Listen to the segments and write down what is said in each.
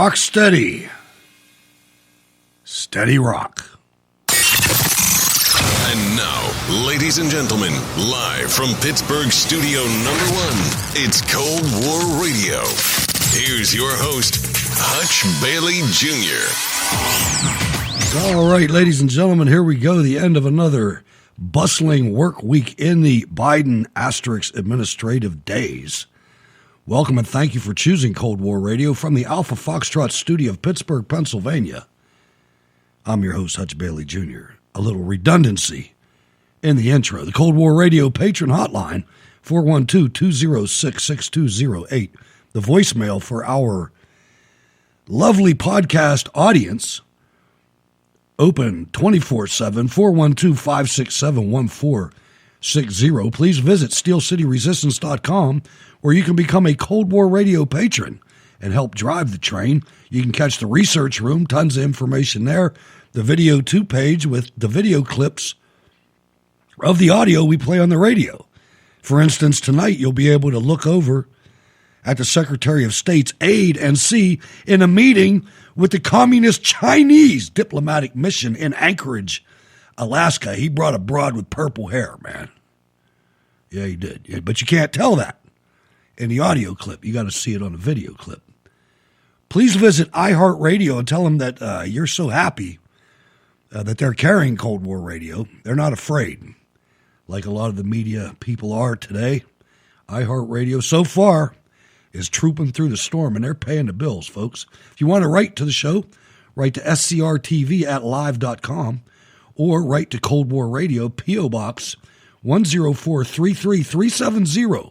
Rock steady. Steady rock. And now, ladies and gentlemen, live from Pittsburgh Studio Number 1, it's Cold War Radio. Here's your host, Hutch Bailey Jr. All right, ladies and gentlemen, here we go. The end of another bustling work week in the Biden asterisk administrative days. Welcome and thank you for choosing Cold War Radio from the Alpha Foxtrot studio of Pittsburgh, Pennsylvania. I'm your host, Hutch Bailey Jr. A little redundancy in the intro. The Cold War Radio patron hotline, 412-206-6208. The voicemail for our lovely podcast audience, open 24/7, 412-567-1460. Please visit steelcityresistance.com, where you can become a Cold War Radio patron and help drive the train. You can catch the research room, tons of information there. The video 2 page with the video clips of the audio we play on the radio. For instance, tonight you'll be able to look over at the Secretary of State's aide and see in a meeting with the Communist Chinese diplomatic mission in Anchorage, Alaska. He brought a broad with purple hair, man. Yeah, he did. Yeah, but you can't tell that in the audio clip. You got to see it on the video clip. Please visit iHeartRadio and tell them that you're so happy that they're carrying Cold War Radio. They're not afraid, like a lot of the media people are today. iHeartRadio, so far, is trooping through the storm, and they're paying the bills, folks. If you want to write to the show, write to scrtv@live.com or write to Cold War Radio, P.O. Box 104-33370,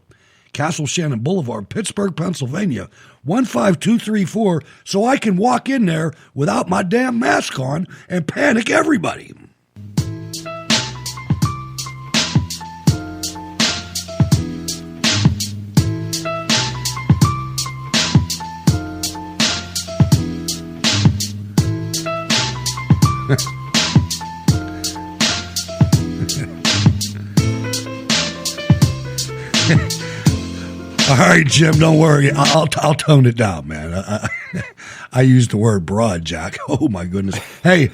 Castle Shannon Boulevard, Pittsburgh, Pennsylvania, 15234, so I can walk in there without my damn mask on and panic everybody. All right, Jim, don't worry. I'll tone it down, man. I used the word broad, Jack. Oh, my goodness. Hey,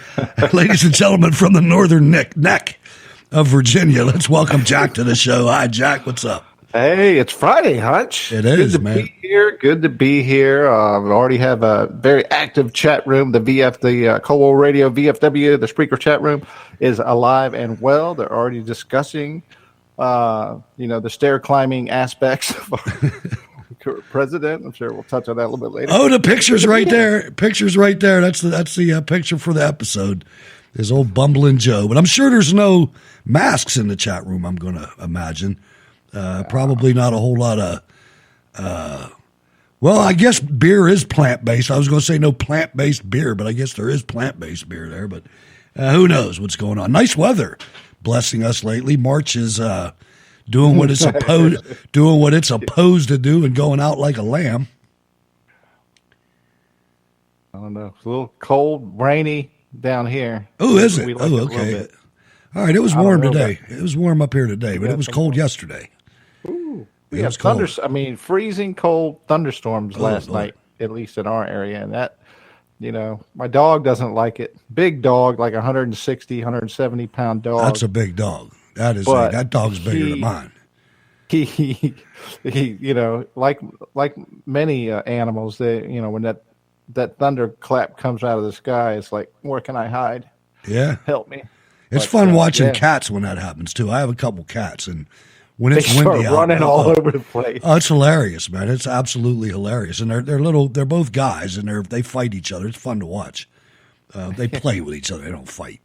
ladies and gentlemen, from the northern neck of Virginia, let's welcome Jack to the show. Hi, Jack. What's up? Hey, it's Friday, Hutch. It is, good to man. Be here. Good to be here. We already have a very active chat room. The Cold War Radio VFW, the Spreaker chat room, is alive and well. They're already discussing the stair climbing aspects of our president. I'm sure we'll touch on that a little bit later. Oh, the picture's right there. Picture's right there. That's the picture for the episode. There's old bumbling Joe. But I'm sure there's no masks in the chat room, I'm going to imagine. Probably not a whole lot of, well, I guess beer is plant-based. I was going to say no plant-based beer, but I guess there is plant-based beer there. But who knows what's going on. Nice weather blessing us lately. March is doing what it's supposed to do and going out like a lamb. I don't know. It's a little cold, rainy down here. Oh, is it? Like Okay. All right. It was warm today. It was warm up here today, but it was cold yesterday. Ooh. We had freezing cold thunderstorms last night, at least in our area. And that, my dog doesn't like it. Big dog, like 160, 170 pound dog. That's a big dog. That dog's bigger than mine. He like many animals, when that thunderclap comes out of the sky, it's like, where can I hide? Yeah. Help me. It's fun watching cats when that happens too. I have a couple cats, and when it's windy out, running all over the place. Oh, it's hilarious, man. It's absolutely hilarious. And they're both guys, and they fight each other. It's fun to watch. They play with each other. They don't fight.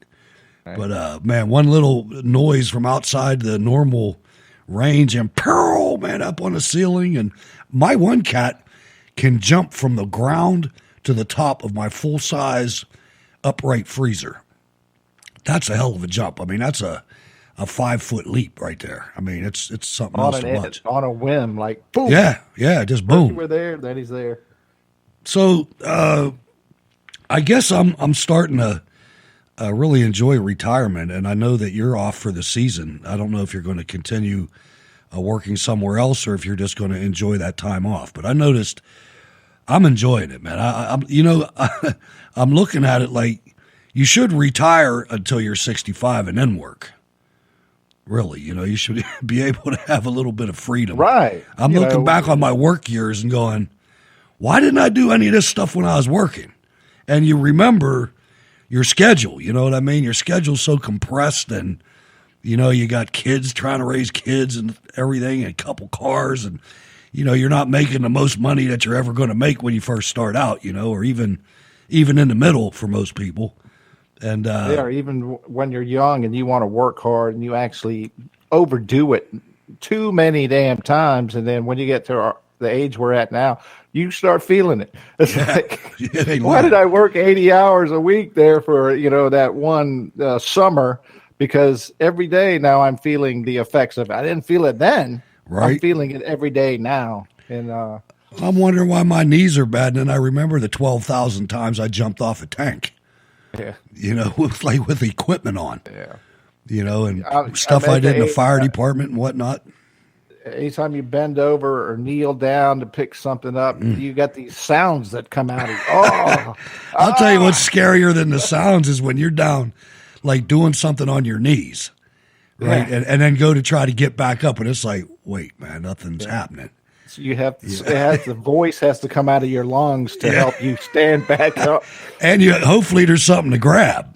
Right. But man, one little noise from outside the normal range and pearl, man, up on the ceiling. And my one cat can jump from the ground to the top of my full-size upright freezer. That's a hell of a jump. I mean, that's a 5-foot leap right there. I mean, it's something else to watch. On a whim, like boom. Yeah, just boom. We're there, then he's there. So I guess I'm starting to really enjoy retirement, and I know that you're off for the season. I don't know if you're going to continue working somewhere else or if you're just going to enjoy that time off. But I noticed I'm enjoying it, man. I'm looking at it like you should retire until you're 65 and then work. Really, you should be able to have a little bit of freedom. Right. I'm looking back on my work years and going, why didn't I do any of this stuff when I was working? And you remember your schedule, you know what I mean? Your schedule's so compressed, and, you got kids, trying to raise kids and everything, and a couple cars, and, you're not making the most money that you're ever going to make when you first start out, or even in the middle for most people. And even when you're young and you want to work hard and you actually overdo it too many damn times, and then when you get to the age we're at now, you start feeling it. It's like, why did I work 80 hours a week there for that one summer? Because every day now I'm feeling the effects of it. I didn't feel it then. Right. I'm feeling it every day now, and I'm wondering why my knees are bad. And then I remember the 12,000 times I jumped off a tank. Yeah. with equipment on. Yeah. And stuff I did in the fire department and whatnot. Anytime you bend over or kneel down to pick something up, you got these sounds that come out of you. Oh, I'll tell you what's scarier than the sounds is when you're down, like doing something on your knees, right? Yeah. And then go to try to get back up, and it's like, wait, man, nothing's happening. So you have the voice has to come out of your lungs to help you stand back up. And hopefully there's something to grab.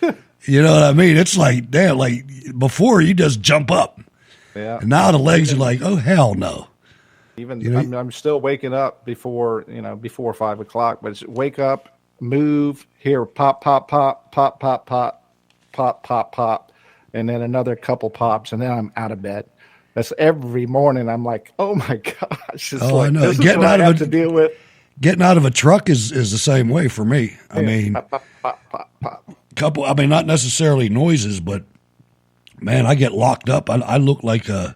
You know what I mean? It's like, damn, like before you just jump up. Yeah. And now the legs are like, oh, hell no. I'm still waking up before 5 o'clock, but it's wake up, move, hear pop, pop, pop, pop, pop, pop, pop, pop, pop, and then another couple pops, and then I'm out of bed. That's every morning. I'm like, oh my gosh! I know. This is what I have to deal with. Getting out of a truck is the same way for me. I mean, pop, pop, pop, pop, pop. I mean, not necessarily noises, but man, I get locked up. I look like I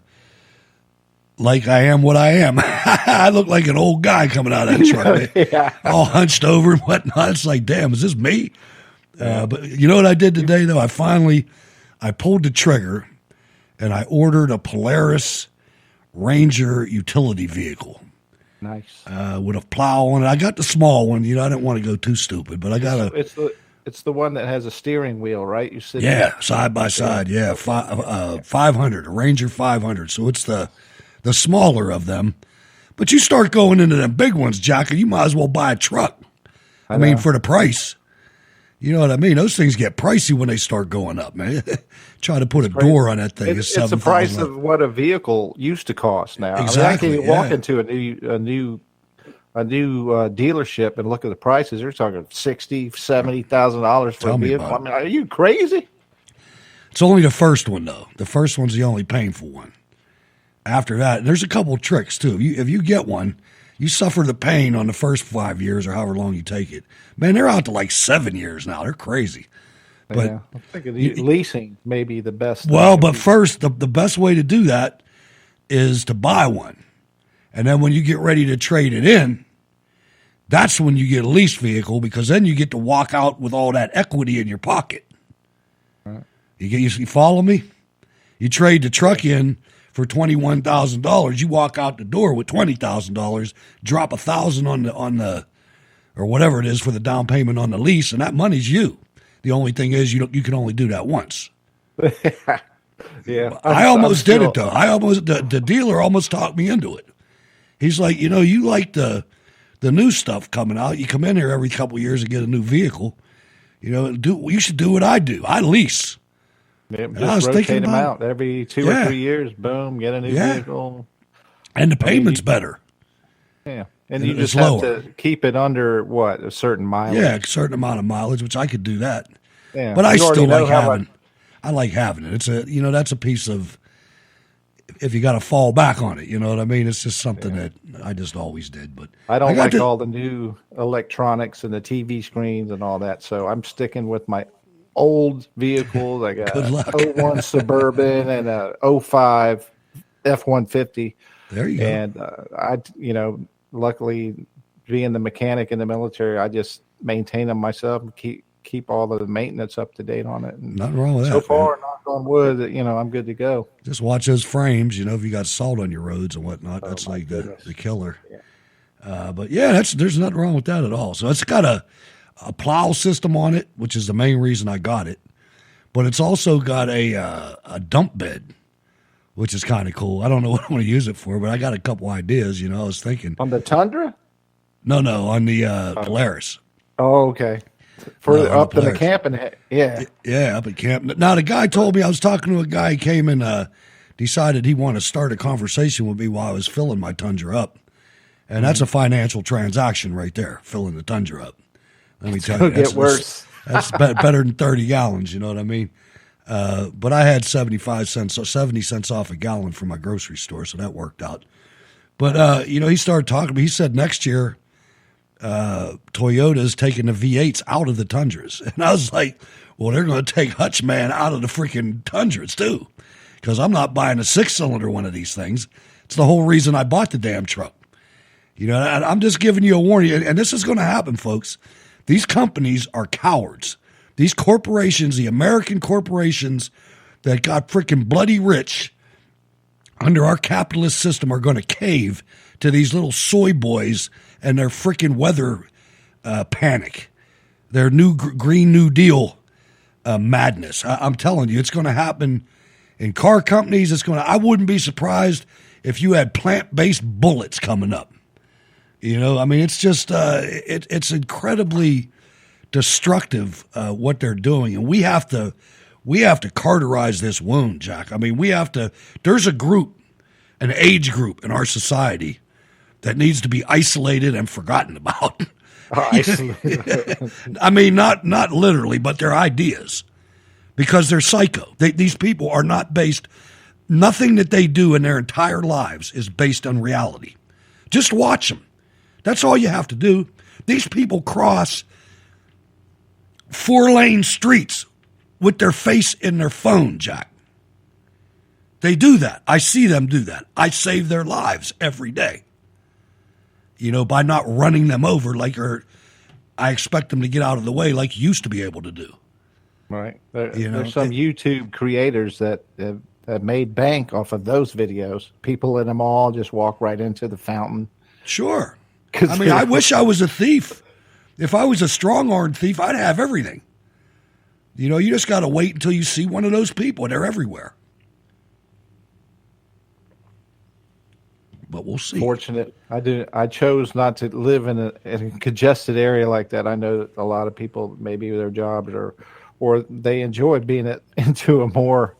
am what I am. I look like an old guy coming out of that truck, yeah. All hunched over and whatnot. It's like, damn, is this me? But you know what I did today though? I pulled the trigger. And I ordered a Polaris Ranger utility vehicle. Nice. With a plow on it. I got the small one. I didn't want to go too stupid, but I got It's the one that has a steering wheel, right? You sit side by side. Yeah, 500, a Ranger 500. So it's the smaller of them. But you start going into them big ones, Jack, and you might as well buy a truck. I mean, for the price. You know what I mean? Those things get pricey when they start going up, man. Try to put a door on that thing. It's the price of what a vehicle used to cost now. Exactly. I can walk into a new dealership and look at the prices. They're talking $60,000-$70,000 for a vehicle. I mean, are you crazy? It's only the first one though. The first one's the only painful one. After that, there's a couple of tricks too. If you get one, you suffer the pain on the first 5 years or however long you take it. Man, they're out to like 7 years now. They're crazy. But yeah, I'm thinking leasing may be the best. Well, but first, the best way to do that is to buy one. And then when you get ready to trade it in, that's when you get a lease vehicle, because then you get to walk out with all that equity in your pocket. Right. You follow me? You trade the truck in for $21,000, you walk out the door with $20,000, drop $1,000 on the or whatever it is for the down payment on the lease, and that money's you. The only thing is you can only do that once. Yeah, I almost did it though. The dealer almost talked me into it. He's like, you like the new stuff coming out. You come in here every couple of years and get a new vehicle. You should do what I do. I lease. Yeah, just rotate them out every 2 or 3 years. Boom, get a new vehicle. And the payment's better. Yeah. And you just have to keep it under a certain mileage. Yeah, a certain amount of mileage, which I could do that. Yeah. But I still like having I like having it. It's that's a piece of, if you got to fall back on it, you know what I mean? It's just something that I just always did. But I don't like all the new electronics and the TV screens and all that. So I'm sticking with my old vehicles. I got a 01 Suburban and a 05 F-150. There you go. And luckily, being the mechanic in the military, I just maintain them myself and keep all of the maintenance up to date on it. And nothing wrong with that. So far, knock on wood, I'm good to go. Just watch those frames. If you got salt on your roads and whatnot, that's like the killer. Yeah. But yeah, there's nothing wrong with that at all. So it's got a plow system on it, which is the main reason I got it. But it's also got a dump bed, which is kind of cool. I don't know what I'm going to use it for, but I got a couple ideas. I was thinking On the Tundra? no, on the Polaris. Oh, okay. Further No, on up the in the Polaris. camp, Yeah, up at camp. Now the guy told me I was talking to a guy. He came and decided he wanted to start a conversation with me while I was filling my Tundra up, and that's a financial transaction right there, filling the Tundra up. Let me tell you, It'll get worse. That's better than 30 gallons. You know what I mean? But I had 75 cents, so 70 cents off a gallon from my grocery store, so that worked out. But he started talking to me. He said next year Toyota's taking the V8s out of the Tundras, and I was like, well, they're going to take Hutchman out of the freaking Tundras too, because I'm not buying a 6-cylinder one of these things. It's the whole reason I bought the damn truck. I'm just giving you a warning, and this is going to happen, folks. These companies are cowards. These corporations, the American corporations that got freaking bloody rich under our capitalist system, are going to cave to these little soy boys and their freaking weather panic, their new Green New Deal madness. I'm telling you, it's going to happen in car companies. I wouldn't be surprised if you had plant-based bullets coming up. It's just it's incredibly destructive what they're doing, and we have to cauterize this wound, Jack. There's a group, an age group in our society that needs to be isolated and forgotten about. Not literally, but their ideas, because they're psycho. These people are not based. Nothing that they do in their entire lives is based on reality. Just watch them. That's all you have to do. These people cross 4-lane streets with their face in their phone, Jack. They do that. I see them do that. I save their lives every day. By not running them over I expect them to get out of the way like you used to be able to do. Right. There's some YouTube creators that have made bank off of those videos. People in the mall just walk right into the fountain. Sure. I wish I was a thief. If I was a strong-armed thief, I'd have everything. You just got to wait until you see one of those people. They're everywhere. But we'll see. Fortunate. I chose not to live in a congested area like that. I know that a lot of people, maybe their jobs or they enjoy being into a more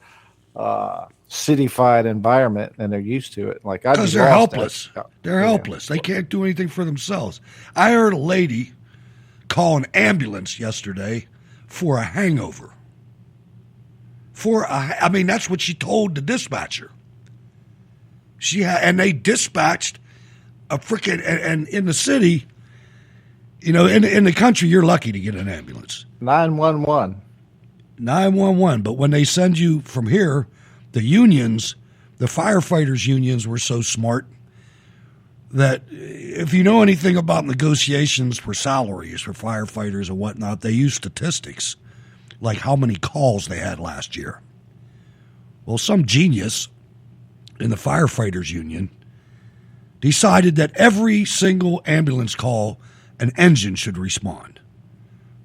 cityfied environment and they're used to it. Because they're helpless. They're helpless. They can't do anything for themselves. I heard a lady call an ambulance yesterday for a hangover. That's what she told the dispatcher. And they dispatched a freaking, and in the city, in the country, you're lucky to get an ambulance. 911. 911. But when they send you from here, the unions, the firefighters unions were so smart that if you know anything about negotiations for salaries for firefighters and whatnot, they use statistics like how many calls they had last year. Well, some genius in the firefighters union decided that every single ambulance call, an engine should respond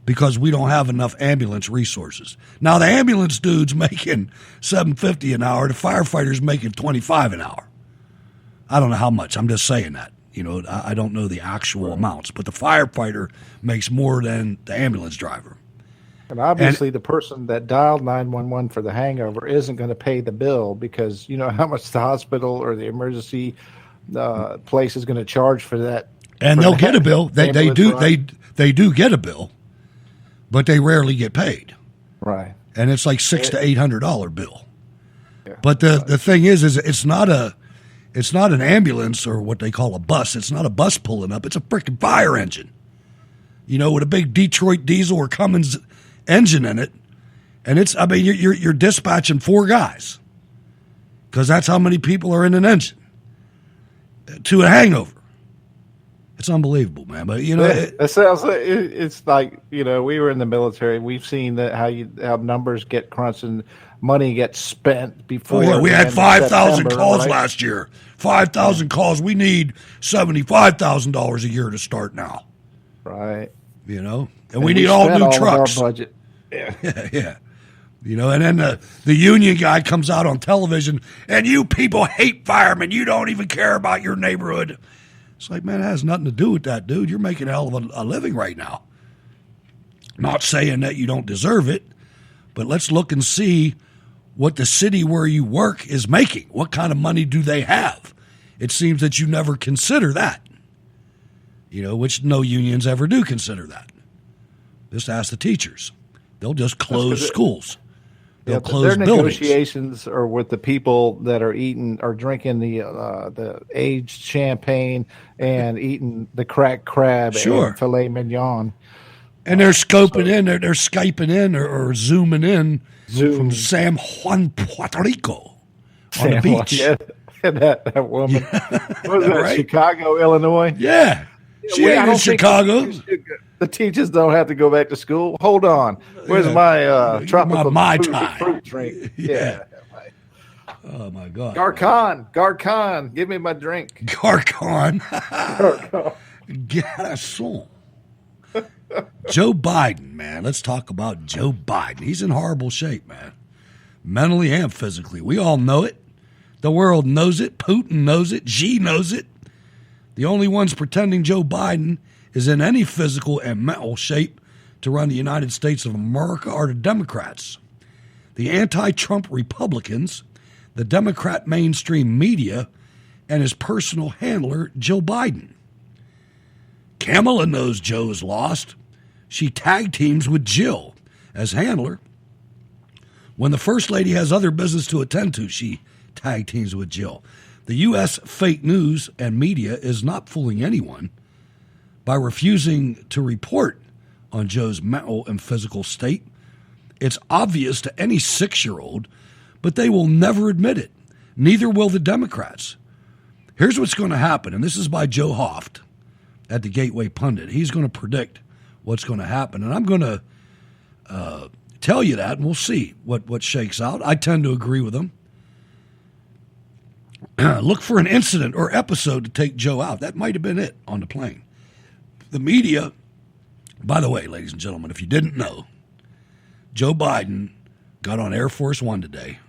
because we don't have enough ambulance resources. Now, the ambulance dude's making $7.50 an hour. The firefighter's making $25 an hour. I don't know how much. I'm just saying that. I don't know the actual amounts, but the firefighter makes more than the ambulance driver. And obviously, the person that dialed 911 for the hangover isn't going to pay the bill because you know how much the hospital or the emergency place is going to charge for that. And they'll get a bill. They do get a bill, but they rarely get paid. Right. And it's like $600 to $800 bill. Yeah. But the thing is it's not an ambulance or what they call a bus. It's not a bus pulling up. It's a freaking fire engine. With a big Detroit diesel or Cummins engine in it. And you're dispatching 4 guys because that's how many people are in an engine to a hangover. It's unbelievable, man. But it sounds like it's like we were in the military. We've seen that how numbers get crunched and money gets spent before. Oh yeah, we had 5,000 calls right? last year. 5,000 calls. We need $75,000 a year to start now. Right. And we need all new trucks. Of our budget. Yeah. And then the union guy comes out on television, and you people hate firemen. You don't even care about your neighborhood. It's like, man, it has nothing to do with that, dude. You're making a hell of a living right now. Not saying that you don't deserve it, but let's look and see what the city where you work is making. What kind of money do they have? It seems that you never consider that, which no unions ever do consider that. Just ask the teachers. They'll just close schools. They'll close their buildings. Negotiations are with the people that are drinking the aged champagne and eating the cracked crab and filet mignon. And they're scoping in, they're Skyping in or zooming in from San Juan, Puerto Rico on the beach. Yeah, that woman. What was that, right? Chicago, Illinois? Yeah. She ain't in Chicago. The teachers don't have to go back to school. Hold on. Where's my tropical fruit drink? Yeah. Oh, my God. Garcon, give me my drink. Garcon. Garçon. Joe Biden, man. Let's talk about Joe Biden. He's in horrible shape, man. Mentally and physically. We all know it. The world knows it. Putin knows it. Xi knows it. The only ones pretending Joe Biden is in any physical and mental shape to run the United States of America are the Democrats. The anti-Trump Republicans, the Democrat mainstream media, and his personal handler, Joe Biden. Kamala knows Joe is lost. She tag teams with Jill as handler. When the First Lady has other business to attend to, she tag teams with Jill. The U.S. fake news and media is not fooling anyone by refusing to report on Joe's mental and physical state. It's obvious to any 6-year-old, but they will never admit it. Neither will the Democrats. Here's what's going to happen, and this is by Joe Hoft at the Gateway Pundit. He's going to predict what's going to happen, and I'm going to tell you that, and we'll see what shakes out. I tend to agree with him. Look for an incident or episode to take Joe out. That might have been it on the plane. The media, by the way, ladies and gentlemen, if you didn't know, Joe Biden got on Air Force One today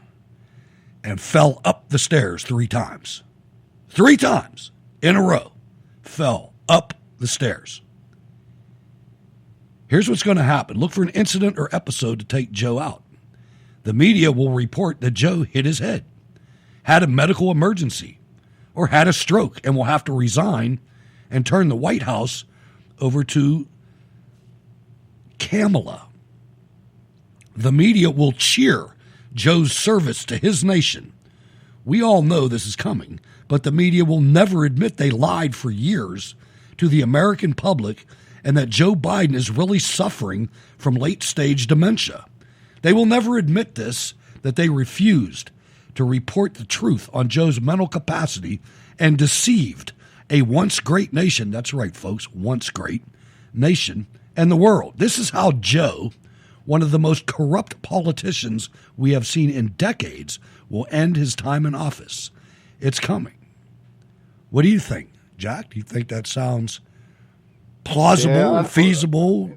and fell up the stairs 3 times. 3 times in a row. Fell up the stairs. Here's what's going to happen. Look for an incident or episode to take Joe out. The media will report that Joe hit his head, had a medical emergency, or had a stroke and will have to resign and turn the White House over to Kamala. The media will cheer Joe's service to his nation. We all know this is coming, but the media will never admit they lied for years to the American public and that Joe Biden is really suffering from late-stage dementia. They will never admit this, that they refused to report the truth on Joe's mental capacity and deceived a once great nation. That's right, folks, once great nation and the world. This is how Joe, one of the most corrupt politicians we have seen in decades, will end his time in office. It's coming. What do you think, Jack? Do you think that sounds plausible, feasible?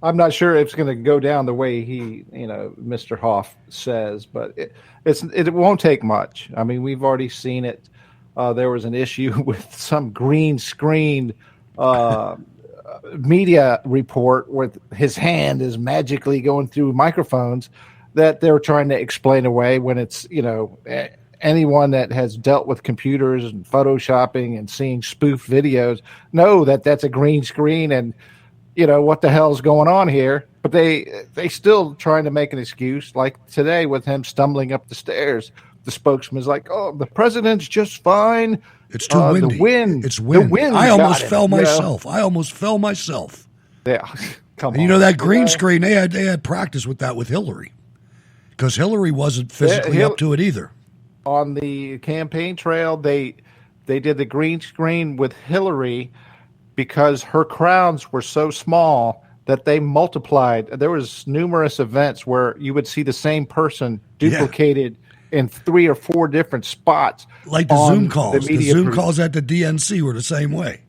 I'm not sure it's going to go down the way Mr. Hoff says, but it won't take much. I mean, we've already seen it. There was an issue with some green screen media report with his hand is magically going through microphones that they're trying to explain away when it's, anyone that has dealt with computers and photoshopping and seeing spoof videos know that that's a green screen and, what the hell's going on here? But they still trying to make an excuse, like today with him stumbling up the stairs. The spokesman's like, "Oh, the president's just fine. It's too windy. The wind. It's windy. The wind I almost fell myself. I almost fell myself. Yeah, come on. On. That green screen. They had practice with that with Hillary, because Hillary wasn't physically up to it either. On the campaign trail, they did the green screen with Hillary, because her crowds were so small that they multiplied. There was numerous events where you would see the same person duplicated in 3 or 4 different spots. Like the Zoom calls. The Zoom calls at the DNC were the same way.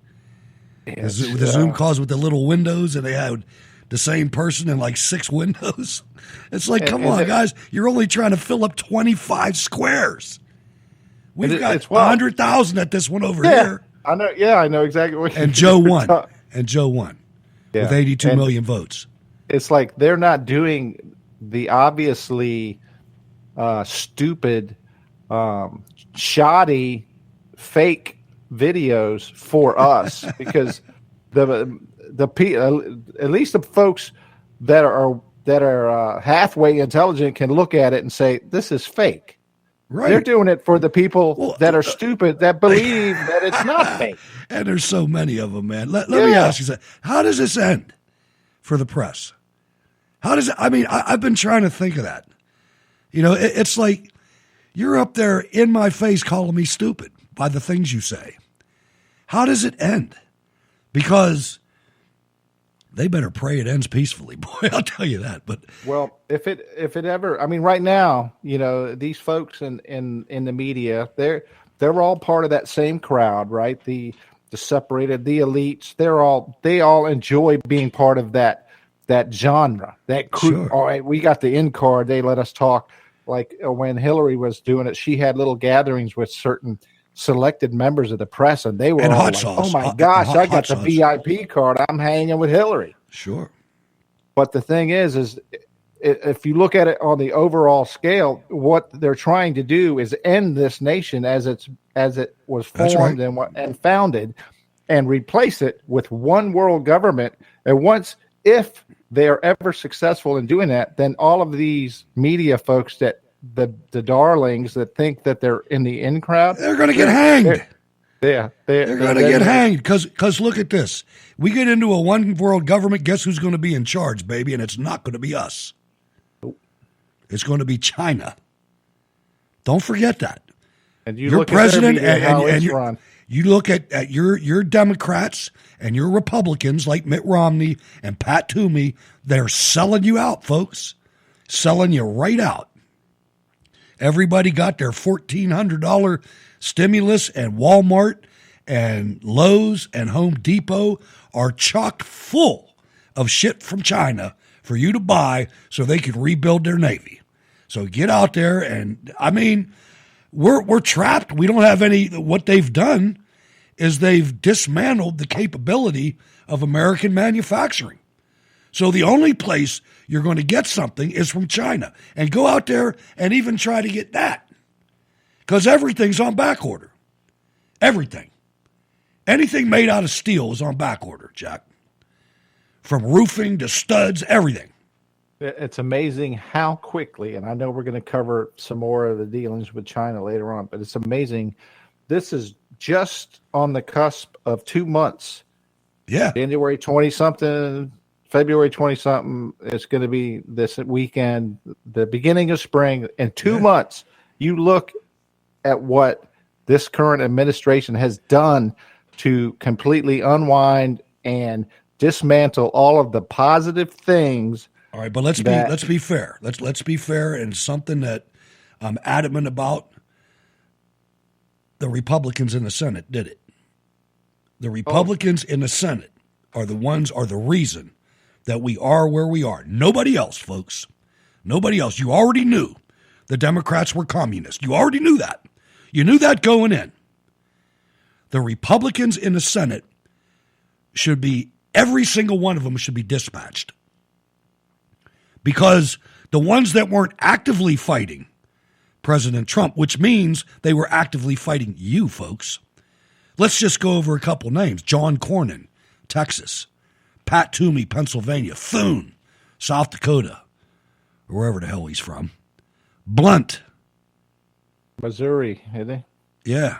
The Zoom calls with the little windows, and they had the same person in like 6 windows. It's like, come on, guys. You're only trying to fill up 25 squares. We've got 100,000 at this one over here. I know. Yeah, I know exactly what. And Joe won. With 82 million votes. It's like they're not doing the obviously stupid, shoddy, fake videos for us because the at least the folks that are halfway intelligent can look at it and say this is fake. Right. They're doing it for the people that are stupid that believe that it's not fake. And there's so many of them, man. Let me ask you something. How does this end for the press? How does it? I mean, I've been trying to think of that. You know, it's like you're up there in my face calling me stupid by the things you say. How does it end? Because they better pray it ends peacefully, boy. I'll tell you that. But well, if it ever, I mean, right now, you know, these folks in the media, they're all part of that same crowd, right? The separated, the elites. They all enjoy being part of that genre, that crew. Sure. All right, we got the in card. They let us talk. Like when Hillary was doing it, she had little gatherings with certain selected members of the press, and they were all like, "Oh my gosh, I got the VIP card. I'm hanging with Hillary." Sure. But the thing is if you look at it on the overall scale, what they're trying to do is end this nation as it was formed and founded, and replace it with one world government. And if they are ever successful in doing that, then all of these media folks that the darlings that think that they're in the in crowd, they're going to get hanged. They're going to get hanged because look at this. We get into a one world government. Guess who's going to be in charge, baby? And it's not going to be us. It's going to be China. Don't forget that. And you're president, and you look at your Democrats and your Republicans like Mitt Romney and Pat Toomey. They're selling you out, folks. Selling you right out. Everybody got their $1,400 stimulus, and Walmart and Lowe's and Home Depot are chock full of shit from China for you to buy so they can rebuild their Navy. So get out there, and I mean, we're trapped. We don't have any. What they've done is they've dismantled the capability of American manufacturing. So the only place you're going to get something is from China. And go out there and even try to get that. Because everything's on back order. Everything. Anything made out of steel is on back order, Jack. From roofing to studs, everything. It's amazing how quickly, and I know we're going to cover some more of the dealings with China later on, but it's amazing. This is just on the cusp of 2 months. Yeah. January 20-something, February 20-something. It's going to be this weekend, the beginning of spring. In 2 months, you look at what this current administration has done to completely unwind and dismantle all of the positive things. All right, but let's be fair. Let's be fair, and something that I'm adamant about. The Republicans in the Senate did it. The Republicans in the Senate are the reason that we are where we are. Nobody else, folks. Nobody else. You already knew the Democrats were communists. You already knew that. You knew that going in. The Republicans in the Senate should be, every single one of them should be dispatched. Because the ones that weren't actively fighting President Trump, which means they were actively fighting you, folks. Let's just go over a couple names. John Cornyn, Texas. Pat Toomey, Pennsylvania. Thune, South Dakota, or wherever the hell he's from. Blunt, Missouri, isn't he? Yeah.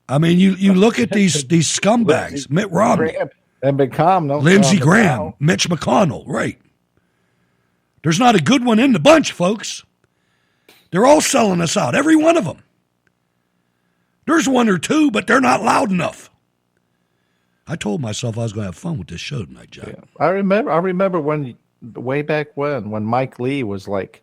I mean, you look at these scumbags. Mitt Romney. And McConnell. Lindsey Graham. Mitch McConnell. Right. There's not a good one in the bunch, folks. They're all selling us out. Every one of them. There's one or two, but they're not loud enough. I told myself I was going to have fun with this show tonight, Jack. Yeah. I remember when way back when Mike Lee was like,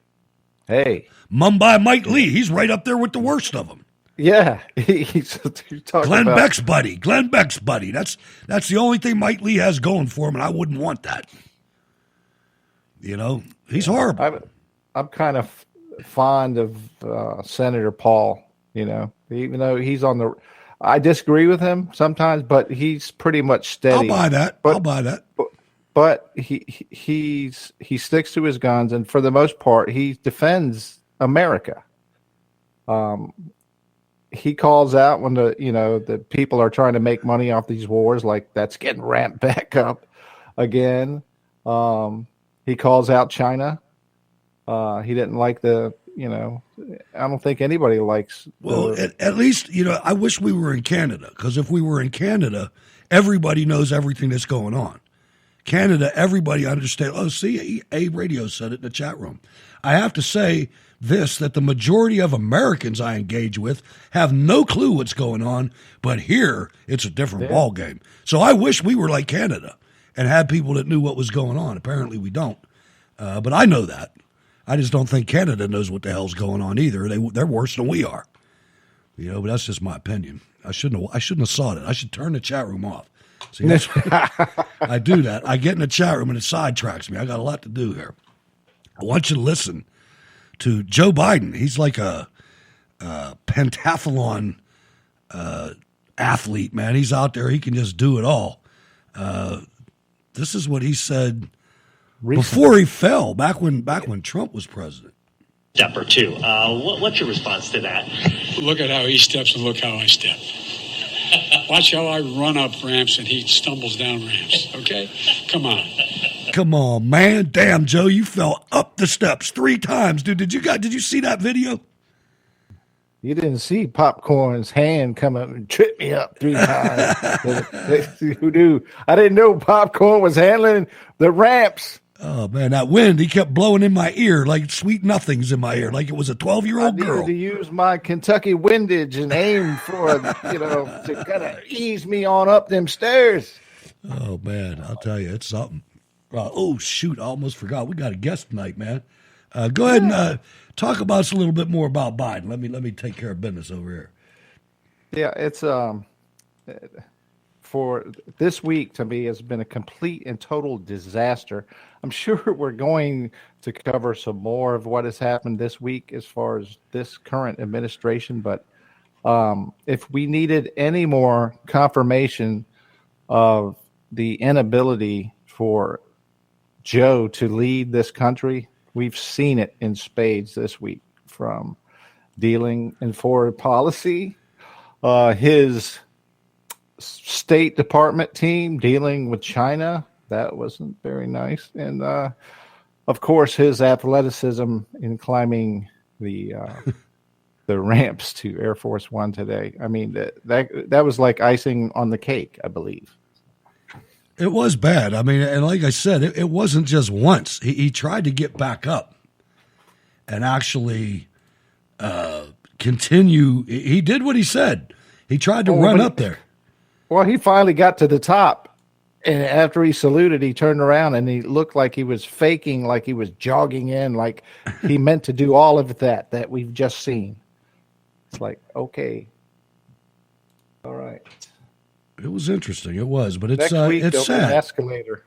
"Hey, Mumbai Mike Lee, he's right up there with the worst of them. yeah, he's talking Glenn about Beck's buddy. Glenn Beck's buddy. That's the only thing Mike Lee has going for him, and I wouldn't want that. You know, he's horrible. I'm kind of fond of Senator Paul. You know, even though he's on the, I disagree with him sometimes, but he's pretty much steady. I'll buy that. But he sticks to his guns, and for the most part, he defends America. He calls out when the people are trying to make money off these wars, like that's getting ramped back up again. He calls out China. He didn't like I don't think anybody likes. Well, at least, I wish we were in Canada, because if we were in Canada, everybody knows everything that's going on. Canada, everybody understands. Oh, see, A Radio said it in the chat room. I have to say that the majority of Americans I engage with have no clue what's going on, but here it's a different ball game. So I wish we were like Canada and had people that knew what was going on. Apparently we don't. But I know that. I just don't think Canada knows what the hell's going on either. They're worse than we are. But that's just my opinion. I shouldn't have sought it. I should turn the chat room off. See, I do that. I get in the chat room and it sidetracks me. I got a lot to do here. I want you to listen to Joe Biden. He's like a pentathlon athlete, man. He's out there. He can just do it all. This is what he said before he fell, back when Trump was president. Step or two. What's your response to that? Look at how he steps and look how I step. Watch how I run up ramps and he stumbles down ramps. Okay? Come on. Come on, man. Damn, Joe, you fell up the steps 3 times, dude. Did you see that video? You didn't see Popcorn's hand come up and trip me up 3 times. Who knew? I didn't know Popcorn was handling the ramps. Oh, man, that wind, he kept blowing in my ear like sweet nothings in my ear, like it was a 12-year-old girl. I needed to use my Kentucky windage and aim for, to kind of ease me on up them stairs. Oh, man, I'll tell you, it's something. Oh, shoot, I almost forgot. We got a guest tonight, man. Go ahead and talk about us a little bit more about Biden. Let me take care of business over here. Yeah, it's for this week to me has been a complete and total disaster. I'm sure we're going to cover some more of what has happened this week as far as this current administration, but if we needed any more confirmation of the inability for Joe to lead this country, we've seen it in spades this week, from dealing in foreign policy, his State Department team dealing with China. That wasn't very nice. And, of course, his athleticism in climbing the ramps to Air Force One today. I mean, that was like icing on the cake, I believe. It was bad. I mean, and like I said, it wasn't just once. He tried to get back up and actually continue. He did what he said. He tried to run up there. Well, he finally got to the top, and after he saluted, he turned around and he looked like he was faking, like he was jogging in, like he meant to do all of that we've just seen. It's like, okay, all right. It was interesting. It was, but it's next week, it's sad. An escalator.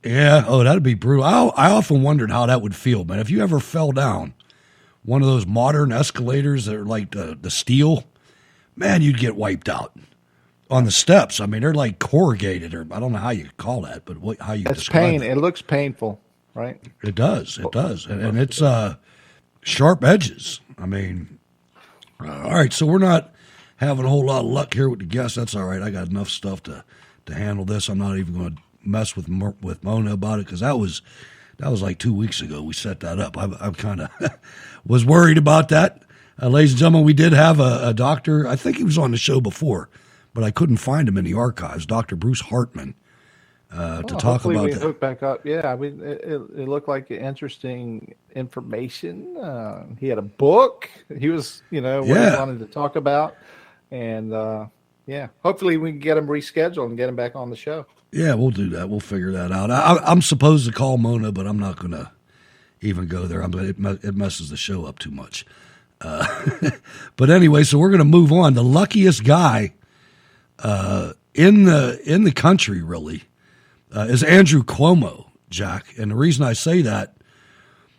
Yeah. Oh, that'd be brutal. I often wondered how that would feel, man. If you ever fell down one of those modern escalators that are like the steel, man, you'd get wiped out. On the steps, I mean, they're like corrugated, or I don't know how you call that, but how you describe pain. It looks painful, right? It does, and it's sharp edges. I mean, all right, so we're not having a whole lot of luck here with the guests. That's all right. I got enough stuff to handle this. I'm not even going to mess with Mona about it, because that was like 2 weeks ago. We set that up. I'm kind of was worried about that. Ladies and gentlemen, we did have a doctor. I think he was on the show before, but I couldn't find him in the archives, Dr. Bruce Hartman, to talk about we that. Hook back up. Yeah, it looked like interesting information. He had a book. He was, what he wanted to talk about, and Yeah. Hopefully we can get him rescheduled and get him back on the show. Yeah, we'll do that. We'll figure that out. I'm supposed to call Mona, but I'm not going to even go there. It messes the show up too much. But anyway, so we're going to move on. The luckiest guy in the country, really, is Andrew Cuomo, Jack. And the reason I say that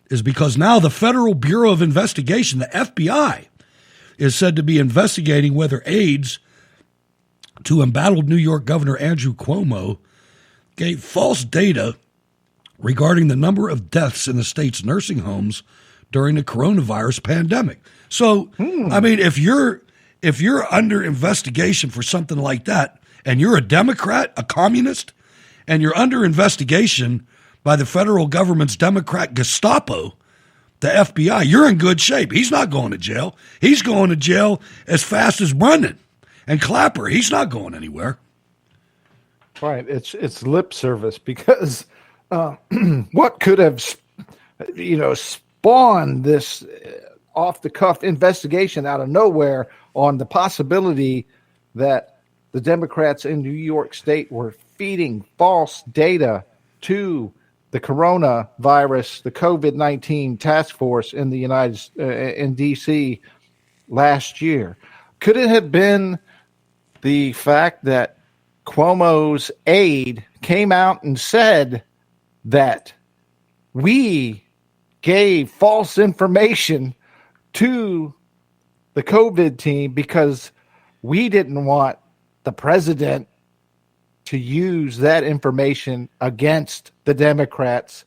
is because now the Federal Bureau of Investigation, the FBI, is said to be investigating whether aides to embattled New York Governor Andrew Cuomo gave false data regarding the number of deaths in the state's nursing homes during the coronavirus pandemic. So, I mean, if you're under investigation for something like that, and you're a Democrat, a communist, and you're under investigation by the federal government's Democrat Gestapo, the FBI, you're in good shape. He's not going to jail. He's going to jail as fast as Brennan and Clapper. He's not going anywhere. Right. It's lip service because what could have, spawned this off-the-cuff investigation out of nowhere on the possibility that the Democrats in New York State were feeding false data to the coronavirus, the COVID-19 task force in the in D.C. last year. Could it have been the fact that Cuomo's aide came out and said that we gave false information to the COVID team because we didn't want the president to use that information against the Democrats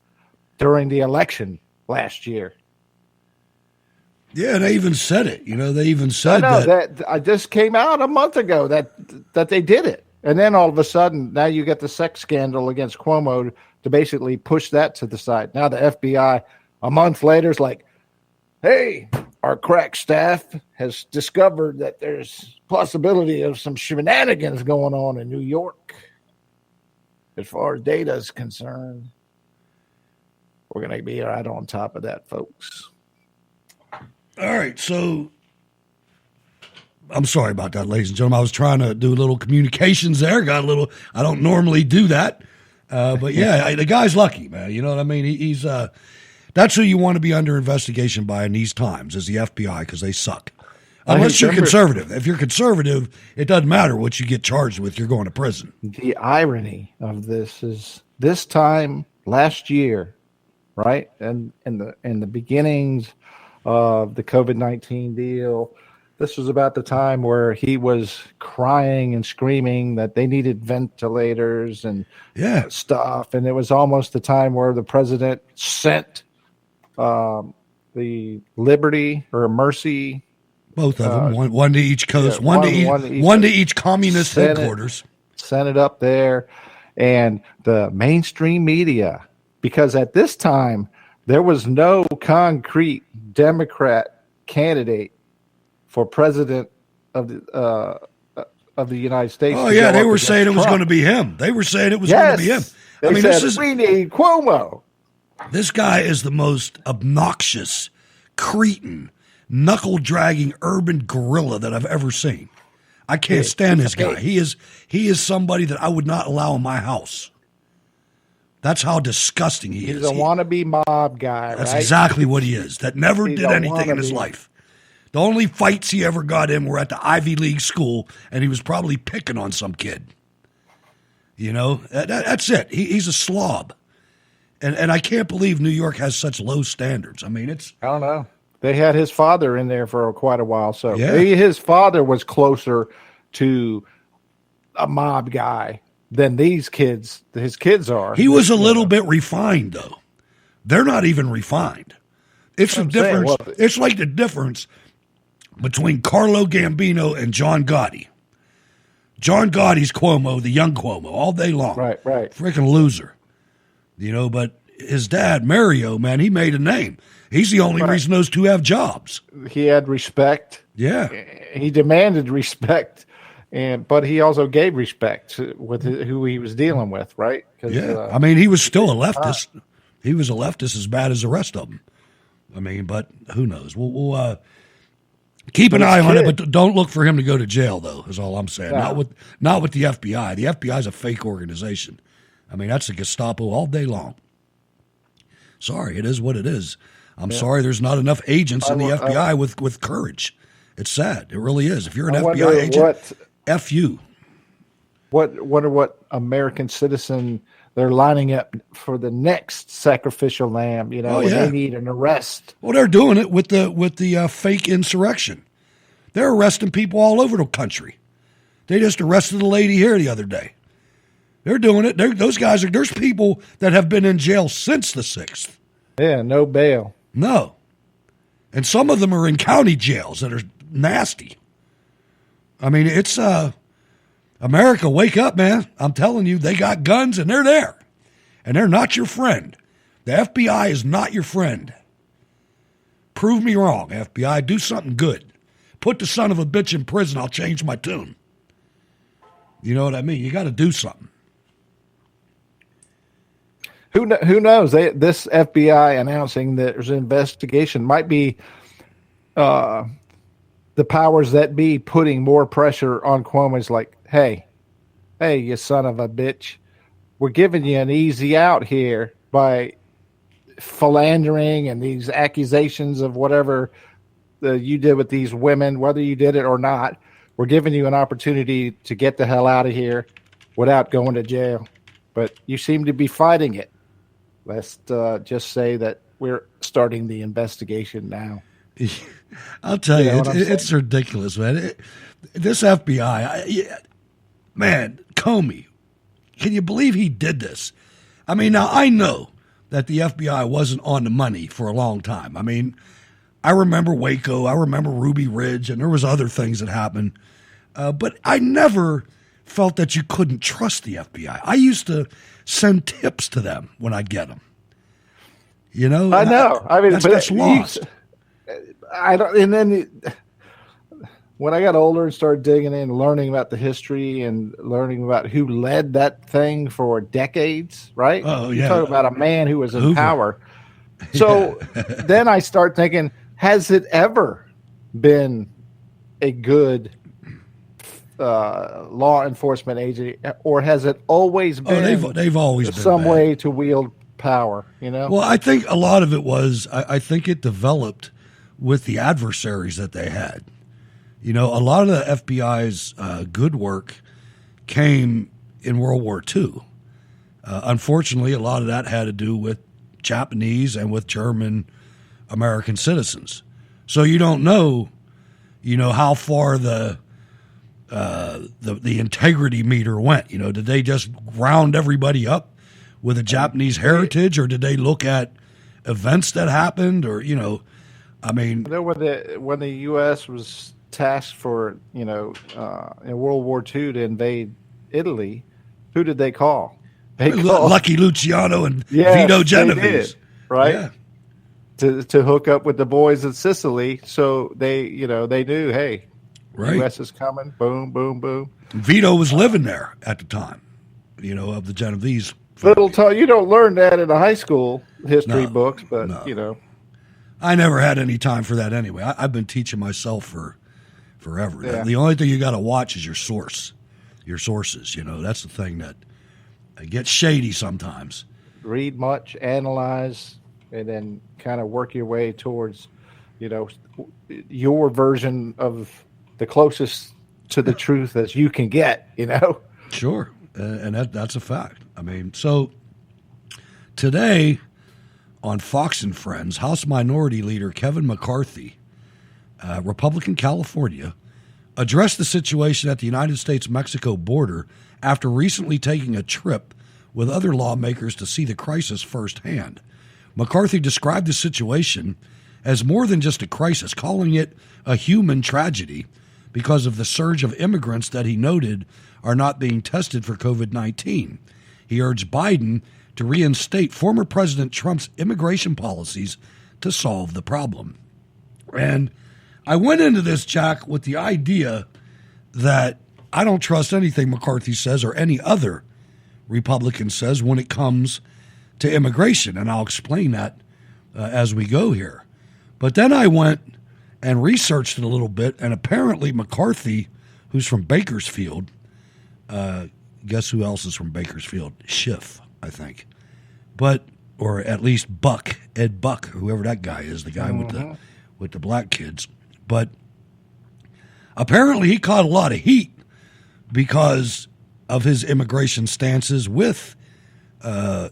during the election last year? Yeah, they even said it. They even said that I just came out a month ago that they did it. And then all of a sudden, now you get the sex scandal against Cuomo to basically push that to the side. Now the FBI, a month later, is like, hey, our crack staff has discovered that there's possibility of some shenanigans going on in New York. As far as data is concerned, we're going to be right on top of that, folks. All right, so I'm sorry about that, ladies and gentlemen. I was trying to do a little communications there. I don't normally do that. But yeah, the guy's lucky, man. You know what I mean? He's that's who you want to be under investigation by in these times, is the FBI, because they suck. Unless you're conservative. If you're conservative, it doesn't matter what you get charged with. You're going to prison. The irony of this is this time last year, right? And in the beginnings of the COVID-19 deal, this was about the time where he was crying and screaming that they needed ventilators and stuff. And it was almost the time where the president sent the Liberty or Mercy, both of them, one to each coast, one to each communist headquarters. Sent it up there, and the mainstream media, because at this time there was no concrete Democrat candidate for president of the United States. Oh yeah, they were saying it was going to be him. They were saying it was going to be him. We need Cuomo. This guy is the most obnoxious, cretin, knuckle-dragging urban gorilla that I've ever seen. I can't stand this guy. He is somebody that I would not allow in my house. That's how disgusting he is. He's a wannabe mob guy, That's right? exactly what he is. That never did anything in his life. The only fights he ever got in were at the Ivy League school, and he was probably picking on some kid. That's it. He's a slob. And I can't believe New York has such low standards. I mean, I don't know. They had his father in there for quite a while. So maybe his father was closer to a mob guy than his kids are. He was a little bit refined, though. They're not even refined. It's the difference. It's like the difference between Carlo Gambino and John Gotti. John Gotti's Cuomo, the young Cuomo, all day long. Right. Freaking loser. But his dad, Mario, man, he made a name. He's the only reason those two have jobs. He had respect. Yeah. He demanded respect, but he also gave respect with who he was dealing with, right? Yeah. I mean, he was still a leftist. He was a leftist as bad as the rest of them. I mean, but who knows? We'll Keep an But eye his on it, kid- but don't look for him to go to jail, though, is all I'm saying. No. Not with the FBI. The FBI is a fake organization. I mean, that's the Gestapo all day long. Sorry, it is what it is. I'm sorry there's not enough agents in the FBI with courage. It's sad. It really is. If you're an I FBI wonder agent, F you. Wonder what American citizen they're lining up for the next sacrificial lamb. You know, Oh, when yeah. they need an arrest. Well, they're doing it with the fake insurrection. They're arresting people all over the country. They just arrested a lady here the other day. They're doing it. Those guys are. There's people that have been in jail since the 6th. Yeah, no bail. No, and some of them are in county jails that are nasty. I mean, it's America. Wake up, man! I'm telling you, they got guns and they're there, and they're not your friend. The FBI is not your friend. Prove me wrong, FBI. Do something good. Put the son of a bitch in prison. I'll change my tune. You know what I mean? You got to do something. Who knows? This FBI announcing that there's an investigation might be the powers that be putting more pressure on Cuomo's like, hey, you son of a bitch, we're giving you an easy out here by philandering and these accusations of whatever you did with these women, whether you did it or not. We're giving you an opportunity to get the hell out of here without going to jail. But you seem to be fighting it. Let's just say that we're starting the investigation now. I'll tell you, know what I'm it's ridiculous, man. This FBI, man, Comey, can you believe he did this? I mean, now I know that the FBI wasn't on the money for a long time. I mean, I remember Waco, I remember Ruby Ridge, and there was other things that happened. But I never felt that you couldn't trust the FBI. I used to send tips to them when I'd get them. You know? I know. I mean, that's lost. I don't. And then when I got older and started digging in, learning about the history and learning about who led that thing for decades, right? Oh, You yeah. talk about a man who was in Hoover. power. So then I start thinking, has it ever been a good law enforcement agency, or has it always been they've always been some bad. way to wield power? You know? Well, I think a lot of it was, I think it developed with the adversaries that they had. You know, a lot of the FBI's good work came in World War II. Unfortunately, a lot of that had to do with Japanese and with German American citizens. So you don't know, how far the integrity meter went. You know, did they just round everybody up with a Japanese heritage, or did they look at events that happened, or I mean, You know, when the U.S. was tasked for, in World War II to invade Italy, who did they call? They called Lucky Luciano and Yes, Vito they Genovese, did, right? Yeah. To hook up with the boys in Sicily, so they knew, hey, Right. U.S. is coming. Boom, boom, boom. Vito was living there at the time, of the Genovese. You don't learn that in the high school history No, books, but no. I never had any time for that anyway. I've been teaching myself for forever. Yeah. The only thing you got to watch is your sources. That's the thing that gets shady sometimes. read much, analyze, and then kind of work your way towards, your version of the closest to the truth as you can get, Sure, and that's a fact. I mean, so today on Fox and Friends, House Minority Leader Kevin McCarthy, Republican California, addressed the situation at the United States-Mexico border after recently taking a trip with other lawmakers to see the crisis firsthand. McCarthy described the situation as more than just a crisis, calling it a human tragedy because of the surge of immigrants that he noted are not being tested for COVID-19. He urged Biden to reinstate former President Trump's immigration policies to solve the problem. And I went into this, Jack, with the idea that I don't trust anything McCarthy says or any other Republican says when it comes to immigration, and I'll explain that as we go here. But then I went and researched it a little bit, and apparently McCarthy, who's from Bakersfield, guess who else is from Bakersfield? Schiff, I think. But, or at least Buck, Ed Buck, whoever that guy is, the guy with the black kids. But apparently he caught a lot of heat because of his immigration stances with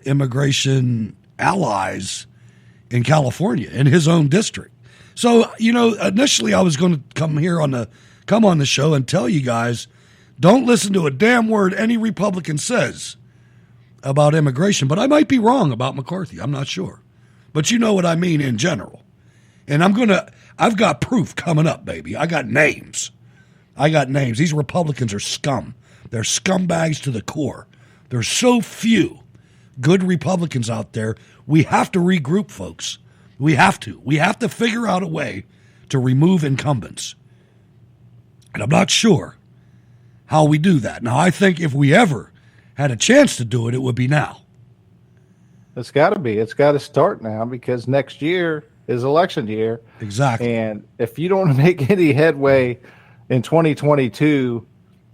immigration allies in California, in his own district. So, initially I was going to come on the show and tell you guys, don't listen to a damn word any Republican says about immigration. But I might be wrong about McCarthy. I'm not sure. But you know what I mean in general. And I've got proof coming up, baby. I got names. These Republicans are scum. They're scumbags to the core. There's so few good Republicans out there. We have to regroup, folks. We have to. We have to figure out a way to remove incumbents. And I'm not sure how we do that. Now, I think if we ever had a chance to do it, it would be now. It's got to be. It's got to start now because next year is election year. Exactly. And if you don't make any headway in 2022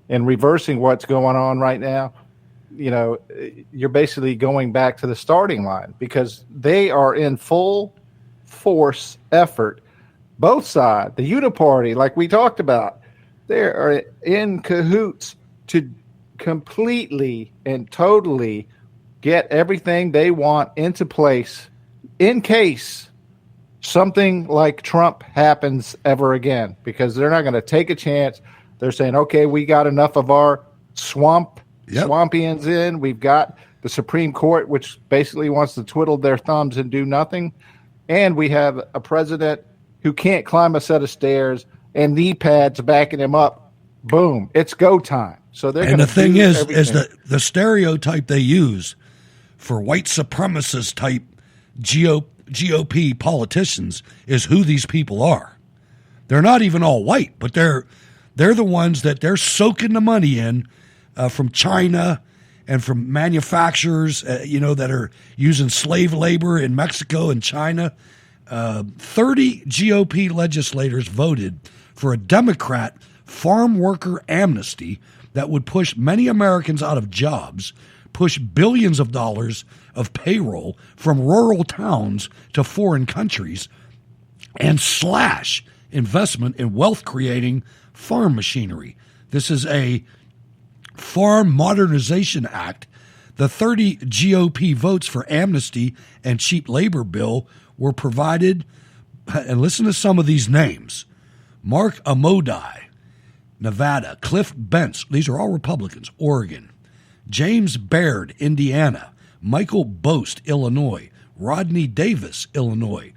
in reversing what's going on right now, you're basically going back to the starting line because they are in full force effort. Both sides, the Uniparty, like we talked about, they are in cahoots to completely and totally get everything they want into place in case something like Trump happens ever again, because they're not going to take a chance. They're saying, okay, we got enough of our swampians in. We've got the Supreme Court, which basically wants to twiddle their thumbs and do nothing. And we have a president who can't climb a set of stairs and knee pads backing him up. Boom. It's go time. So they're going to. And the thing is the stereotype they use for white supremacist type GOP politicians is who these people are. They're not even all white, but they're the ones that they're soaking the money in from China and from manufacturers, that are using slave labor in Mexico and China. 30 GOP legislators voted for a Democrat farm worker amnesty that would push many Americans out of jobs, push billions of dollars of payroll from rural towns to foreign countries, and slash investment in wealth-creating farm machinery. This is a Farm Modernization Act. The 30 GOP votes for amnesty and cheap labor bill were provided, and listen to some of these names: Mark Amodai, Nevada; Cliff Bentz, these are all Republicans, Oregon; James Baird, Indiana; Michael Bost, Illinois; Rodney Davis, Illinois;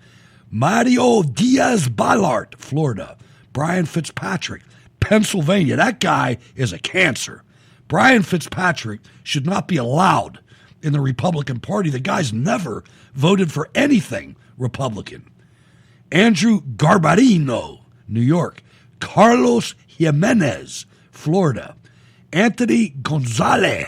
Mario Diaz-Balart, Florida; Brian Fitzpatrick, Pennsylvania. That guy is a cancer. Brian Fitzpatrick should not be allowed in the Republican Party. The guy's never voted for anything Republican. Andrew Garbarino, New York; Carlos Jimenez, Florida; Anthony Gonzalez,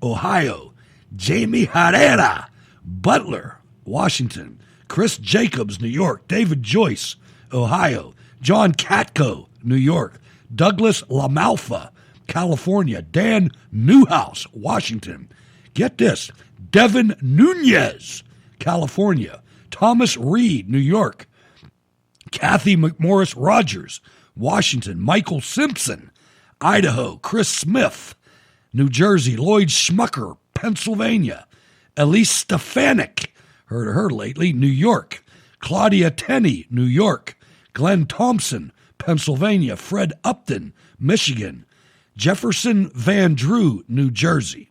Ohio; Jamie Herrera, Butler, Washington; Chris Jacobs, New York; David Joyce, Ohio; John Katko, New York; Douglas LaMalfa, California; Dan Newhouse, Washington. Get this: Devin Nunes, California; Thomas Reed, New York; Kathy McMorris Rogers, Washington; Michael Simpson, Idaho; Chris Smith, New Jersey; Lloyd Schmucker, Pennsylvania; Elise Stefanik, heard of her lately, New York; Claudia Tenney, New York; Glenn Thompson, Pennsylvania; Fred Upton, Michigan; Jefferson Van Drew, New Jersey.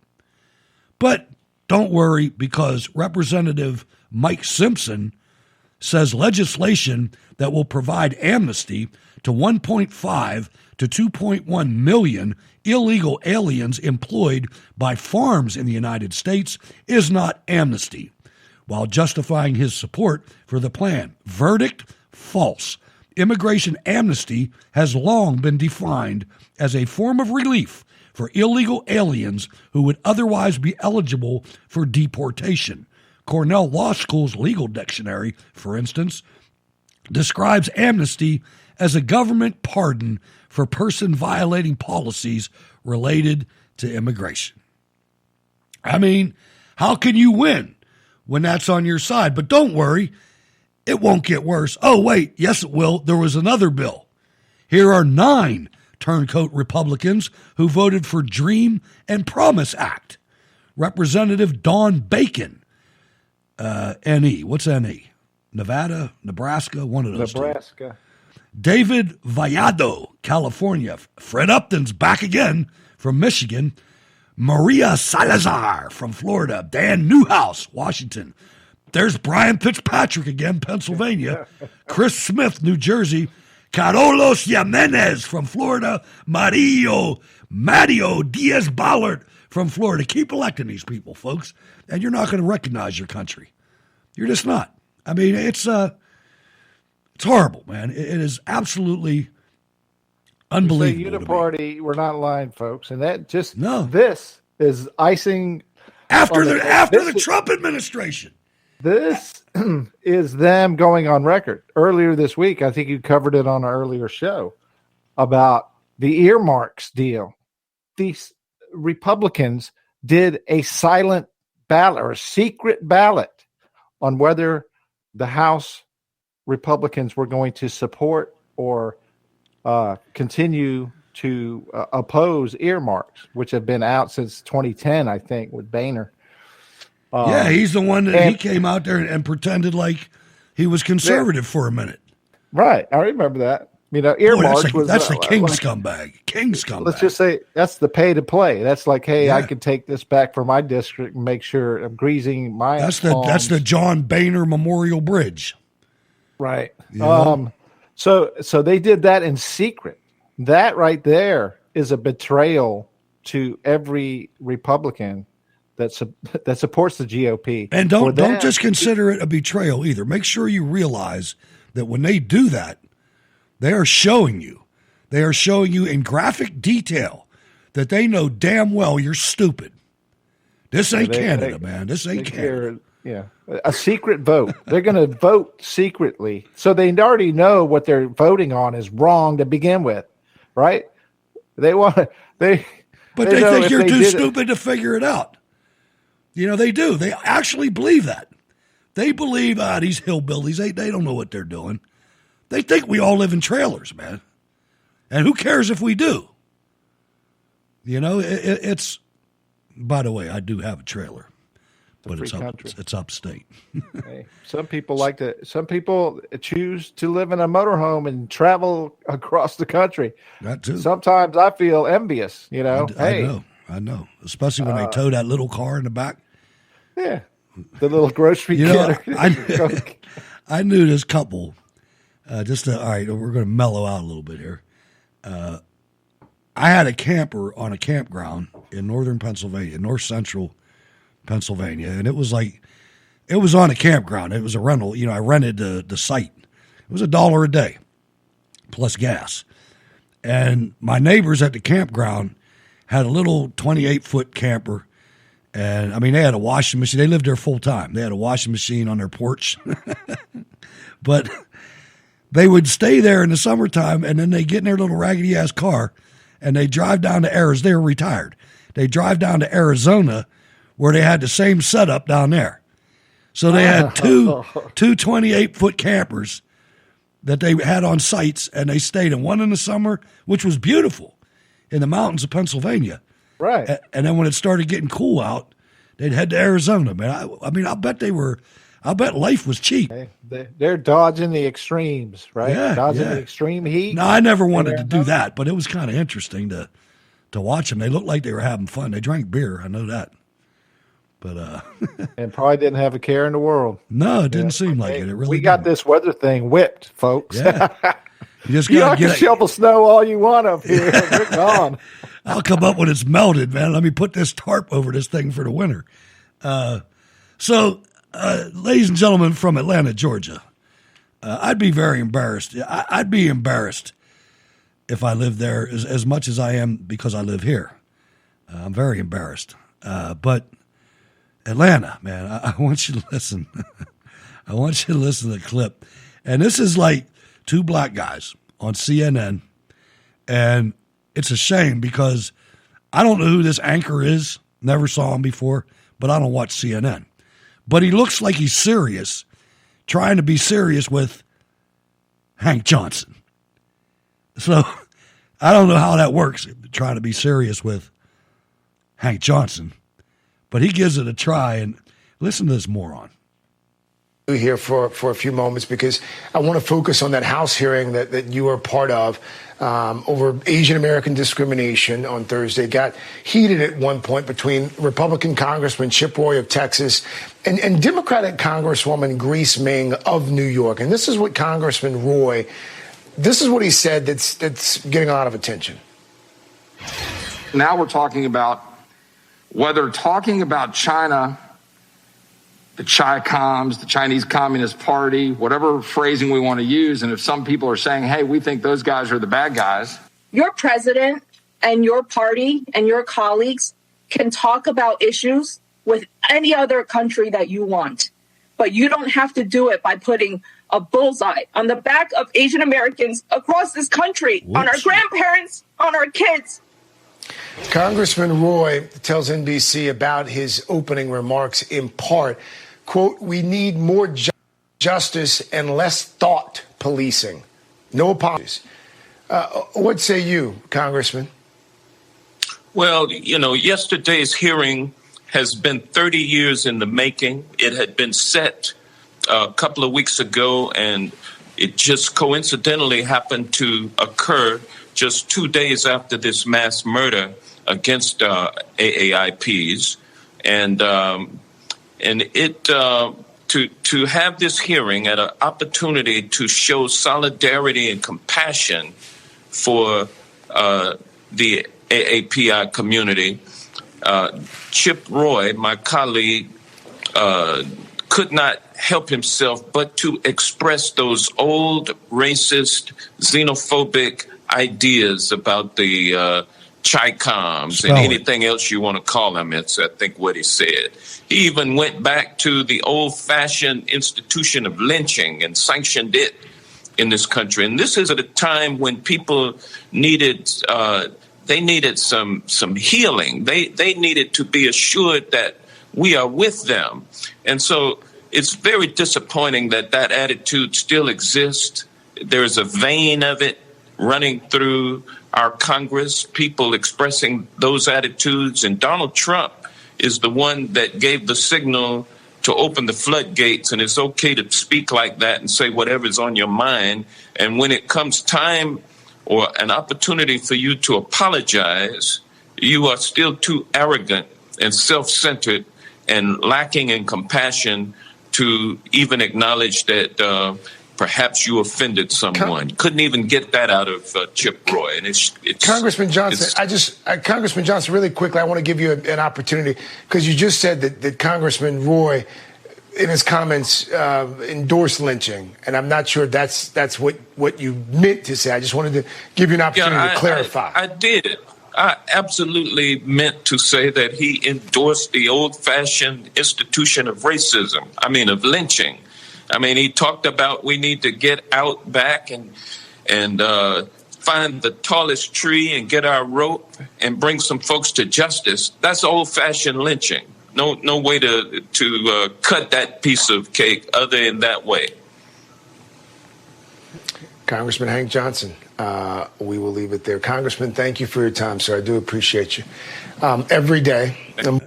But don't worry, because Representative Mike Simpson says legislation that will provide amnesty to 1.5 to 2.1 million illegal aliens employed by farms in the United States is not amnesty, while justifying his support for the plan. Verdict: false. Immigration amnesty has long been defined as a form of relief for illegal aliens who would otherwise be eligible for deportation. Cornell Law School's legal dictionary, for instance, describes amnesty as a government pardon for person violating policies related to immigration. I mean, how can you win when that's on your side? But don't worry, it won't get worse. Oh, wait, yes, it will. There was another bill. Here are 9 turncoat Republicans who voted for Dream and Promise Act. Representative Don Bacon, NE. What's NE? Nevada, Nebraska, one of those. Nebraska. Two. David Vallado, California. Fred Upton's back again from Michigan. Maria Salazar from Florida. Dan Newhouse, Washington. There's Brian Fitzpatrick again, Pennsylvania. Chris Smith, New Jersey. Carlos Jimenez from Florida. Mario Diaz-Balart from Florida. Keep electing these people, folks, and you're not going to recognize your country. You're just not. I mean, it's horrible, man. It is absolutely unbelievable. Uniparty, we're not lying, folks, and that just no. This is icing after the Trump administration. This is them going on record. Earlier this week, I think you covered it on an earlier show about the earmarks deal. These Republicans did a silent ballot or a secret ballot on whether the House Republicans were going to support or continue to oppose earmarks, which have been out since 2010, I think, with Boehner. Yeah, he's the one that he came out there and pretended like he was conservative for a minute. Right. I remember that. You know, earmarks that's the king scumbag. King scumbag. Let's just say that's the pay to play. That's like, hey, I could take this back for my district and make sure I'm greasing my That's the John Boehner Memorial Bridge. Right. Yeah. So they did that in secret. That right there is a betrayal to every Republican that supports the GOP. And don't just consider it a betrayal either. Make sure you realize that when they do that, they are showing you in graphic detail that they know damn well you're stupid. This ain't Canada, man. This ain't Canada. Yeah, a secret vote. They're going to vote secretly, so they already know what they're voting on is wrong to begin with, right? But they think you're too stupid to figure it out. You know, they do. They actually believe that. They believe, these hillbillies, they don't know what they're doing. They think we all live in trailers, man. And who cares if we do? You know, it's, by the way, I do have a trailer, but it's upstate. Hey, some people choose to live in a motorhome and travel across the country. That too. Sometimes I feel envious, you know. I know. Especially when they tow that little car in the back. Yeah. The little grocery kit. I knew this couple. All right, we're going to mellow out a little bit here. I had a camper on a campground in northern Pennsylvania, north central Pennsylvania, and it was on a campground. It was a rental. You know, I rented the site. It was $1 a day plus gas. And my neighbors at the campground had a little 28-foot camper. And, I mean, they had a washing machine. They lived there full time. They had a washing machine on their porch. But they would stay there in the summertime, and then they get in their little raggedy-ass car, and they drive down to Arizona. They were retired. They drive down to Arizona, where they had the same setup down there. So they had two 28-foot campers that they had on sites, and they stayed in one in the summer, which was beautiful, in the mountains of Pennsylvania. Right. And then when it started getting cool out, they'd head to Arizona, man. I mean, I bet life was cheap. Hey, they're dodging the extremes, right? Yeah, dodging the extreme heat. No, I never wanted to do that, but it was kind of interesting to watch them. They looked like they were having fun. They drank beer, I know that. But and probably didn't have a care in the world. No, it didn't seem like it. It really. We got this weather thing whipped, folks. Yeah. You just got to shovel snow all you want up here. We're gone. I'll come up when it's melted, man. Let me put this tarp over this thing for the winter. So, ladies and gentlemen from Atlanta, Georgia, I'd be very embarrassed. I'd be embarrassed if I lived there as much as I am because I live here. I'm very embarrassed. But Atlanta, man, I want you to listen. I want you to listen to the clip. And this is like two black guys on CNN. And it's a shame because I don't know who this anchor is. Never saw him before, but I don't watch CNN. But he looks like he's serious, trying to be serious with Hank Johnson. So I don't know how that works, trying to be serious with Hank Johnson. But he gives it a try, and listen to this moron. Here for a few moments because I want to focus on that House hearing that you were part of over Asian American discrimination on Thursday. It got heated at one point between Republican Congressman Chip Roy of Texas and Democratic Congresswoman Grace Ming of New York. And this is what Congressman Roy, this is what he said that's getting a lot of attention. Now we're talking about whether talking about China, the Chi-Coms, the Chinese Communist Party, whatever phrasing we want to use. And if some people are saying, hey, we think those guys are the bad guys. Your president and your party and your colleagues can talk about issues with any other country that you want. But you don't have to do it by putting a bullseye on the back of Asian Americans across this country, on our grandparents, on our kids. Congressman Roy tells NBC about his opening remarks in part, quote, we need more justice and less thought policing. No apologies. What say you, Congressman? Well, you know, yesterday's hearing has been 30 years in the making. It had been set a couple of weeks ago, and it just coincidentally happened to occur just 2 days after this mass murder against AAIPs, and it to have this hearing at an opportunity to show solidarity and compassion for the AAPI community. Chip Roy, my colleague, could not help himself but to express those old racist, xenophobic ideas about the Chi-Coms and anything else you want to call them. It's, I think, what he said. He even went back to the old-fashioned institution of lynching and sanctioned it in this country. And this is at a time when people needed they needed some healing. They needed to be assured that we are with them. And so it's very disappointing that that attitude still exists. There's a vein of it running through our Congress, people expressing those attitudes. And Donald Trump is the one that gave the signal to open the floodgates, and it's okay to speak like that and say whatever's on your mind. And when it comes time or an opportunity for you to apologize, you are still too arrogant and self-centered and lacking in compassion to even acknowledge that perhaps you offended someone. Couldn't even get that out of Chip Roy. And it's Congressman Johnson, Congressman Johnson, really quickly, I want to give you an opportunity because you just said that Congressman Roy, in his comments, endorsed lynching, and I'm not sure that's what you meant to say. I just wanted to give you an opportunity to clarify. I did. I absolutely meant to say that he endorsed the old-fashioned institution of racism. I mean, of lynching. I mean, he talked about we need to get out back and find the tallest tree and get our rope and bring some folks to justice. That's old-fashioned lynching. No way to cut that piece of cake other than that way. Congressman Hank Johnson, we will leave it there. Congressman, thank you for your time, sir. I do appreciate you. Every day.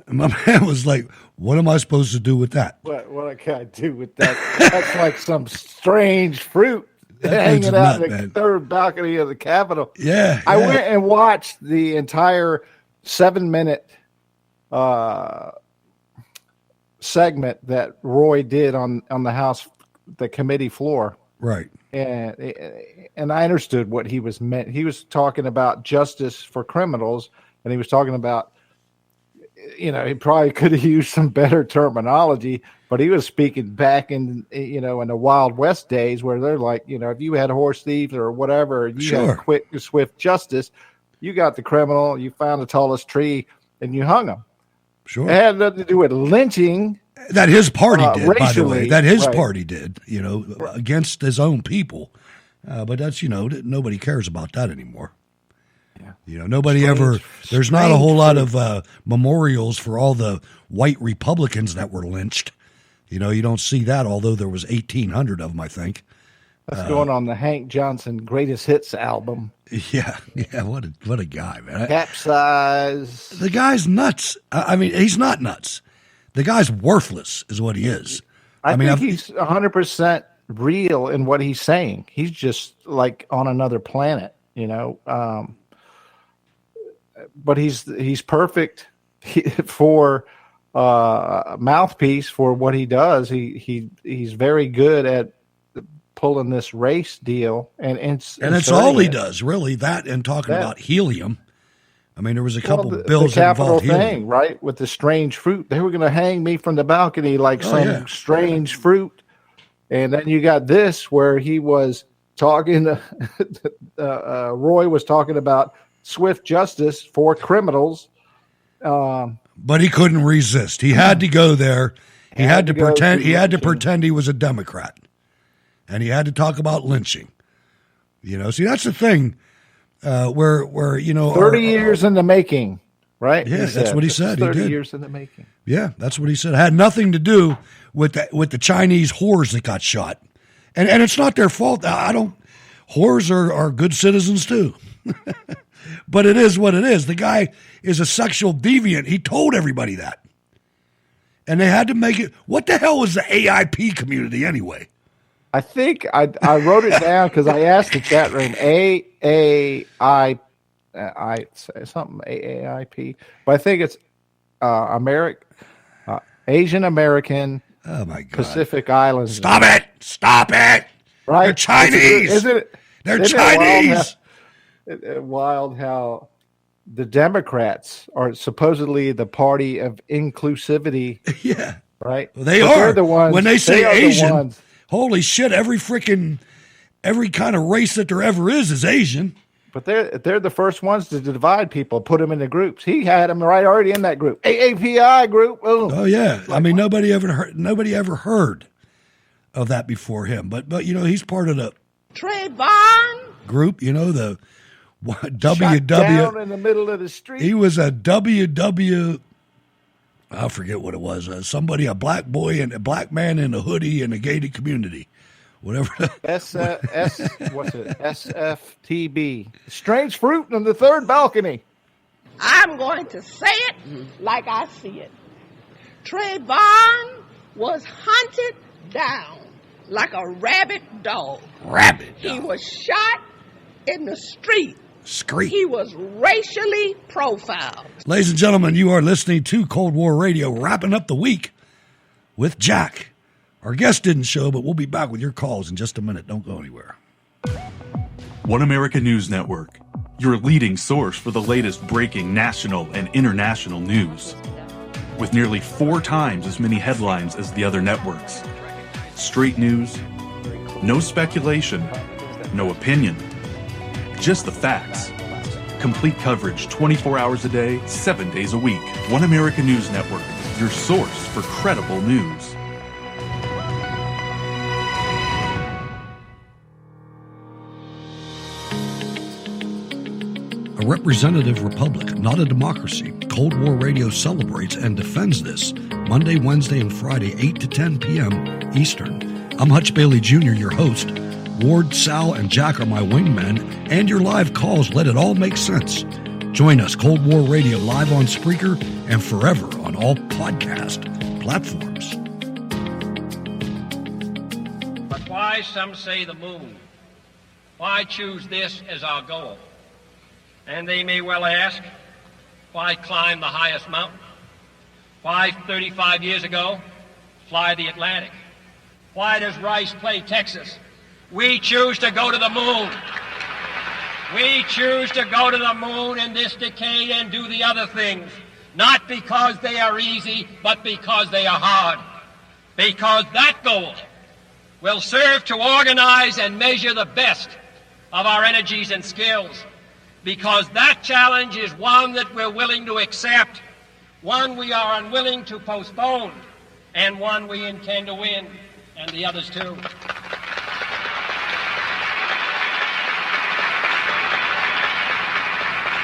My man was like, what am I supposed to do with that? What can I do with that? That's like some strange fruit hanging out in the third balcony of the Capitol. Yeah. I went and watched the entire 7-minute segment that Roy did on the committee floor. Right. And I understood what he was meant. He was talking about justice for criminals, and he was talking about, he probably could have used some better terminology, but he was speaking back in the Wild West days where they're like, if you had horse thieves or whatever, you had quick, swift justice. You got the criminal, you found the tallest tree, and you hung him. Sure. It had nothing to do with lynching. That his party did, racially, by the way. That his right. party did, against his own people. But that's, nobody cares about that anymore. Yeah. There's not a whole lot of memorials for all the white Republicans that were lynched. You don't see that, although there was 1,800 of them, I think. That's going on the Hank Johnson Greatest Hits album. Yeah, what a guy, man. Capsize. The guy's nuts. I mean, he's not nuts. The guy's worthless is what he is. I think he's 100% real in what he's saying. He's just like on another planet, but he's perfect for a mouthpiece for what he does. He's very good at pulling this race deal, and it's all he does, really. That and talking about helium. I mean, there was a couple bills the that capital involved helium. thing, right? With the strange fruit, they were going to hang me from the balcony like strange fruit, and then you got this where he was talking. Roy was talking about swift justice for criminals, but he couldn't resist. He had to go there. He had to pretend. He had to pretend he was a Democrat. And he had to talk about lynching. See, that's the thing where 30 years in the making, right? Yeah, that's what he said. 30 he did. years in the making. Yeah, that's what he said. It had nothing to do with the Chinese whores that got shot. And it's not their fault. Whores are good citizens too. But it is what it is. The guy is a sexual deviant. He told everybody that. And they had to make it. What the hell is the AIP community anyway? I think I wrote it down because I asked the chat room AAIP, but I think it's Asian American. Oh my God! Pacific Islands. Stop it! Right? They're Chinese. They're Chinese. Wild how the Democrats are supposedly the party of inclusivity. Yeah. Right. Well, they are the ones when they say Asian. Holy shit! Every kind of race that there ever is Asian. But they're the first ones to divide people, put them into groups. He had them right already in that group, AAPI group. Boom. Oh yeah, I mean nobody ever heard of that before him. But he's part of the Trayvon group. The Shot down in the middle of the street. He was a WW. I forget what it was. A black boy and a black man in a hoodie in a gated community, whatever. What's it? SFTB. Strange fruit on the third balcony. I'm going to say it like I see it. Trayvon was hunted down like a rabid dog. He was shot in the street. He was racially profiled. Ladies and gentlemen, you are listening to Cold War Radio, wrapping up the week with Jack. Our guest didn't show, but we'll be back with your calls in just a minute. Don't go anywhere. One America News Network, your leading source for the latest breaking national and international news. With nearly 4 times as many headlines as the other networks. Straight news, no speculation, no opinion. Just the facts. Complete coverage 24 hours a day, 7 days a week. One America News Network, your source for credible news. A representative republic, not a democracy. Cold War Radio celebrates and defends this Monday, Wednesday, and Friday, 8 to 10 p.m. Eastern. I'm Hutch Bailey Jr., your host. Ward, Sal, and Jack are my wingmen, and your live calls let it all make sense. Join us, Cold War Radio, live on Spreaker and forever on all podcast platforms. But why, some say, the moon? Why choose this as our goal? And they may well ask, why climb the highest mountain? Why, 35 years ago, fly the Atlantic? Why does Rice play Texas? We choose to go to the moon. We choose to go to the moon in this decade and do the other things, not because they are easy, but because they are hard. Because that goal will serve to organize and measure the best of our energies and skills. Because that challenge is one that we're willing to accept, one we are unwilling to postpone, and one we intend to win, and the others too.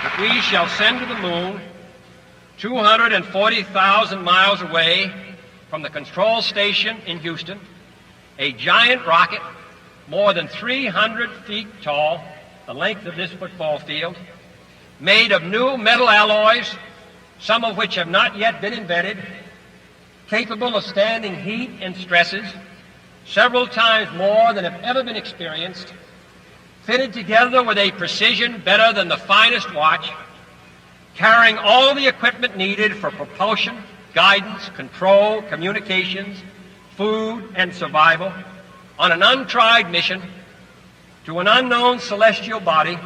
But we shall send to the moon, 240,000 miles away from the control station in Houston, a giant rocket more than 300 feet tall, the length of this football field, made of new metal alloys, some of which have not yet been invented, capable of standing heat and stresses several times more than have ever been experienced, fitted together with a precision better than the finest watch, carrying all the equipment needed for propulsion, guidance, control, communications, food, and survival on an untried mission to an unknown celestial body,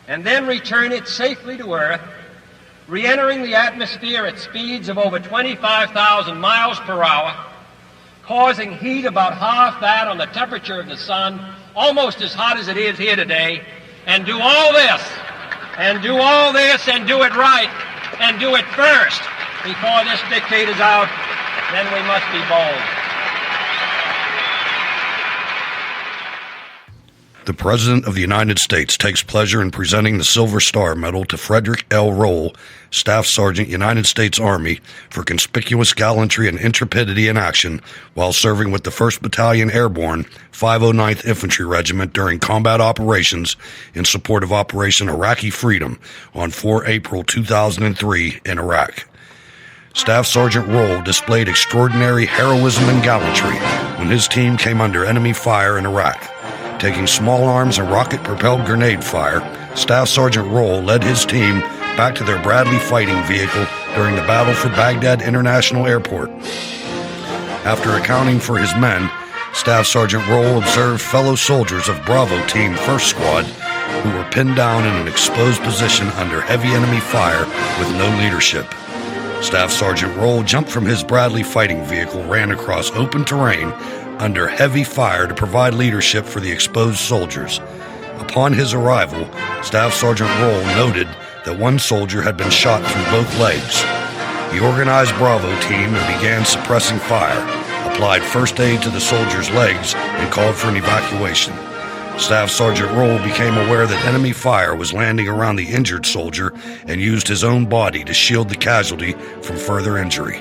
and then return it safely to Earth, re-entering the atmosphere at speeds of over 25,000 miles per hour, causing heat about half that on the temperature of the sun, almost as hot as it is here today, and do all this, and do it right, and do it first before this decade is out, then we must be bold. The President of the United States takes pleasure in presenting the Silver Star Medal to Frederick L. Roll, Staff Sergeant, United States Army, for conspicuous gallantry and intrepidity in action while serving with the 1st Battalion Airborne, 509th Infantry Regiment during combat operations in support of Operation Iraqi Freedom on 4 April 2003 in Iraq. Staff Sergeant Roll displayed extraordinary heroism and gallantry when his team came under enemy fire in Iraq. Taking small arms and rocket-propelled grenade fire, Staff Sergeant Roll led his team back to their Bradley fighting vehicle during the battle for Baghdad International Airport. After accounting for his men, Staff Sergeant Roll observed fellow soldiers of Bravo Team 1st Squad who were pinned down in an exposed position under heavy enemy fire with no leadership. Staff Sergeant Roll jumped from his Bradley fighting vehicle, ran across open terrain under heavy fire to provide leadership for the exposed soldiers. Upon his arrival, Staff Sergeant Roll noted that one soldier had been shot through both legs. He organized Bravo Team and began suppressing fire, applied first aid to the soldier's legs, and called for an evacuation. Staff Sergeant Roll became aware that enemy fire was landing around the injured soldier and used his own body to shield the casualty from further injury.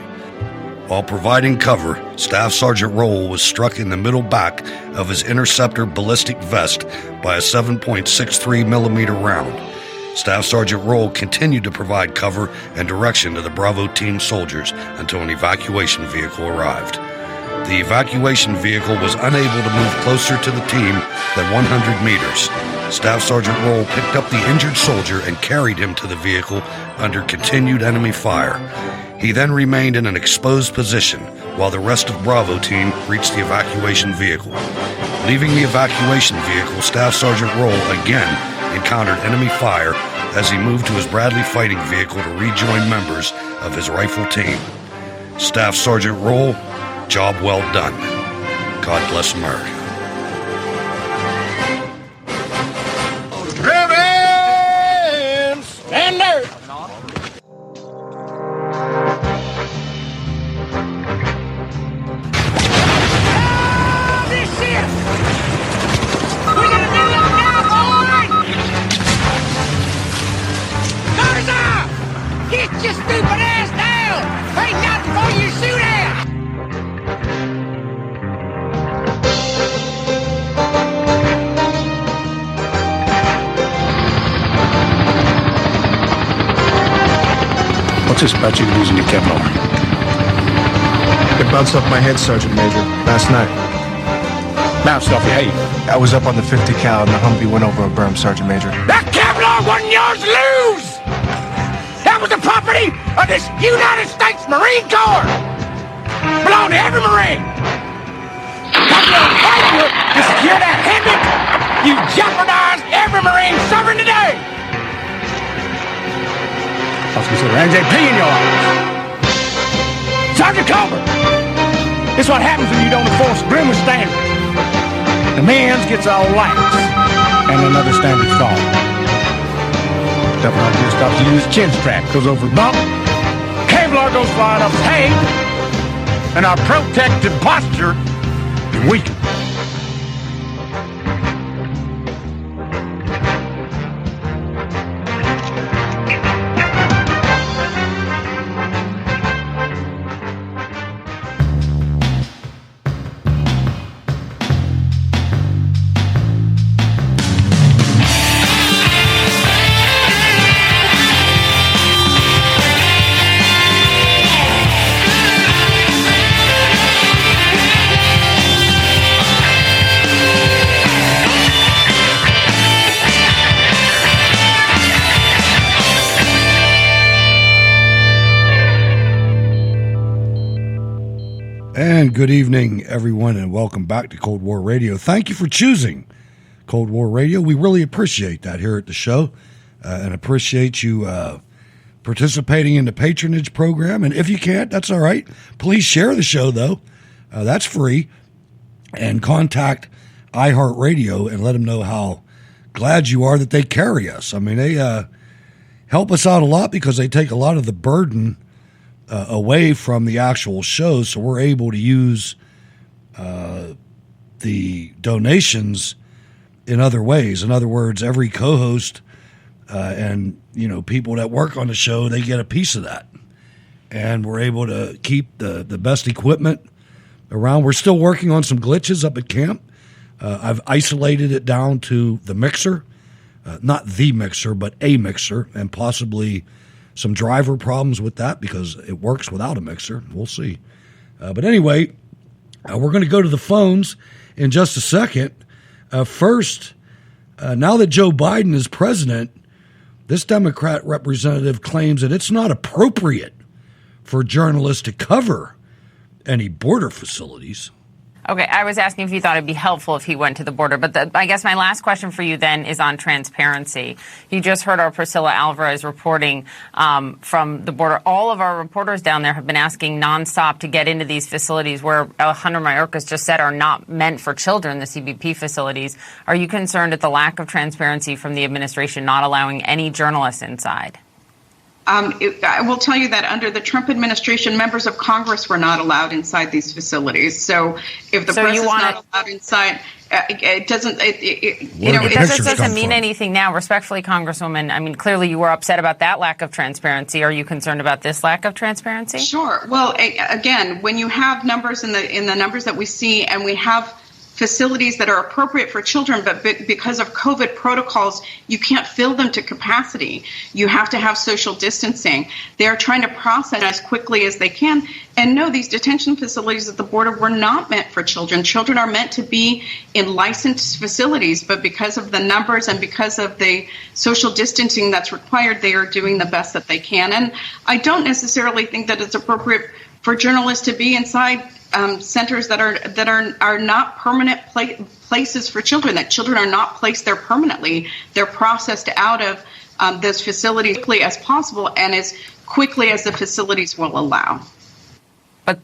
While providing cover, Staff Sergeant Roll was struck in the middle back of his interceptor ballistic vest by a 7.63 millimeter round. Staff Sergeant Roll continued to provide cover and direction to the Bravo Team soldiers until an evacuation vehicle arrived. The evacuation vehicle was unable to move closer to the team than 100 meters. Staff Sergeant Roll picked up the injured soldier and carried him to the vehicle under continued enemy fire. He then remained in an exposed position while the rest of Bravo Team reached the evacuation vehicle. Leaving the evacuation vehicle, Staff Sergeant Roll again encountered enemy fire as he moved to his Bradley fighting vehicle to rejoin members of his rifle team. Staff Sergeant Roll, job well done. God bless America. Reverend Standard! Get your stupid ass down! Ain't nothing for you to shoot at! What's this about you losing your Kevlar? It bounced off my head, Sergeant Major, last night. Bounced off your head? I was up on the 50 cal and the Humvee went over a berm, Sergeant Major. That Kevlar wasn't yours to lose! That was the property of this United States Marine Corps! Belonged to every Marine! Got your paperwork to secure that Hendrick! You jeopardized every Marine serving today! I was considering NJP in your office. Sergeant Culver! This is what happens when you don't enforce grimmer standards. The man's gets all lax, and another standard falls. Stuff out here stops you use chin strap, goes over a bump, Kevlar goes flying off his head. and our protective posture is weakened. And good evening, everyone, and welcome back to Cold War Radio. Thank you for choosing Cold War Radio. We really appreciate that here at the show and appreciate you participating in the patronage program. And if you can't, that's all right. Please share the show, though. That's free. And contact iHeartRadio and let them know how glad you are that they carry us. I mean, they help us out a lot because they take a lot of the burden away from the actual show, so we're able to use the donations in other ways. In other words, every co-host and people that work on the show, they get a piece of that, and we're able to keep the best equipment around. We're still working on some glitches up at camp. I've isolated it down to the mixer, not the mixer, but a mixer, and possibly some driver problems with that because it works without a mixer. We'll see. But anyway, we're going to go to the phones in just a second. First, now that Joe Biden is president, this Democrat representative claims that it's not appropriate for journalists to cover any border facilities. Okay, I was asking if you thought it'd be helpful if he went to the border, but I guess my last question for you then is on transparency. You just heard our Priscilla Alvarez reporting from the border. All of our reporters down there have been asking nonstop to get into these facilities where Alejandro Mayorkas just said are not meant for children, the CBP facilities. Are you concerned at the lack of transparency from the administration not allowing any journalists inside? I will tell you that under the Trump administration, members of Congress were not allowed inside these facilities. So if the press is not allowed inside, it doesn't. It doesn't mean anything now. Respectfully, Congresswoman. I mean, clearly you were upset about that lack of transparency. Are you concerned about this lack of transparency? Sure. Well, again, when you have numbers in the numbers that we see, and we have facilities that are appropriate for children, but because of COVID protocols, you can't fill them to capacity. You have to have social distancing. They're trying to process as quickly as they can. And no, these detention facilities at the border were not meant for children. Children are meant to be in licensed facilities, but because of the numbers and because of the social distancing that's required, they are doing the best that they can. And I don't necessarily think that it's appropriate for journalists to be inside centers that are not permanent places for children, that children are not placed there permanently. They're processed out of those facilities as quickly as possible and as quickly as the facilities will allow. But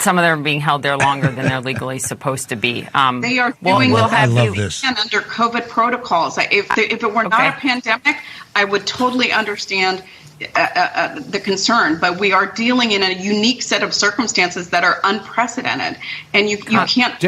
some of them are being held there longer than they're legally supposed to be. They are doing we'll what have they can under COVID protocols. If it were not a pandemic, I would totally understand the concern, but we are dealing in a unique set of circumstances that are unprecedented, and you can't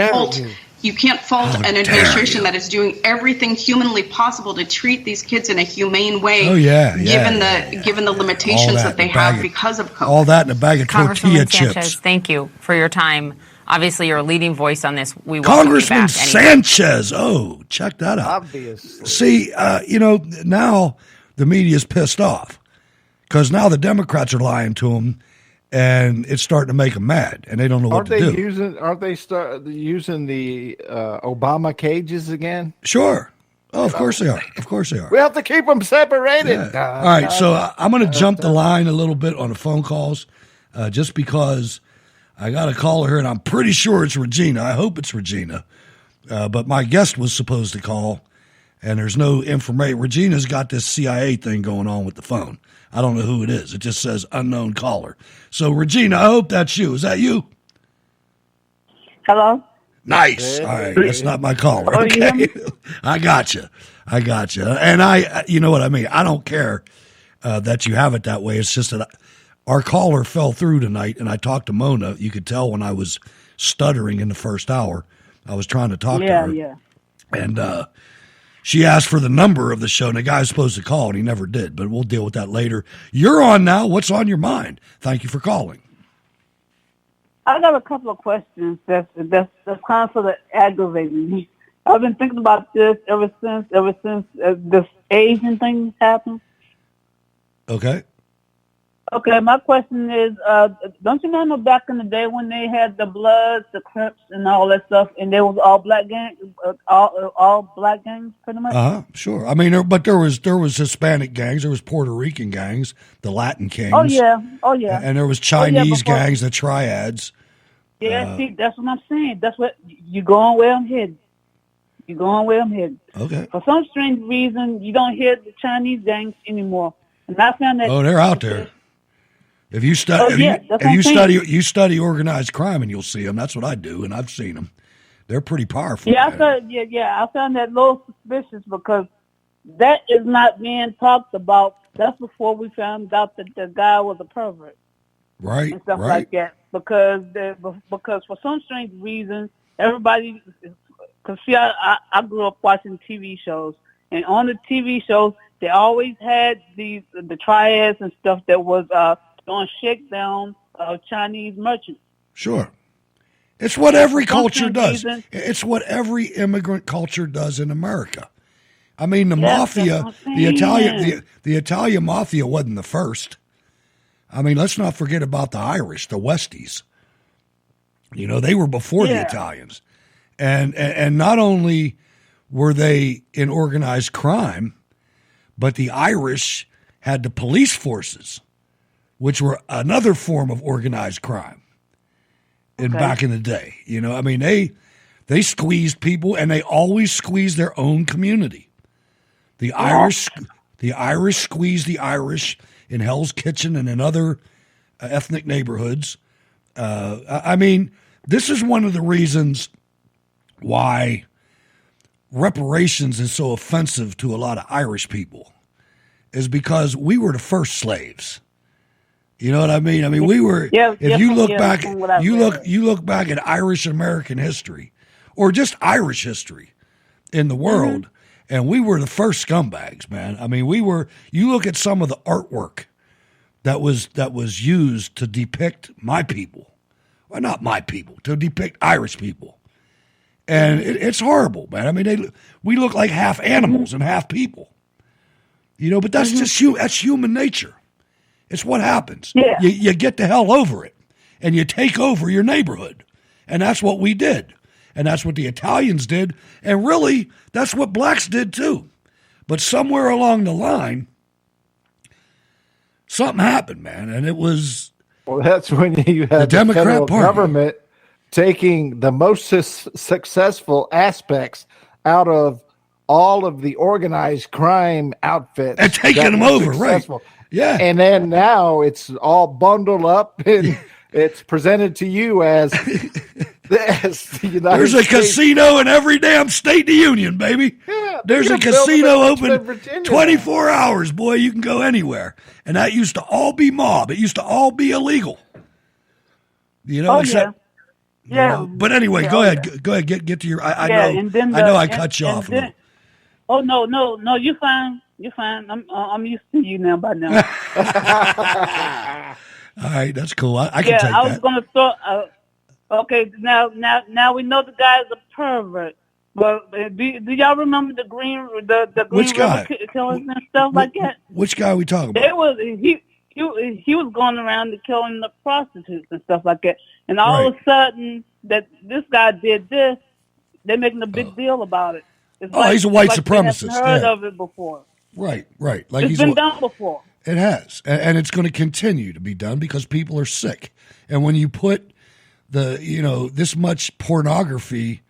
fault an administration that is doing everything humanly possible to treat these kids in a humane way. Given the limitations that they have because of COVID. All that in a bag of tortilla chips. Sanchez, thank you for your time. Obviously, you're a leading voice on this. We Congressman Sanchez. Oh, check that out. Obviously. See, now the media's pissed off. Because now the Democrats are lying to them, and it's starting to make them mad, and they don't know what to do. Aren't they using the Obama cages again? Sure. Oh, of course they are. Of course they are. We have to keep them separated. Yeah. All right, so I'm going to jump the line a little bit on the phone calls just because I got a caller here, and I'm pretty sure it's Regina. I hope it's Regina. But my guest was supposed to call, and there's no information. Regina's got this CIA thing going on with the phone. I don't know who it is. It just says unknown caller. So, Regina, I hope that's you. Is that you? Hello? Nice. All right. That's not my caller. Okay. I got you. And you know what I mean? I don't care that you have it that way. It's just that our caller fell through tonight, and I talked to Mona. You could tell when I was stuttering in the first hour. I was trying to talk to her. Yeah. And she asked for the number of the show, and the guy's supposed to call, and he never did. But we'll deal with that later. You're on now. What's on your mind? Thank you for calling. I got a couple of questions that's kind of sort of aggravating me. I've been thinking about this ever since this Asian thing happened. Okay. Okay, my question is, don't you know back in the day when they had the Bloods, the Crips, and all that stuff, and they was all black gangs, all black gangs, pretty much. Sure. I mean, but there was Hispanic gangs, there was Puerto Rican gangs, the Latin Kings. Oh yeah. And there was Chinese gangs, the Triads. Yeah, see, that's what I'm saying. That's what you're going where I'm headed. Okay. For some strange reason, you don't hear the Chinese gangs anymore, and I found that. Oh, they're out there. If you study, you study organized crime, and you'll see them. That's what I do, and I've seen them. They're pretty powerful. Yeah, I found that a little suspicious because that is not being talked about. That's before we found out that the guy was a pervert, right? And stuff like that. Because for some strange reason, everybody. Because see, I grew up watching TV shows, and on the TV shows, they always had the triads and stuff that was on shakedown Chinese merchants. Sure. It's what every culture does. It's what every immigrant culture does in America. I mean, the mafia, the Italian mafia wasn't the first. I mean, let's not forget about the Irish, the Westies. You know, they were before the Italians. And not only were they in organized crime, but the Irish had the police forces, which were another form of organized crime back in the day. You know, I mean, they squeezed people, and they always squeezed their own community. The Irish squeezed the Irish in Hell's Kitchen and in other ethnic neighborhoods. I mean, this is one of the reasons why reparations is so offensive to a lot of Irish people, is because we were the first slaves. You know what I mean? I mean, we were. If you look back, you look back at Irish American history, or just Irish history in the world, and we were the first scumbags, man. I mean, we were. You look at some of the artwork that was used to depict my people, well, not my people, to depict Irish people, and it's horrible, man. I mean, we look like half animals and half people. You know, but that's just that's human nature. It's what happens. Yeah. You get the hell over it, and you take over your neighborhood. And that's what we did. And that's what the Italians did. And really, that's what blacks did too. But somewhere along the line, something happened, man. And it was... Well, that's when you had the Democrat federal Party government taking the most successful aspects out of all of the organized crime outfits. And taking them over, successful. Right. Yeah. And then now it's all bundled up and it's presented to you as the United There's a States. casino in every damn state in the union, baby. Yeah, there's a casino open 24 hours, boy. You can go anywhere. And that used to all be mob. It used to all be illegal. You know, except, you know, but anyway, go ahead. Go ahead. Get to your. I know I cut you off. Oh no, you're fine. You're fine. I'm used to you now by now. All right, that's cool. I can take that. I was going to throw. Okay, now we know the guy's a pervert. But do y'all remember the Green Which guy? River killings and stuff like that? Which guy are we talking about? He was going around killing the prostitutes and stuff like that. And all of a sudden that this guy did this, they're making a big deal about it. It's he's a white supremacist. They haven't heard of it before. Right. Like it's been done before. It has, and it's going to continue to be done because people are sick. And when you put this much pornography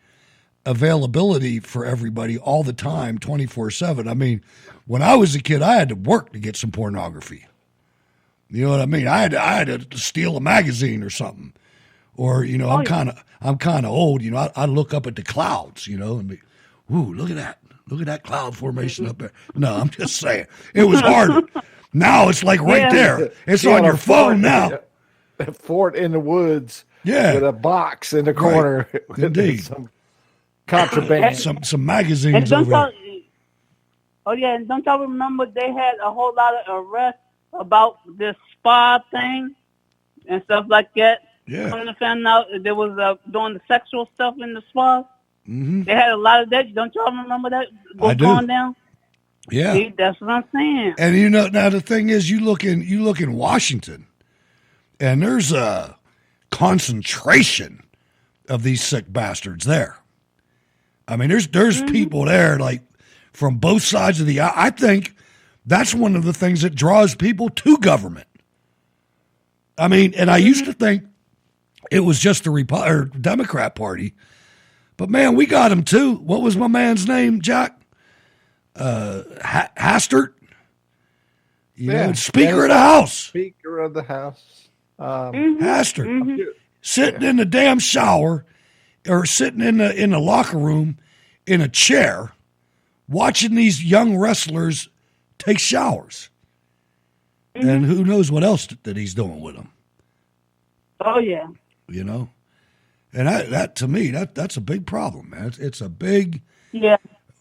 availability for everybody all the time, 24/7. I mean, when I was a kid, I had to work to get some pornography. You know what I mean? I had to steal a magazine or something, or I'm kind of old. You know, I look up at the clouds, and be, ooh, look at that cloud formation up there. No, I'm just saying it was harder. Now it's like right there. It's on your phone now. A fort in the woods. Yeah. With a box in the corner. Right. Indeed. Some contraband. some magazines over there. Oh, yeah, and don't y'all remember they had a whole lot of arrests about this spa thing and stuff like that? Yeah. When I found out there was doing the sexual stuff in the spa. Mm-hmm. They had a lot of that. Don't y'all remember that going down? Yeah. See, that's what I'm saying. And now the thing is, you look in Washington, and there's a concentration of these sick bastards there. I mean, there's people there like from both sides of the aisle. I think that's one of the things that draws people to government. I mean, and I used to think it was just the Democrat Party, but man, we got him too. What was my man's name, Jack? Hastert, Speaker of the House. Speaker of the House. Hastert, sitting in the damn shower or sitting in the locker room in a chair, watching these young wrestlers take showers, and who knows what else that he's doing with them. Oh yeah, and that to me that's a big problem, man. It's a big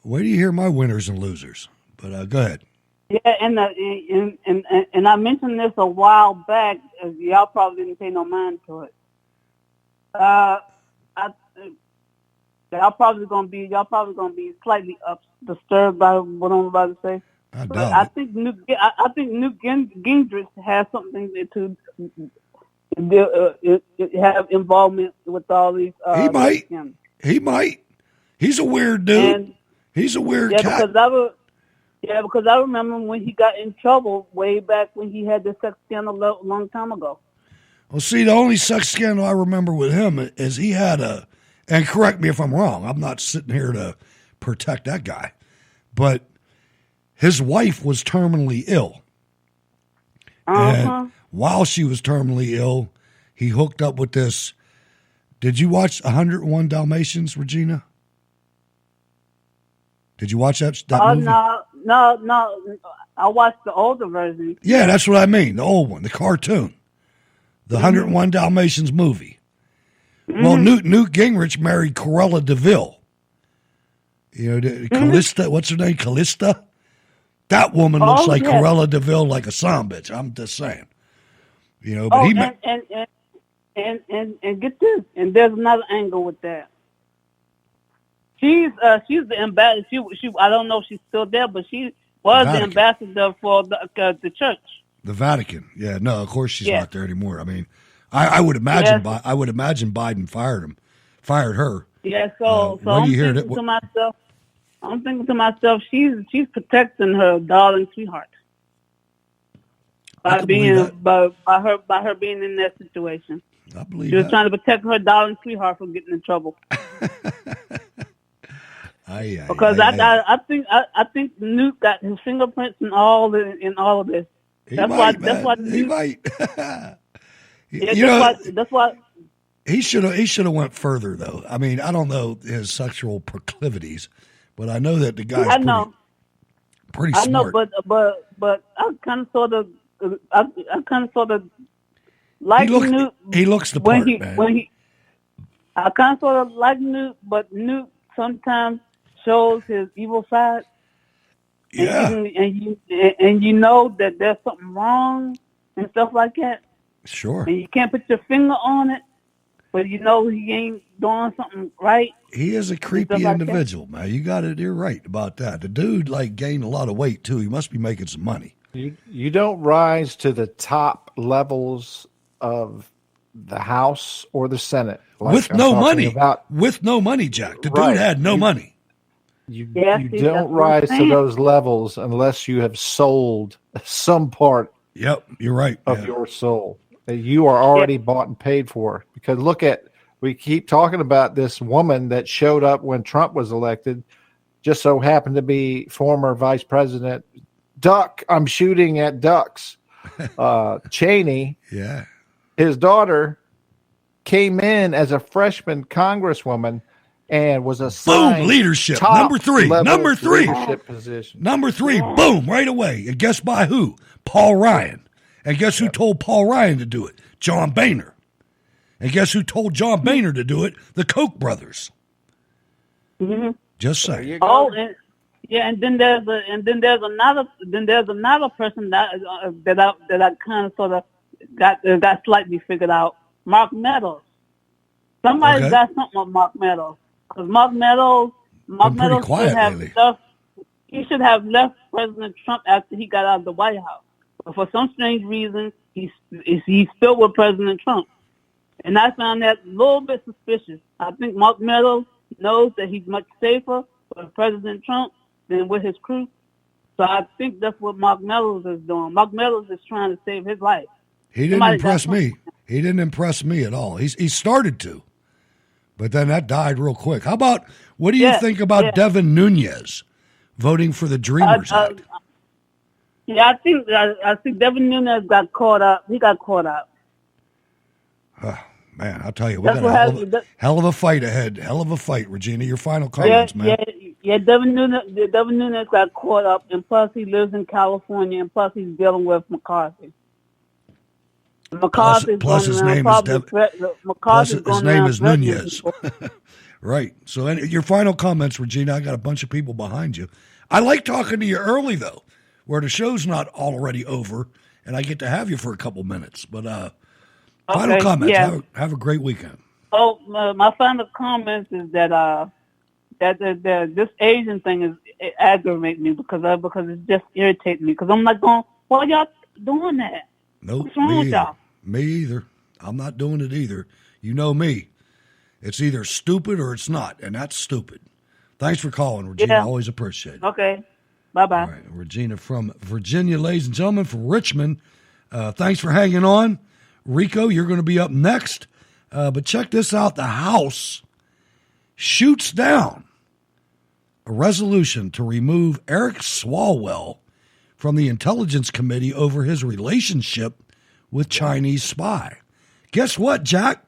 Where do you hear my winners and losers? But go ahead. Yeah, and I mentioned this a while back. Y'all probably didn't pay no mind to it. Y'all probably gonna be slightly disturbed by what I'm about to say. I think Newt Gingrich has something to have involvement with all these. He might. He's a weird dude. He's a weird cat. Because I remember when he got in trouble way back when he had the sex scandal a long time ago. Well, see, the only sex scandal I remember with him is he had and correct me if I'm wrong, I'm not sitting here to protect that guy, but his wife was terminally ill. And while she was terminally ill, he hooked up with this. Did you watch 101 Dalmatians, Regina? Did you watch that movie? No. I watched the older version. Yeah, that's what I mean. The old one, the cartoon. The 101 Dalmatians movie. Well, Newt Gingrich married Cruella DeVille. Callista, what's her name? Callista? That woman looks like Cruella DeVille like a son bitch. I'm just saying. But and get this, and there's another angle with that. She's the ambassador. She I don't know if she's still there, but she was the ambassador for the church. The Vatican. Yeah, no, of course she's not there anymore. I mean, I would imagine Biden fired her. Yeah, so I'm thinking to myself, she's protecting her darling sweetheart by her being in that situation. I believe she was trying to protect her darling sweetheart from getting in trouble. Because I think Newt got his fingerprints in all of this. That's why he might. That's why he should have went further though. I mean, I don't know his sexual proclivities, but I know that the guy's pretty smart. I know, but I kind of sort of like Newt. He looks the part, man. I kind of sort of like Newt, but Newt sometimes shows his evil side. Yeah. And you know that there's something wrong and stuff like that. Sure. And you can't put your finger on it, but you know he ain't doing something right. He is a creepy individual, man. You're right about that. The dude gained a lot of weight too. He must be making some money. You don't rise to the top levels of the House or the Senate with no money. With no money, Jack. The dude had no money. You don't rise to those levels unless you have sold some part. Yep, you're right. Of your soul that you are already bought and paid for. Because we keep talking about this woman that showed up when Trump was elected, just so happened to be former Vice President I'm shooting at ducks. Cheney. Yeah. His daughter came in as a freshman congresswoman and was assigned leadership. top Number three. leadership position. Number 3, boom, right away. And guess by who? Paul Ryan. And guess who told Paul Ryan to do it? John Boehner. And guess who told John Boehner to do it? The Koch brothers. Mm-hmm. Just saying. Oh, and then there's another person that I kind of sort of got slightly figured out. Mark Meadows. Somebody's got something with Mark Meadows, because Mark Meadows should have left President Trump after he got out of the White House, but for some strange reason he's still with President Trump, and I found that a little bit suspicious. I think Mark Meadows knows that he's much safer with President Trump than with his crew, so I think that's what Mark Meadows is doing. Mark Meadows is trying to save his life. He didn't impress me. He didn't impress me at all. He started to, but then that died real quick. How about, what do you think about Devin Nunes voting for the Dreamers Act? I think Devin Nunes got caught up. He got caught up. Man, I'll tell you, we got a hell of a fight ahead. Hell of a fight, Regina. Your final comments, man. Devin Nunes got caught up, and plus he lives in California, and plus he's dealing with McCarthy. Plus his name is Nunez. Right. So your final comments, Regina. I got a bunch of people behind you. I like talking to you early, though, where the show's not already over, and I get to have you for a couple minutes. But final comments. Yeah. Have a great weekend. Oh, my final comments is that this Asian thing is aggravating me because it's just irritating me, because I'm like going, why y'all doing that? Nope. What's wrong with y'all? Me either. I'm not doing it either. You know me. It's either stupid or it's not, and that's stupid. Thanks for calling, Regina. Yeah. Always appreciate it. Okay. Bye-bye. All right. Regina from Virginia, ladies and gentlemen, from Richmond. Thanks for hanging on. Rico, you're going to be up next. But check this out. The House shoots down a resolution to remove Eric Swalwell from the Intelligence Committee over his relationship with Chinese spy. Guess what, Jack?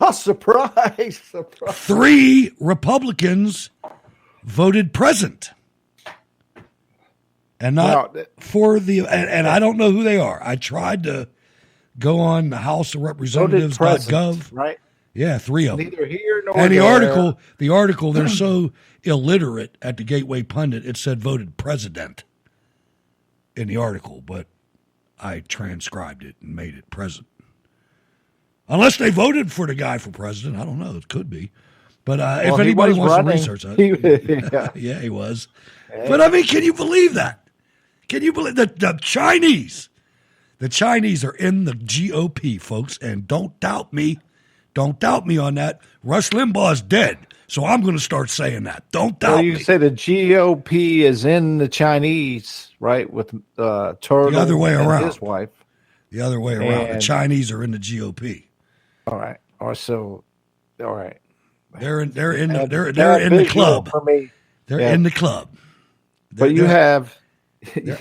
Oh, surprise. 3 Republicans voted present. And not for the, and I don't know who they are. I tried to go on the House of Representatives.gov. Right? Yeah, 3 of them. Neither here nor and there. the article, they're so illiterate at the Gateway Pundit, it said voted president in the article, but I transcribed it and made it present. Unless they voted for the guy for president. I don't know. It could be. But if anybody wants to research that. Yeah, he was. Hey. But, I mean, can you believe that? Can you believe that the Chinese are in the GOP, folks, and don't doubt me. Don't doubt me on that. Rush Limbaugh's dead, so I'm going to start saying that. Don't doubt me. You say the GOP is in the Chinese, right, with Turtle the other way around. And his wife. The other way around. The Chinese are in the GOP. All right. All right. They're in the club. For me. They're in the club. But you have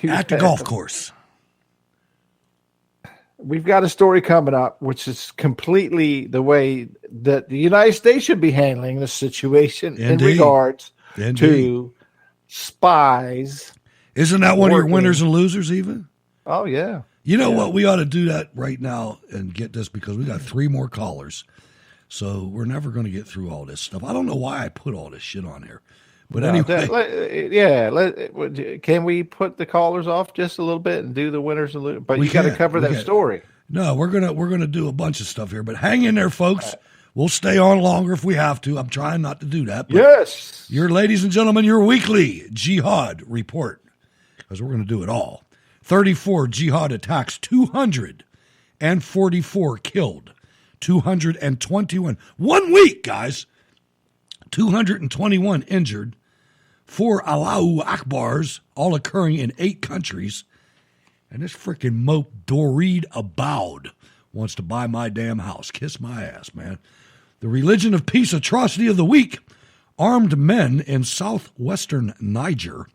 at the golf course. We've got a story coming up, which is completely the way that the United States should be handling this situation in regards to spies. Isn't that one of your winners and losers even? Oh, yeah. You know what? We ought to do that right now and get this, because we got 3 more callers. So we're never going to get through all this stuff. I don't know why I put all this shit on here. But anyway. Can we put the callers off just a little bit and do the winners and losers? But you got to cover that story. No, we're gonna do a bunch of stuff here. But hang in there, folks. Right. We'll stay on longer if we have to. I'm trying not to do that. But yes. Ladies and gentlemen, your weekly jihad report, because we're going to do it all. 34 jihad attacks, 244 killed, 221. 1 week, guys. 221 injured, 4 Allahu Akbars, all occurring in 8 countries. And this freaking mope Doreed Aboud wants to buy my damn house. Kiss my ass, man. The religion of peace atrocity of the week. Armed men in southwestern Niger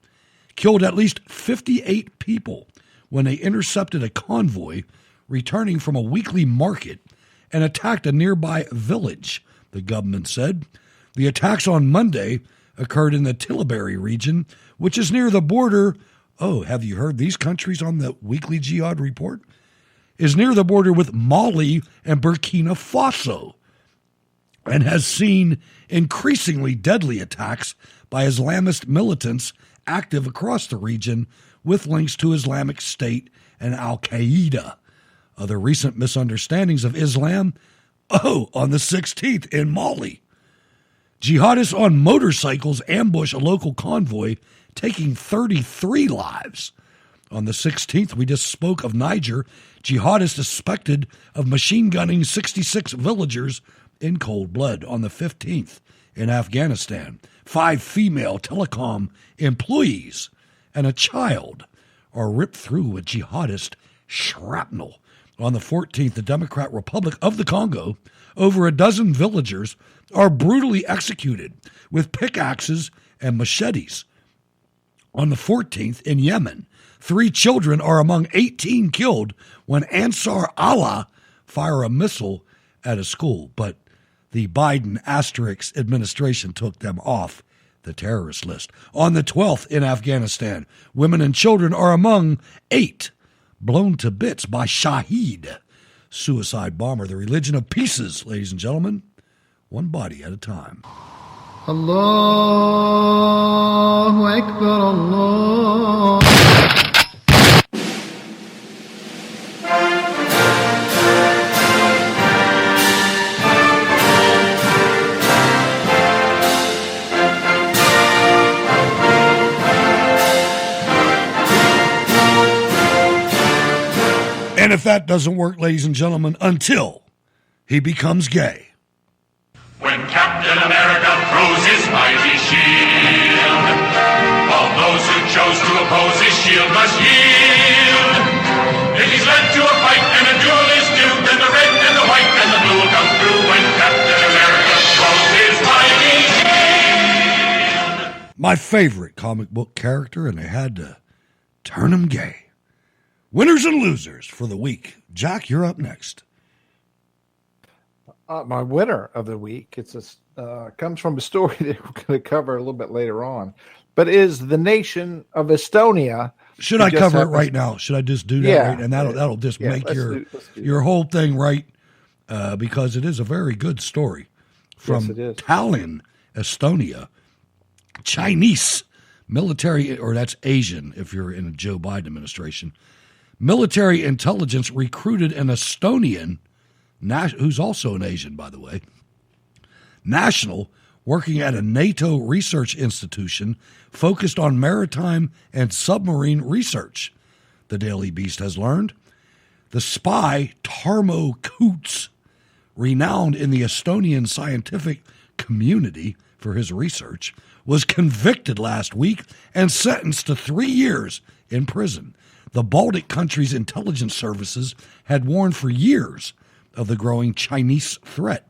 killed at least 58 people when they intercepted a convoy returning from a weekly market and attacked a nearby village, the government said. The attacks on Monday occurred in the Tilbury region, which is near the border. Oh, have you heard these countries on the weekly jihad report? Is near the border with Mali and Burkina Faso, and has seen increasingly deadly attacks by Islamist militants active across the region with links to Islamic State and Al-Qaeda. Other recent misunderstandings of Islam, on the 16th in Mali. Jihadists on motorcycles ambush a local convoy, taking 33 lives. On the 16th, we just spoke of Niger. Jihadists suspected of machine gunning 66 villagers in cold blood. On the 15th, in Afghanistan, 5 female telecom employees and a child are ripped through with jihadist shrapnel. On the 14th, the Democratic Republic of the Congo, over a dozen villagers are brutally executed with pickaxes and machetes. On the 14th, in Yemen, 3 children are among 18 killed when Ansar Allah fire a missile at a school, but the Biden asterisk administration took them off the terrorist list. On the 12th, in Afghanistan, women and children are among 8 blown to bits by Shaheed, suicide bomber, the religion of pieces, ladies and gentlemen, one body at a time. Allahu Akbar, Allah. And if that doesn't work, ladies and gentlemen, until he becomes gay. When Captain America throws his mighty shield, all those who chose to oppose his shield must yield. If he's led to a fight and a duel is due, then the red and the white and the blue will come through when Captain America throws his mighty shield. My favorite comic book character, and they had to turn him gay. Winners and losers for the week. Jack, you're up next. My winner of the week, comes from a story that we're going to cover a little bit later on, but is the nation of Estonia. Should I cover it right now? Should I just do that? Yeah. Right? And that'll just make let's your do whole thing right, because it is a very good story from Tallinn, Estonia. Chinese military, or that's Asian if you're in a Joe Biden administration. Military intelligence recruited an Estonian, who's also an Asian, by the way, national working at a NATO research institution focused on maritime and submarine research. The Daily Beast has learned. The spy, Tarmo Koots, renowned in the Estonian scientific community for his research, was convicted last week and sentenced to 3 years in prison. The Baltic countries' intelligence services had warned for years of the growing Chinese threat,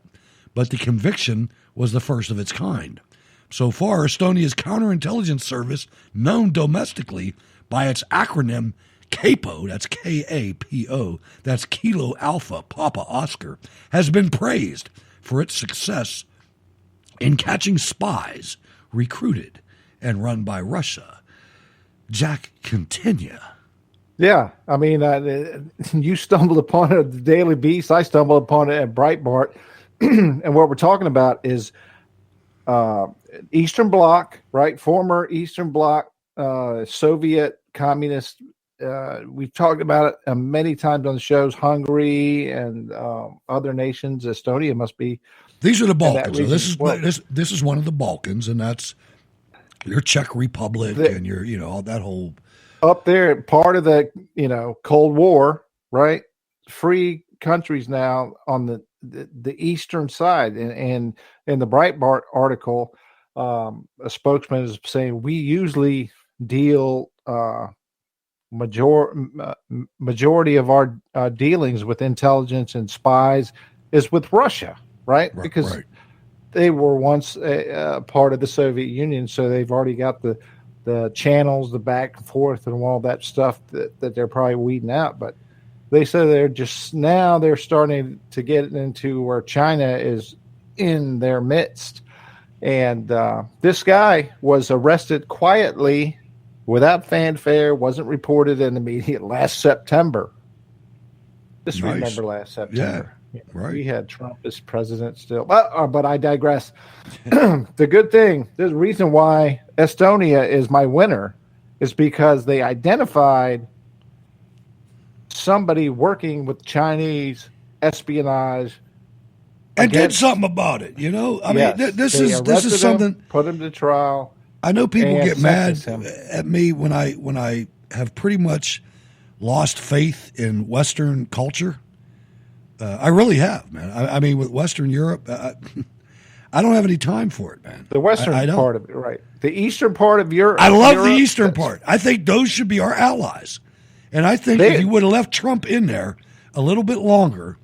but the conviction was the first of its kind. So far, Estonia's counterintelligence service, known domestically by its acronym CAPO, that's K-A-P-O, that's Kilo Alpha Papa Oscar, has been praised for its success in catching spies recruited and run by Russia. Jack, continue. Yeah, I mean, you stumbled upon it at the Daily Beast. I stumbled upon it at Breitbart. And what we're talking about is Eastern Bloc, right? Former Eastern Bloc, Soviet communist. We've talked about it many times on the shows. Hungary and other nations. Estonia must be. These are the Balkans. So this is one of the Balkans, and that's your Czech Republic and your all that whole. Up there, part of the Cold War, right? Free countries now on the eastern side, and in the Breitbart article, a spokesman is saying we usually deal majority of our dealings with intelligence and spies is with Russia, right? Because they were once part of the Soviet Union, so they've already got the channels, the back and forth, and all that stuff that they're probably weeding out. But they say they're starting to get into where China is in their midst, And this guy was arrested quietly, without fanfare, wasn't reported in the media last September. Just Nice. remember last September. Yeah, right. We had Trump as president still. But I digress. The good thing, the reason why Estonia is my winner is because they identified somebody working with Chinese espionage and did something about it. You know, I mean, this is something. Put him to trial. I know people get mad at me when I have pretty much lost faith in Western culture. I really have, man. I mean, with Western Europe, I don't have any time for it, man. The Western part of it, right? The Eastern part of Europe. I love the Eastern part. I think those should be our allies. And I think if you would have left Trump in there a little bit longer,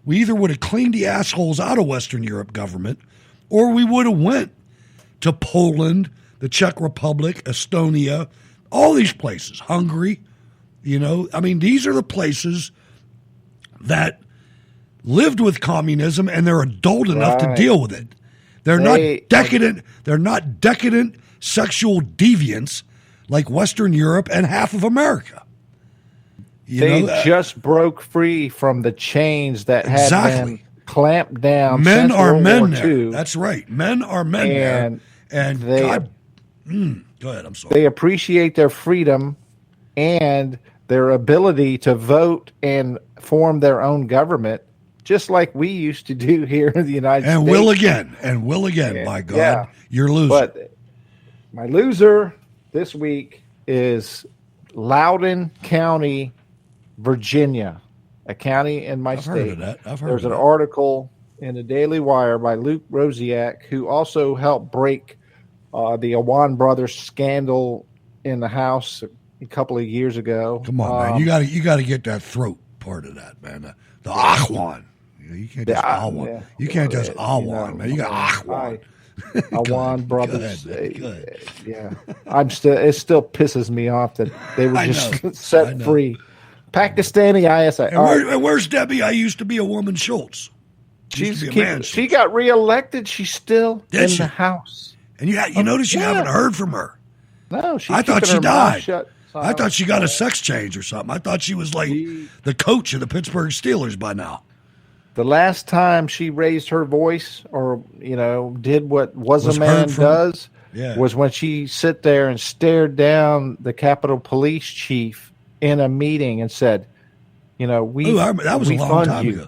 we either would have cleaned the assholes out of Western Europe government, or we would have went to Poland, the Czech Republic, Estonia, all these places, Hungary. You know, I mean, these are the places that lived with communism and they're adult enough to deal with it. They're not decadent. They're not decadent sexual deviants like Western Europe and half of America. They just broke free from the chains that had been clamped down. Men since are World men War there. II. That's right. Men are men there. And they, God, go ahead. I'm sorry. They appreciate their freedom and their ability to vote and form their own government, just like we used to do here in the United States. And will again. By God, you're losing. But my loser this week is Loudoun County, Virginia, a county in my state. Heard of that. I've heard There's of an that. article in the Daily Wire by Luke Rosiak, who also helped break the Awan brothers scandal in the House a couple of years ago. Come on, man. You got to get that throat part of that, man. The Ahwan. You can't just Awan. Yeah. You can't just Awan, man. You got Ahwan. Awan brothers. Good. Yeah. It still pisses me off that they were just set free. Pakistani ISI. And where's Debbie? I used to be a woman Schultz. She got reelected. She's still in the House. And you notice you haven't heard from her. No, I thought she died. I thought she got a sex change or something. I thought she was like the coach of the Pittsburgh Steelers by now. The last time she raised her voice or, did what was a man does was when she sit there and stared down the Capitol Police chief in a meeting and said, that was a long time ago.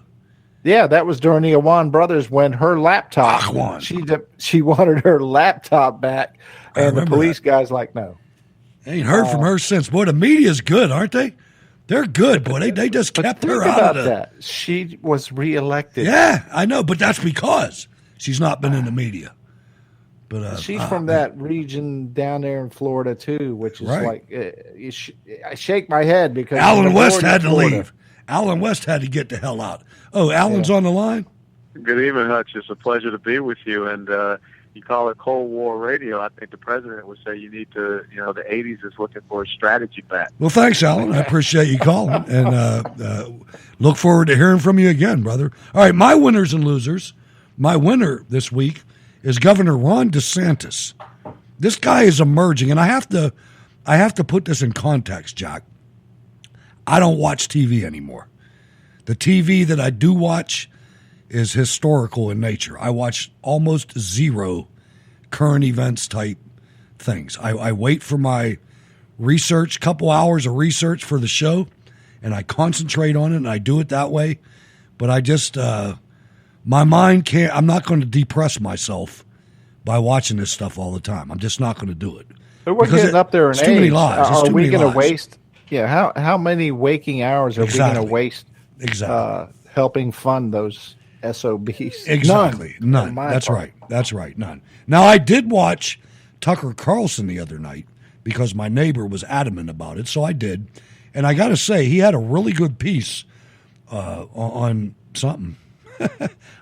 Yeah, that was during the Awan brothers when her laptop, she wanted her laptop back, and the police guy's like, no. Ain't heard from her since. Boy, the media's good, aren't they? They're good, boy. They just kept her out of that. She was reelected. Yeah, I know, but that's because she's not been in the media. But she's from that region down there in Florida too, which is like I shake my head because Alan West had to leave. Alan West had to get the hell out. Oh, Alan's on the line? Good evening, Hutch. It's a pleasure to be with you. And you call it Cold War radio. I think the president would say you need to, the 80s is looking for a strategy back. Well, thanks, Alan. I appreciate you calling. And look forward to hearing from you again, brother. All right, my winners and losers. My winner this week is Governor Ron DeSantis. This guy is emerging, and I have to put this in context, Jack. I don't watch TV anymore. The TV that I do watch is historical in nature. I watch almost zero current events type things. I wait for my research, couple hours of research for the show, and I concentrate on it, and I do it that way. But I just, my mind can't, I'm not going to depress myself by watching this stuff all the time. I'm just not going to do it. But we're getting up there in age. Too many lies. Are we going to waste? Yeah, how many waking hours are we going to waste helping fund those SOBs? Exactly. None. That's right. That's right. None. Now, I did watch Tucker Carlson the other night because my neighbor was adamant about it, so I did. And I got to say, he had a really good piece on something.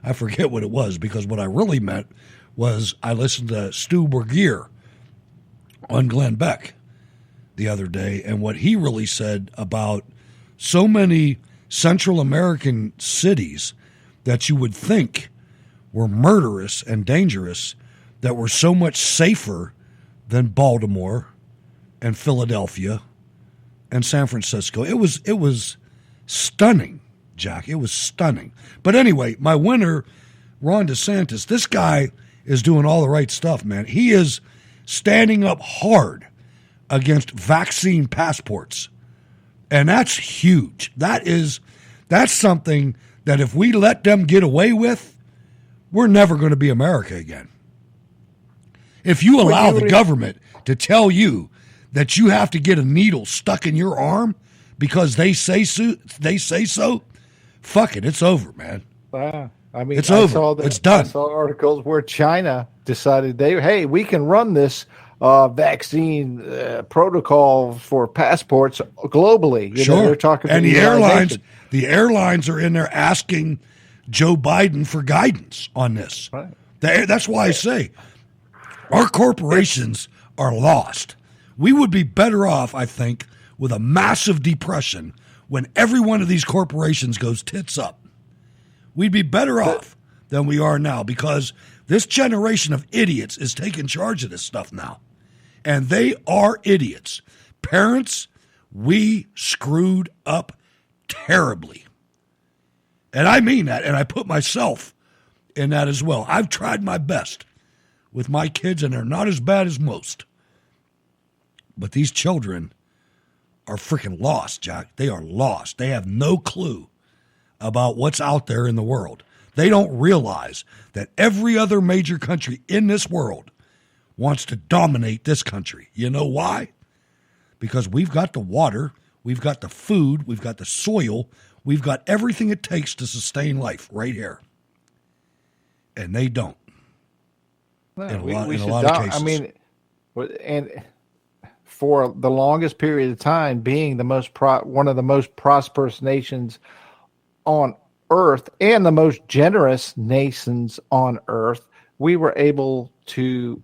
I forget what it was, because what I really meant was I listened to Stu Burgier on Glenn Beck the other day, and what he really said about so many Central American cities that you would think were murderous and dangerous, that were so much safer than Baltimore and Philadelphia and San Francisco. It was stunning, Jack. It was stunning. But anyway, my winner, Ron DeSantis, this guy is doing all the right stuff, man. He is standing up hard against vaccine passports. And that's huge. That's something that if we let them get away with, we're never going to be America again. If you allow the government to tell you that you have to get a needle stuck in your arm because they say so, fuck it, it's over, man. Wow. I mean, it's over. It's done. I saw articles where China decided we can run this vaccine protocol for passports globally. Sure. They're talking and the airlines are in there asking Joe Biden for guidance on this. Right. That's why I say our corporations are lost. We would be better off, I think, with a massive depression when every one of these corporations goes tits up. We'd be better off than we are now because this generation of idiots is taking charge of this stuff now. And they are idiots. Parents, we screwed up terribly. And I mean that, and I put myself in that as well. I've tried my best with my kids, and they're not as bad as most. But these children are freaking lost, Jack. They are lost. They have no clue about what's out there in the world. They don't realize that every other major country in this world wants to dominate this country. You know why? Because we've got the water, we've got the food, we've got the soil, we've got everything it takes to sustain life right here. And they don't. Well, in a lot of cases. I mean, and for the longest period of time, being one of the most prosperous nations on earth and the most generous nations on earth, we were able to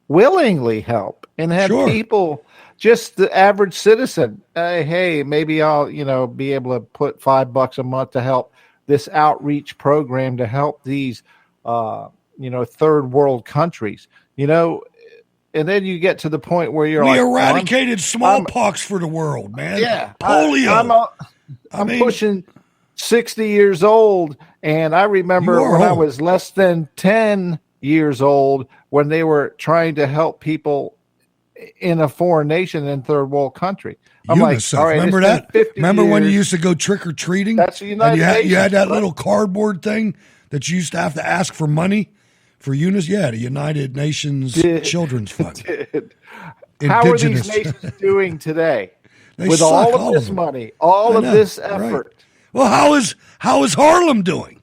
willingly help, and have people, just the average citizen, hey, maybe I'll, be able to put $5 a month to help this outreach program to help these, third world countries, and then you get to the point where we eradicated smallpox for the world, man. Yeah. Polio. I'm pushing 60 years old, and I remember when I was less than 10 years old when they were trying to help people in a foreign nation in third world country. I'm UNICEF. like, all right, remember that? Remember when you used to go trick or treating? That's the United Nations. You had that little cardboard thing that you used to have to ask for money for UNICEF. Yeah, the United Nations Children's Fund. How are these nations doing today? With all of this money, all of this effort. Right. Well, how is Harlem doing?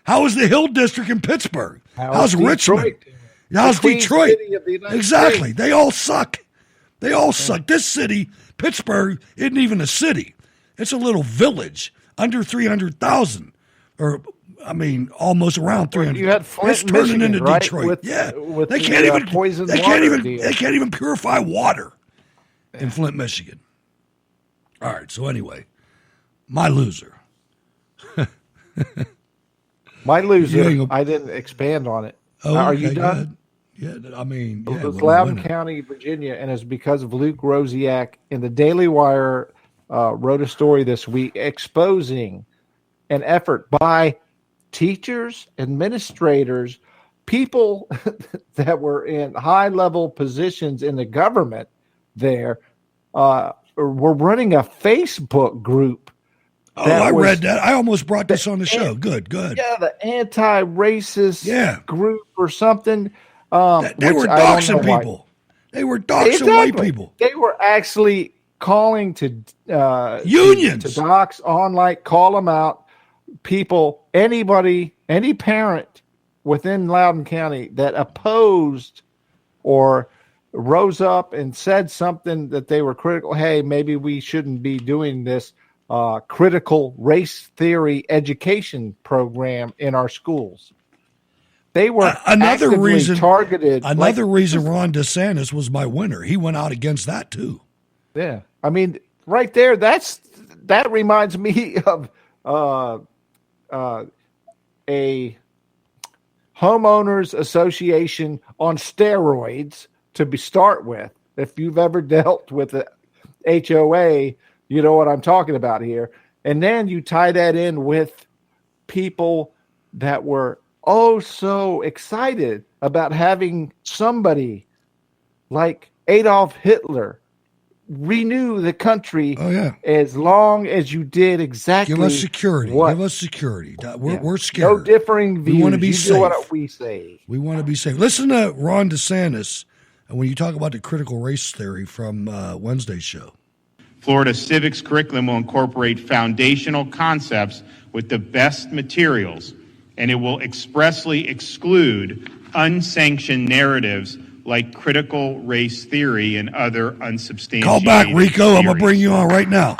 How is the Hill District in Pittsburgh? How's Richmond? How's Detroit? Exactly. They all suck. They all suck. This city, Pittsburgh, isn't even a city. It's a little village under 300,000, or almost around 300. You had Flint, it's turning Michigan, into right? Detroit. With they can't even purify water in Flint, Michigan. All right. So anyway, my loser. My loser. I didn't expand on it. Oh, are you done? Yeah, it was Loudoun County, Virginia, and it's because of Luke Rosiak. And the Daily Wire wrote a story this week exposing an effort by teachers, administrators, people that were in high-level positions in the government there, were running a Facebook group. I read that. I almost brought this on the show. Good. Yeah, the anti-racist group or something. They were doxing people. They were doxing white people. They were actually calling to unions to dox call them out. People, anybody, any parent within Loudoun County that opposed or rose up and said something that they were critical. Hey, maybe we shouldn't be doing this critical race theory education program in our schools. They were another reason targeted. Another reason Ron DeSantis was my winner. He went out against that too. Yeah, right there. That reminds me of a homeowners association on steroids to start with. If you've ever dealt with the HOA, you know what I'm talking about here. And then you tie that in with people that were so excited about having somebody like Adolf Hitler renew the country as long as you did exactly. Give us security. Give us security. We're scared. No differing views. We want to be safe. Do what we say. We want to be safe. Listen to Ron DeSantis when you talk about the critical race theory from Wednesday's show. Florida civics curriculum will incorporate foundational concepts with the best materials, and it will expressly exclude unsanctioned narratives like critical race theory and other unsubstantiated Call back, Rico. theories. I'm going to bring you on right now.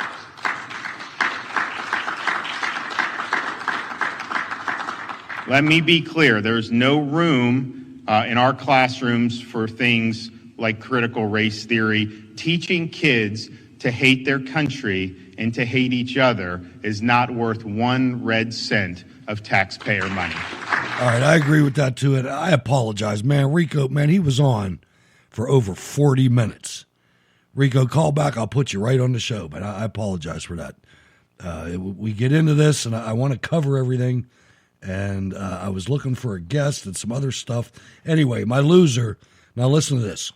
Let me be clear. There's no room in our classrooms for things like critical race theory. Teaching kids to hate their country and to hate each other is not worth 1 red cent of taxpayer money. All right, I agree with that too, and I apologize, man. Rico, man, he was on for over 40 minutes. Rico, call back. I'll put you right on the show, but I apologize for that. We get into this, and I want to cover everything, and I was looking for a guest and some other stuff. Anyway, my loser, now listen to this.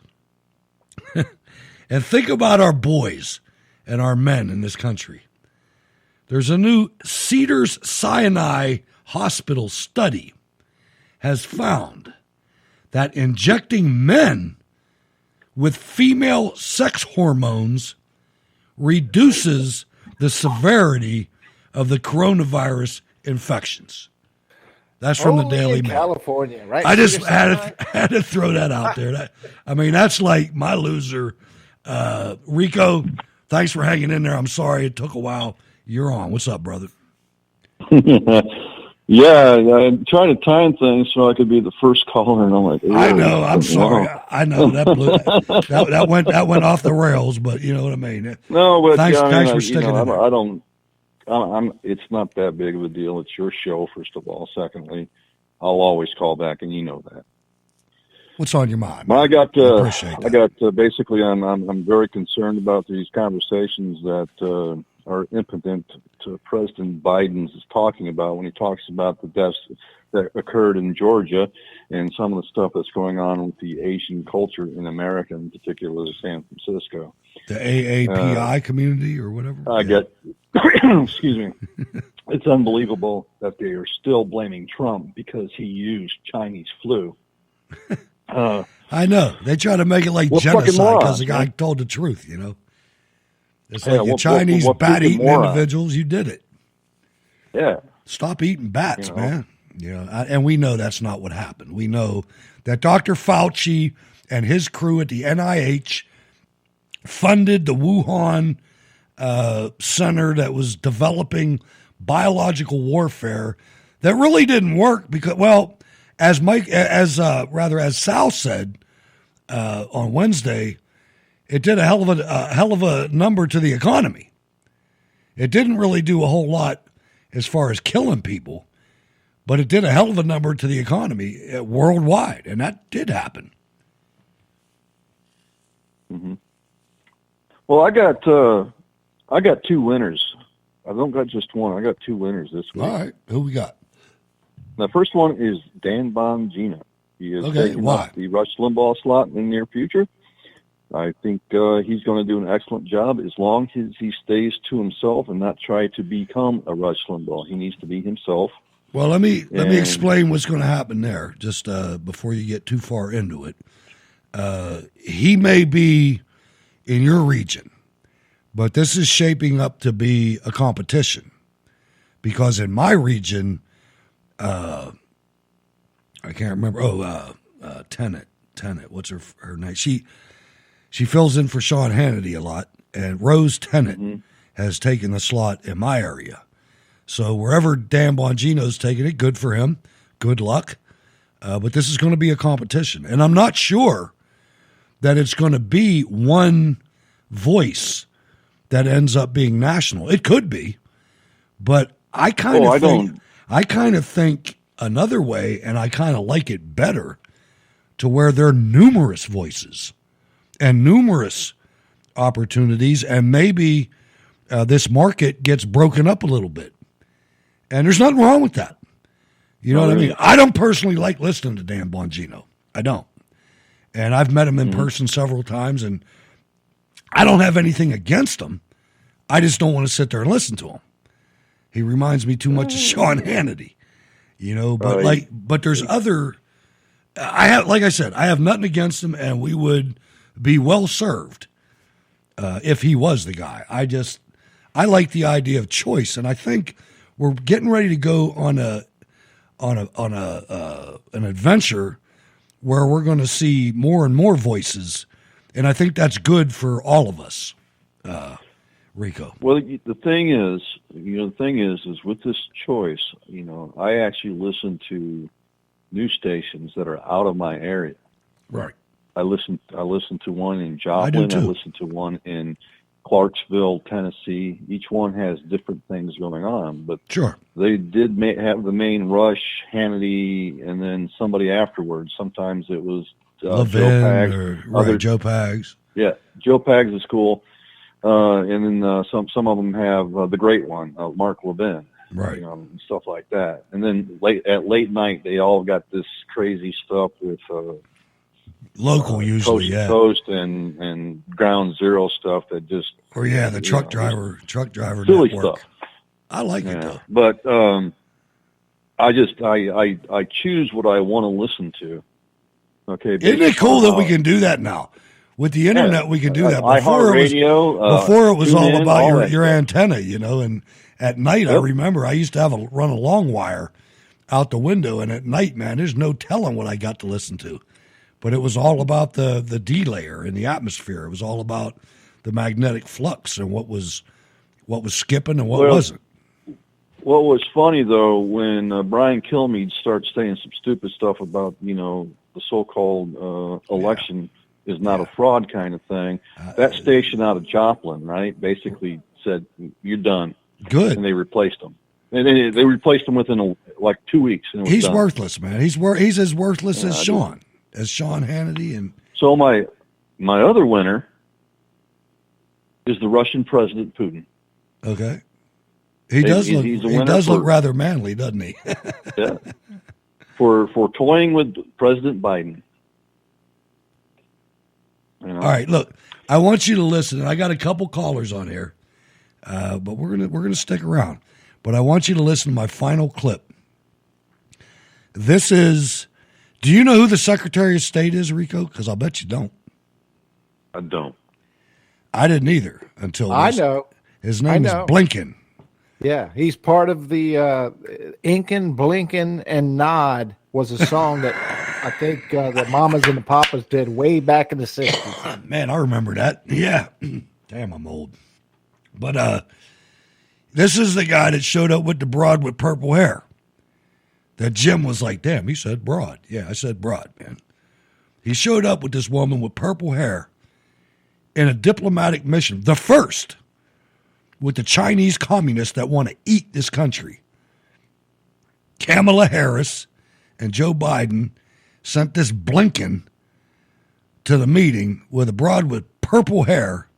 And think about our boys and our men in this country. There's a new Cedars-Sinai Hospital study has found that injecting men with female sex hormones reduces the severity of the coronavirus infections. That's from the Daily Mail. California, right? I just had to throw that out there. That's like my loser. Rico, thanks for hanging in there. I'm sorry it took a while. You're on. What's up, brother? Yeah, I tried to time things so I could be the first caller, and I'm like, I know. I'm sorry. I know that blew that went off the rails, but you know what I mean. No, but thanks for sticking in there. I don't. It's not that big of a deal. It's your show, first of all. Secondly, I'll always call back, and you know that. What's on your mind? I got. Appreciate that. Basically, I'm very concerned about these conversations that are impotent to President Biden is talking about when he talks about the deaths that occurred in Georgia and some of the stuff that's going on with the Asian culture in America, in particular San Francisco. The AAPI community or whatever? Excuse me. It's unbelievable that they are still blaming Trump because he used Chinese flu. I know. They try to make it like genocide because the guy told the truth, you know. It's like you Chinese bat-eating individuals, you did it. Yeah. Stop eating bats, man. You know, and we know that's not what happened. We know that Dr. Fauci and his crew at the NIH funded the Wuhan center that was developing biological warfare that really didn't work because, well, as Sal said on Wednesday, it did a hell of a number to the economy. It didn't really do a whole lot as far as killing people, but it did a hell of a number to the economy worldwide, and that did happen. Mm-hmm. Well, I got two winners. I don't got just one. I got two winners this week. All right, who we got? The first one is Dan Bongino. He is taking up the Rush Limbaugh slot in the near future. I think he's going to do an excellent job as long as he stays to himself and not try to become a Rush Limbaugh. He needs to be himself. Well, let me explain what's going to happen there, just before you get too far into it. He may be in your region, but this is shaping up to be a competition because in my region, I can't remember. Tennant. What's her name? She fills in for Sean Hannity a lot, and Rose Tennant has taken the slot in my area. So wherever Dan Bongino's taking it, good for him. Good luck. But this is going to be a competition. And I'm not sure that it's going to be one voice that ends up being national. It could be. But I kind of think another way, and I kind of like it better, to where there are numerous voices and numerous opportunities, and maybe this market gets broken up a little bit. And there's nothing wrong with that. You know what I mean? I don't personally like listening to Dan Bongino. I don't. And I've met him in person several times, and I don't have anything against him. I just don't want to sit there and listen to him. He reminds me too much of Sean Hannity, you know. But but there's other. Like I said, I have nothing against him, and we would be well served if he was the guy. I like the idea of choice, and I think we're getting ready to go on an adventure where we're going to see more and more voices, and I think that's good for all of us. Rico. Well, the thing is with this choice, I actually listen to news stations that are out of my area. Right. I listen to one in Joplin. I listen to one in Clarksville, Tennessee. Each one has different things going on, but sure, they did have the main rush, Hannity, and then somebody afterwards. Sometimes it was Levin Joe Pags. Joe Pags. Yeah, Joe Pags is cool. And then some of them have the great one, Mark Levin, right? And stuff like that. And then late night, they all got this crazy stuff with local usually, Coast and Ground Zero stuff that just the truck driver silly network. Stuff. I like it though, but I choose what I want to listen to. Okay, isn't it cool that we can do that now? With the internet, we can do that. Before it was all about your antenna, and at night, I remember I used to run a long wire out the window, and at night, man, there's no telling what I got to listen to. But it was all about the D layer in the atmosphere. It was all about the magnetic flux and what was skipping and what wasn't. What was funny though, when Brian Kilmeade started saying some stupid stuff about the so-called election. Is not a fraud kind of thing. That station out of Joplin, right, basically said, you're done. Good. And they replaced him. And they replaced him within 2 weeks. And he's worthless, man. He's as worthless as Sean Hannity. And so my other winner is the Russian President Putin. Okay. He does look rather manly, doesn't he? Yeah. For toying with President Biden. All right, look, I want you to listen, and I got a couple callers on here, but we're gonna stick around. But I want you to listen to my final clip. This is, do you know who the Secretary of State is, Rico? Because I'll bet you don't. I don't. I didn't either until I know. His name is Blinken. Yeah, he's part of the Inkin, Blinken, and Nod was a song that I think the Mamas and the Papas did way back in the 60s. Man, I remember that. Yeah. Damn, I'm old. But this is the guy that showed up with the broad with purple hair. That Jim was like, damn, he said broad. Yeah, I said broad, man. He showed up with this woman with purple hair in a diplomatic mission. The first with the Chinese communists that want to eat this country. Kamala Harris and Joe Biden sent this Blinken to the meeting with a broad with purple hair.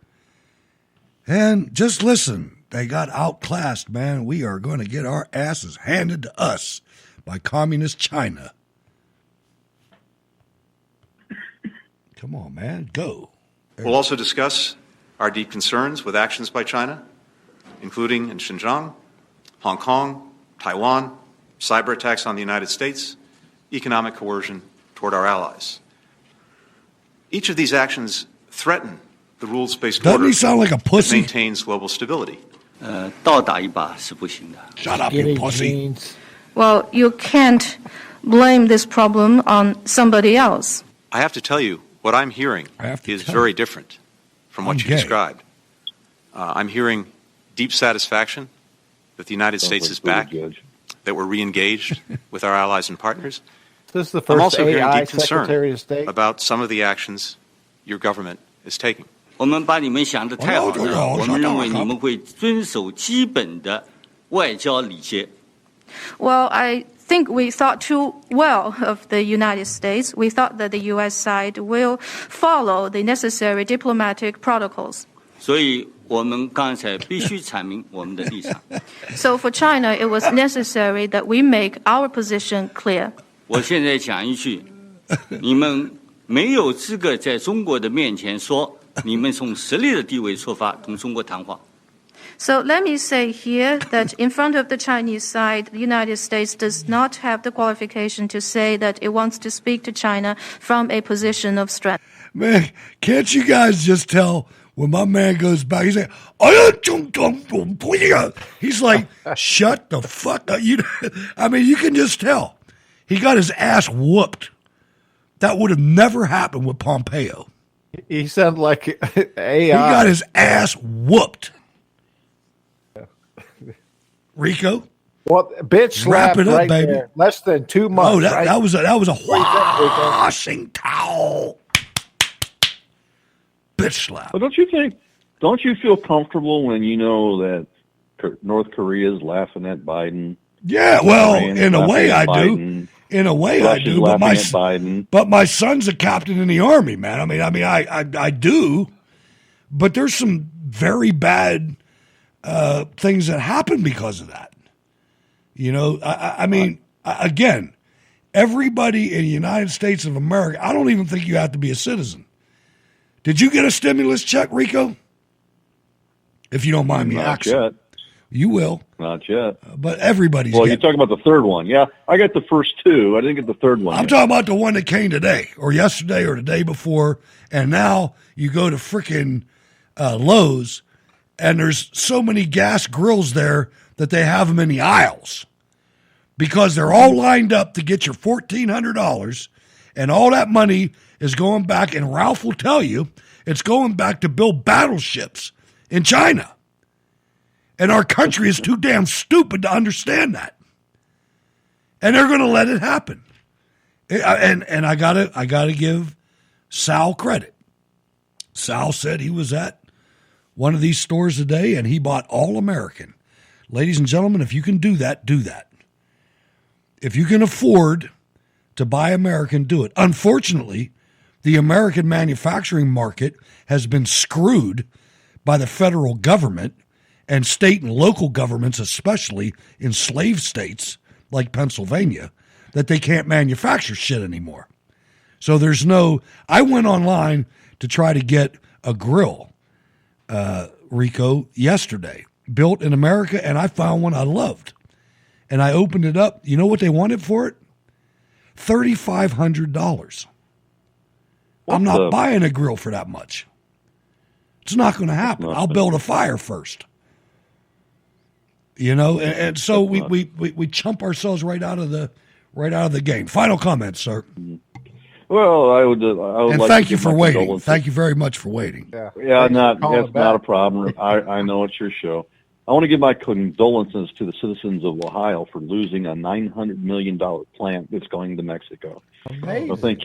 And just listen, they got outclassed, man. We are going to get our asses handed to us by communist China. Come on, man, go. We'll also discuss our deep concerns with actions by China, including in Xinjiang, Hong Kong, Taiwan, cyber attacks on the United States, economic coercion toward our allies. Each of these actions threaten the rules-based order. Doesn't he sound like a pussy? That maintains global stability. Shut up, you pussy. Well, you can't blame this problem on somebody else. I have to tell you, what I'm hearing is very different from what you described. I'm hearing deep satisfaction that the United States is back, that we're re-engaged with our allies and partners. This is the I'm first also hearing AI deep concern Secretary of State. about some of the actions your government is taking. 我们把你们想得太好了，我们认为你们会遵守基本的外交礼节。Well, I think we thought too well of the United States. We thought that the U.S. side will follow the necessary diplomatic protocols. 所以我们刚才必须阐明我们的立场。 So for China, it was necessary that we make our position clear. 我现在讲一句，你们没有资格在中国的面前说你们从实力的地位出发同中国谈话。 So let me say here that in front of the Chinese side, the United States does not have the qualification to say that it wants to speak to China from a position of strength. Man, can't you guys just tell when my man goes back, he's like, he's like, shut the fuck up. I mean, you can just tell. He got his ass whooped. That would have never happened with Pompeo. He sounded like AI. He got his ass whooped. Rico? Well, bitch slap Wrap it up, right baby. there. Less than 2 months. Oh, that was a washing towel. Bitch slap. Well, don't you feel comfortable when you know that North Korea is laughing at Biden? Yeah, well, Iran in a way I Biden, do. In a way Russia's I do. Biden. But my son's a captain in the Army, man. I do. But there's some very bad things that happen because of that. You know, I mean, again, everybody in the United States of America, I don't even think you have to be a citizen. Did you get a stimulus check, Rico? If you don't mind me asking. Not yet. You will. Not yet. But everybody's Well, getting. you're talking about the third one. Yeah, I got the first two. I didn't get the third one. I'm yet. talking about the one that came today or yesterday or the day before. And now you go to freaking Lowe's and there's so many gas grills there that they have them in the aisles because they're all lined up to get your $1,400 and all that money is going back. And Ralph will tell you it's going back to build battleships in China. And our country is too damn stupid to understand that. And they're going to let it happen. And I gotta give Sal credit. Sal said he was at one of these stores today and he bought all American. Ladies and gentlemen, if you can do that, do that. If you can afford to buy American, do it. Unfortunately, the American manufacturing market has been screwed by the federal government and state and local governments, especially in slave states like Pennsylvania, that they can't manufacture shit anymore. So there's no, I went online to try to get a grill, Rico, yesterday, built in America, and I found one I loved. And I opened it up. You know what they wanted for it? $3,500. I'm not buying a grill for that much. It's not going to happen. I'll build a fire first. You know, and so we chump ourselves right out of the game. Final comments, sir. Well, I would and like thank to you give for my waiting. condolences. Thank you very much for waiting. Yeah, calling that's not a problem. I know it's your show. I want to give my condolences to the citizens of Ohio for losing a $900 million plant that's going to Mexico. Amazing. So thank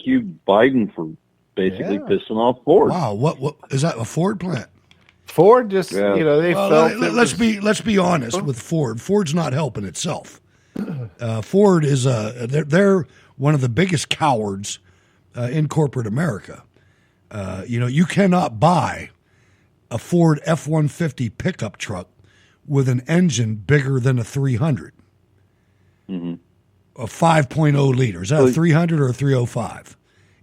you, Biden, for basically pissing off Ford. Wow, what is that? A Ford plant? Ford just, they felt. Let's be honest with Ford. Ford's not helping itself. Ford is they're one of the biggest cowards in corporate America. You cannot buy a Ford F-150 pickup truck with an engine bigger than a 300. Mm-hmm. A 5.0 liter. Is that a 300 or a 305?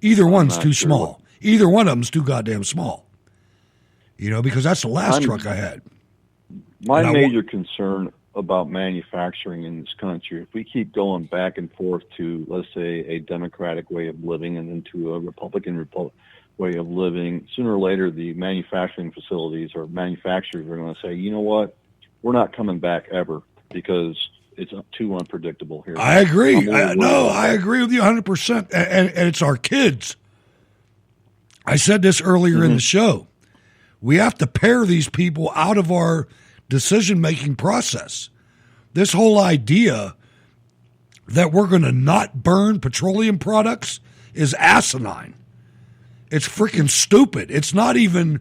Either one's too small. Either one of them's too goddamn small. Because that's the last truck I had. My major concern about manufacturing in this country, if we keep going back and forth to, let's say, a democratic way of living and into a Republican way of living, sooner or later the manufacturing facilities or manufacturers are going to say, you know what, we're not coming back ever because it's too unpredictable here. I agree. I agree with you 100%. And it's our kids. I said this earlier in the show. We have to pare these people out of our decision-making process. This whole idea that we're going to not burn petroleum products is asinine. It's freaking stupid. It's not even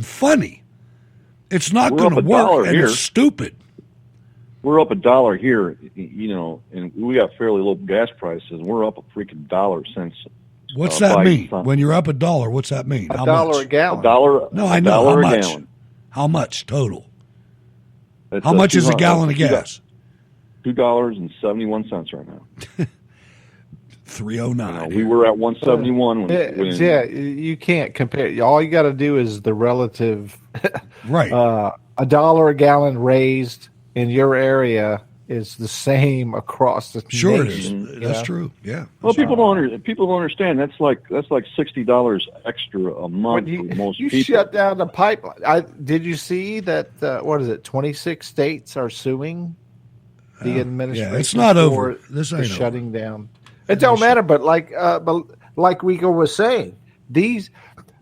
funny. It's not going to work, and it's stupid. we're up $1 here, and we got fairly low gas prices, and we're up a freaking dollar since. What's that mean? When you're up $1, what's that mean? How much? $1 a gallon. No, I know. How much? Gallon. How much total? It's How much is a gallon of gas? $2.71 right now. 309. We were at 171 yeah, you can't compare. All you got to do is the relative. Right. $1 a gallon raised in your area is the same across the Sure nation. it is. That's true. Yeah. Well, people don't understand. That's like $60 extra a month for most you people. shut down the pipeline. Did you see that? What is it? 26 states are suing the administration. Yeah, it's not over. This ain't for shutting down. It don't matter. But like Rico was saying,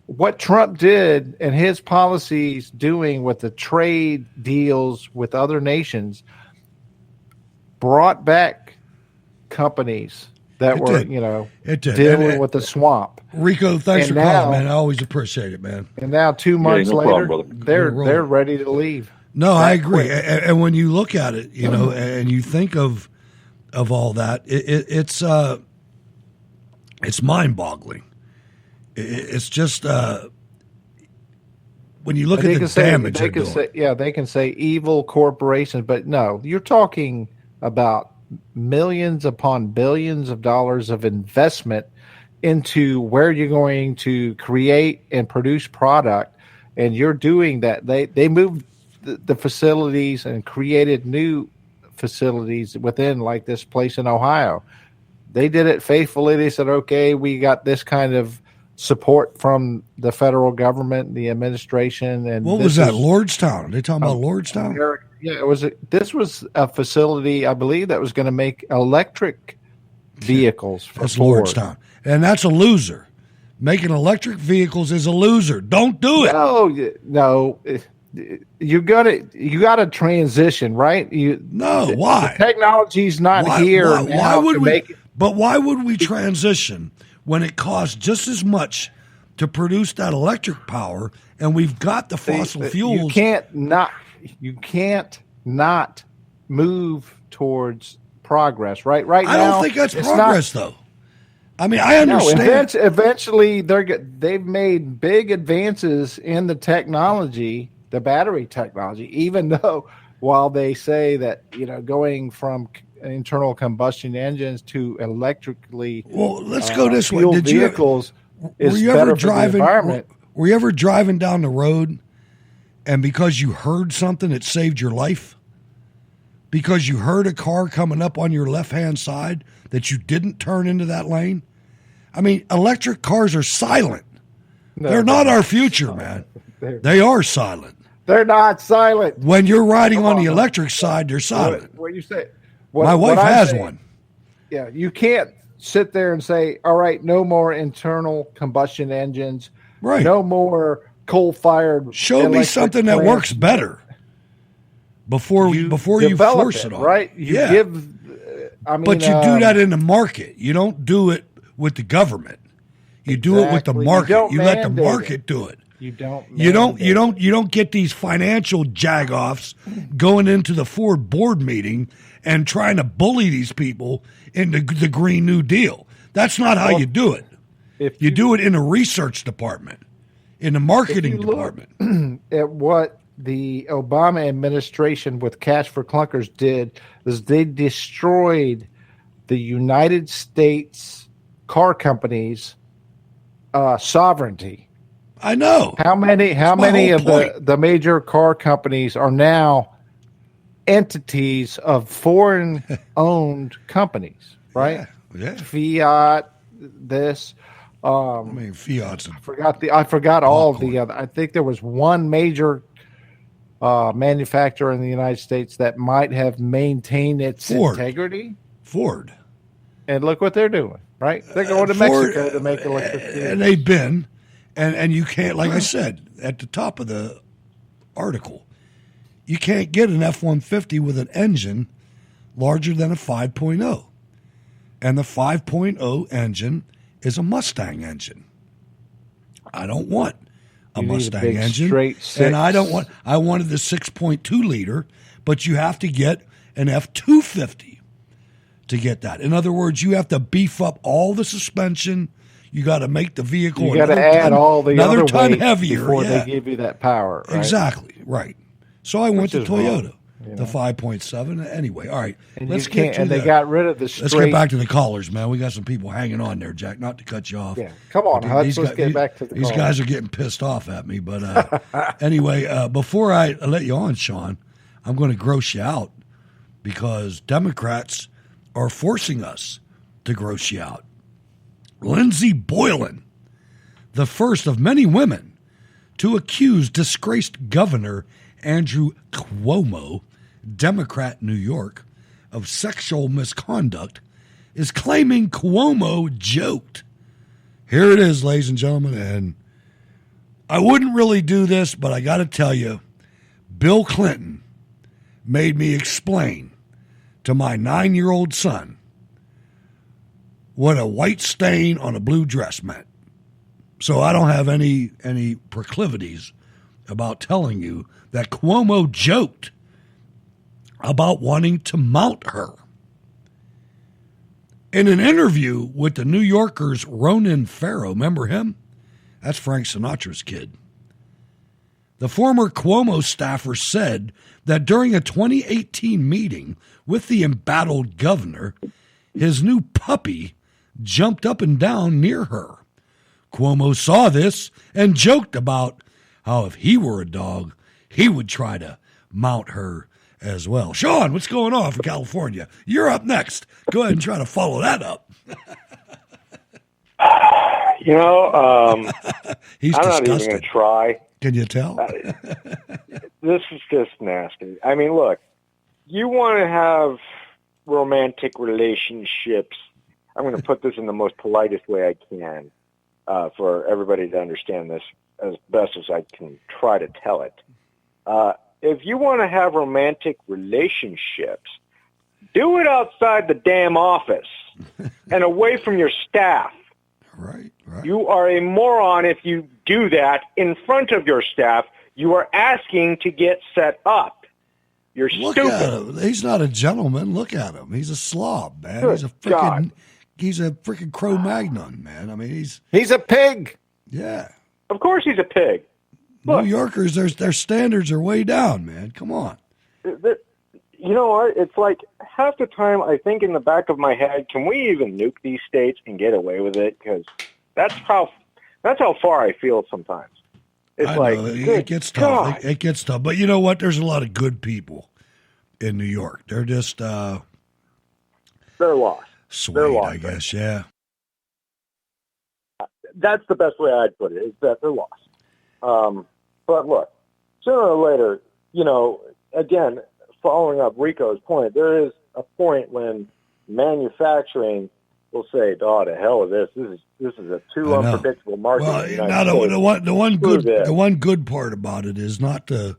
what Trump did and his policies doing with the trade deals with other nations brought back companies that were, dealing with the swamp. Rico, thanks for calling, man. I always appreciate it, man. And now 2 months later, problem, they're ready to leave. No, I agree. And when you look at it, and you think of all that, it's mind-boggling. It's just when you look at the damage they're doing. They can say evil corporations, but no, you're talking about millions upon billions of dollars of investment into where you're going to create and produce product, and you're doing that. They moved the facilities and created new facilities within, like this place in Ohio. They did it faithfully. They said, okay, we got this kind of support from the federal government, the administration. And what was that? Lordstown? Are they talking about Lordstown? Yeah, this was a facility, I believe, that was going to make electric vehicles for That's Ford. Lordstown. And that's a loser. Making electric vehicles is a loser. Don't do it. No. You got to transition, right? Why? The technology's not here. Why would we? But why would we transition when it costs just as much to produce that electric power, and we've got the fossil fuels? You can't not move towards progress, right? Right now, I don't think that's progress, though. I mean, I understand. No, eventually, they've made big advances in the technology, the battery technology, even though while they say that, going from internal combustion engines to electrically let's go this way. Did vehicles is better for the environment. Were you ever driving down the road and because you heard something, it saved your life? Because you heard a car coming up on your left-hand side that you didn't turn into that lane? I mean, electric cars are silent. They're not our future, man. They are silent. They're not silent. When you're riding on the electric side, they're silent. What you say? My wife has one. Yeah, you can't sit there and say, all right, no more internal combustion engines. Right. No more coal-fired. Show me something that works better before you force it on. Right? But you do that in the market. You don't do it with the government. You do it with the market. You let the market do it. You don't get these financial jagoffs going into the Ford board meeting and trying to bully these people into the Green New Deal. That's not how you do it. You do it in the research department, in the marketing department. At what the Obama administration with Cash for Clunkers did is they destroyed the United States car companies' sovereignty. I know. How many of the major car companies are now entities of foreign-owned companies, right? Yeah. Fiat, this. Fiat's. I forgot all of the other. I think there was one major manufacturer in the United States that might have maintained its integrity. Ford. And look what they're doing, right? They're going to Mexico to make electric vehicles. And they've been. And you can't, like I said at the top of the article, you can't get an F-150 with an engine larger than a 5.0. And the 5.0 engine is a Mustang engine. I don't want a Mustang engine. Straight six. And I wanted the 6.2 liter, but you have to get an F-250 to get that. In other words, you have to beef up all the suspension. You got to make the vehicle You got to add all the another other ton weight heavier before they give you that power. Right? Exactly, right. So I went to is Toyota, wrong, the 5.7. Anyway, all right. And let's you get can't, to and they the- got rid of the straight. Let's get back to the callers, man. We got some people hanging on there, Jack. Not to cut you off. Yeah, come on, But Hutch. Let's get back to the These callers. guys are getting pissed off at me. But anyway, before I let you on, Sean, I'm going to gross you out because Democrats are forcing us to gross you out. Lindsey Boylan, the first of many women to accuse disgraced Governor Andrew Cuomo, Democrat, New York, of sexual misconduct, is claiming Cuomo joked. Here it is, ladies and gentlemen, and I wouldn't really do this, but I got to tell you, Bill Clinton made me explain to my 9-year-old son what a white stain on a blue dress meant. So I don't have any proclivities about telling you that Cuomo joked about wanting to mount her. In an interview with the New Yorker's Ronan Farrow, remember him? That's Frank Sinatra's kid. The former Cuomo staffer said that during a 2018 meeting with the embattled governor, his new puppy jumped up and down near her. Cuomo saw this and joked about how if he were a dog, he would try to mount her as well. Sean, what's going on from California? You're up next. Go ahead and try to follow that up. You know, He's I'm not even disgusted. going to try. Can you tell? This is just nasty. I mean, look, you want to have romantic relationships. I'm going to put this in the most politest way I can for everybody to understand this as best as I can try to tell it. If you want to have romantic relationships, do it outside the damn office and away from your staff. Right. You are a moron if you do that in front of your staff. You are asking to get set up. You're Look stupid. at him. He's not a gentleman. Look at him. He's a slob, man. Good He's a God. freaking Cro-Magnon, man. I mean, he's a pig. Yeah. Of course he's a pig. New Yorkers, their standards are way down, man. Come on. You know what? It's like half the time I think in the back of my head, can we even nuke these states and get away with it? Because that's how far I feel sometimes. It's I like, know. It good gets tough. God. It gets tough. But you know what? There's a lot of good people in New York. They're just They're lost. swayed, They're lost, I guess. Yeah. That's the best way I'd put it, is that they're lost. But look, sooner or later, you know, again, following up Rico's point, there is a point when manufacturing will say, "Oh, to hell with this. This is a too I know. unpredictable market." Well, in the United now States. the one good part about it is not to,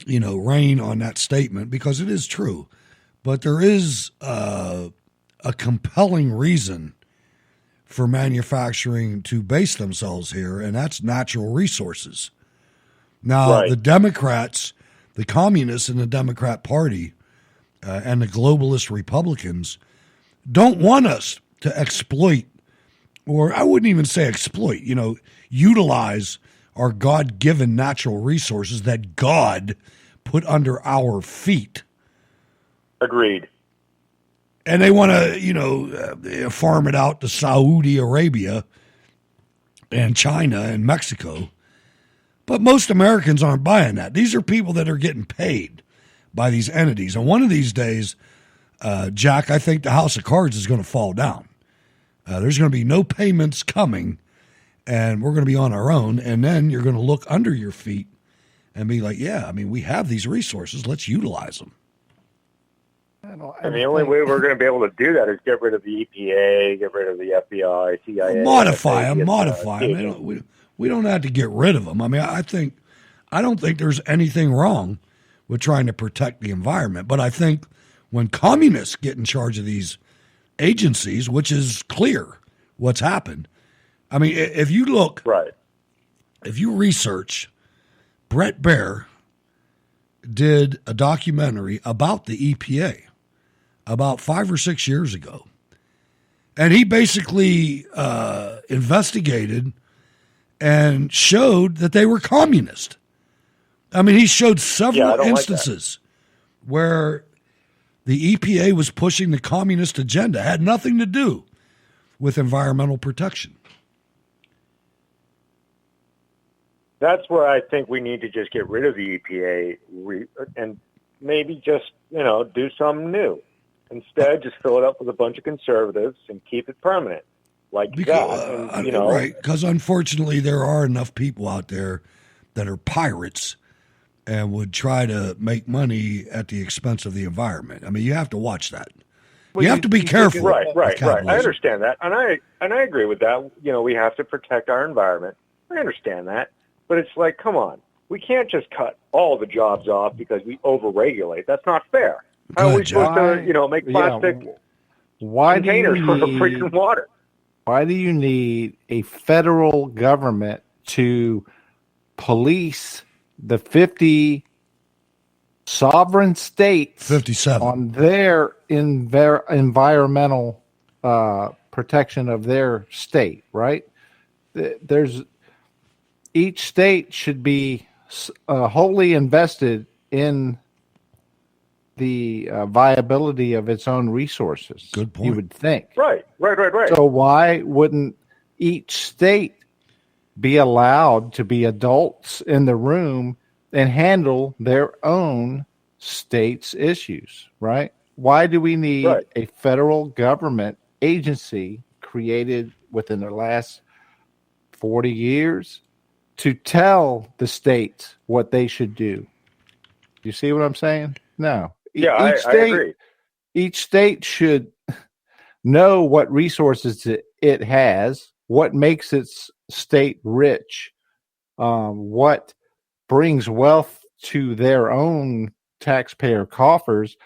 rain on that statement because it is true, but there is a compelling reason for manufacturing to base themselves here, and that's natural resources. Now, the Democrats, the communists in the Democrat Party, and the globalist Republicans don't want us to exploit, or I wouldn't even say exploit, utilize our God-given natural resources that God put under our feet. Agreed. And they want to, farm it out to Saudi Arabia and China and Mexico. But most Americans aren't buying that. These are people that are getting paid by these entities. And one of these days, Jack, I think the house of cards is going to fall down. There's going to be no payments coming, and we're going to be on our own. And then you're going to look under your feet and be like, yeah, I mean, we have these resources. Let's utilize them. And the only way we're going to be able to do that is get rid of the EPA, get rid of the FBI, CIA. Modify them. We don't have to get rid of them. I mean, I don't think there's anything wrong with trying to protect the environment. But I think when communists get in charge of these agencies, which is clear what's happened. I mean, if you look, if you research Brett Baer did a documentary about the EPA about 5 or 6 years ago. And he basically investigated and showed that they were communist. I mean, he showed several instances where the EPA was pushing the communist agenda. It had nothing to do with environmental protection. That's where I think we need to just get rid of the EPA and maybe just, do something new. Instead, just fill it up with a bunch of conservatives and keep it permanent. Right, because unfortunately there are enough people out there that are pirates and would try to make money at the expense of the environment. I mean, you have to watch that. You have to be careful. Right. I understand that, and I agree with that. We have to protect our environment. I understand that, but it's like, come on, we can't just cut all the jobs off because we overregulate. That's not fair. How are we supposed to, make plastic containers for freaking water? Why do you need a federal government to police the 50 sovereign states 57 on their environmental protection of their state, right? Each state should be wholly invested in the viability of its own resources. Good point. You would think. Right. So why wouldn't each state be allowed to be adults in the room and handle their own state's issues, right? Why do we need a federal government agency created within the last 40 years to tell the states what they should do? You see what I'm saying? No. Yeah, I agree. Each state should know what resources it has, what makes its state rich, what brings wealth to their own taxpayer coffers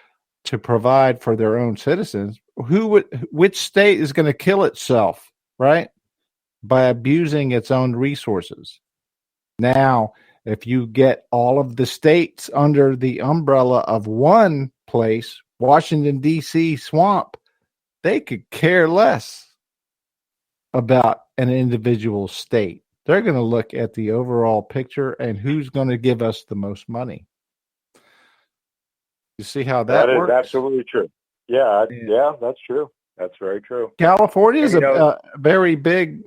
to provide for their own citizens. Which state is going to kill itself, right? By abusing its own resources. Now, if you get all of the states under the umbrella of one place, Washington, D.C. swamp, they could care less about an individual state. They're going to look at the overall picture and who's going to give us the most money. You see how that works? That is absolutely true. Yeah, that's true. That's very true. California is a very big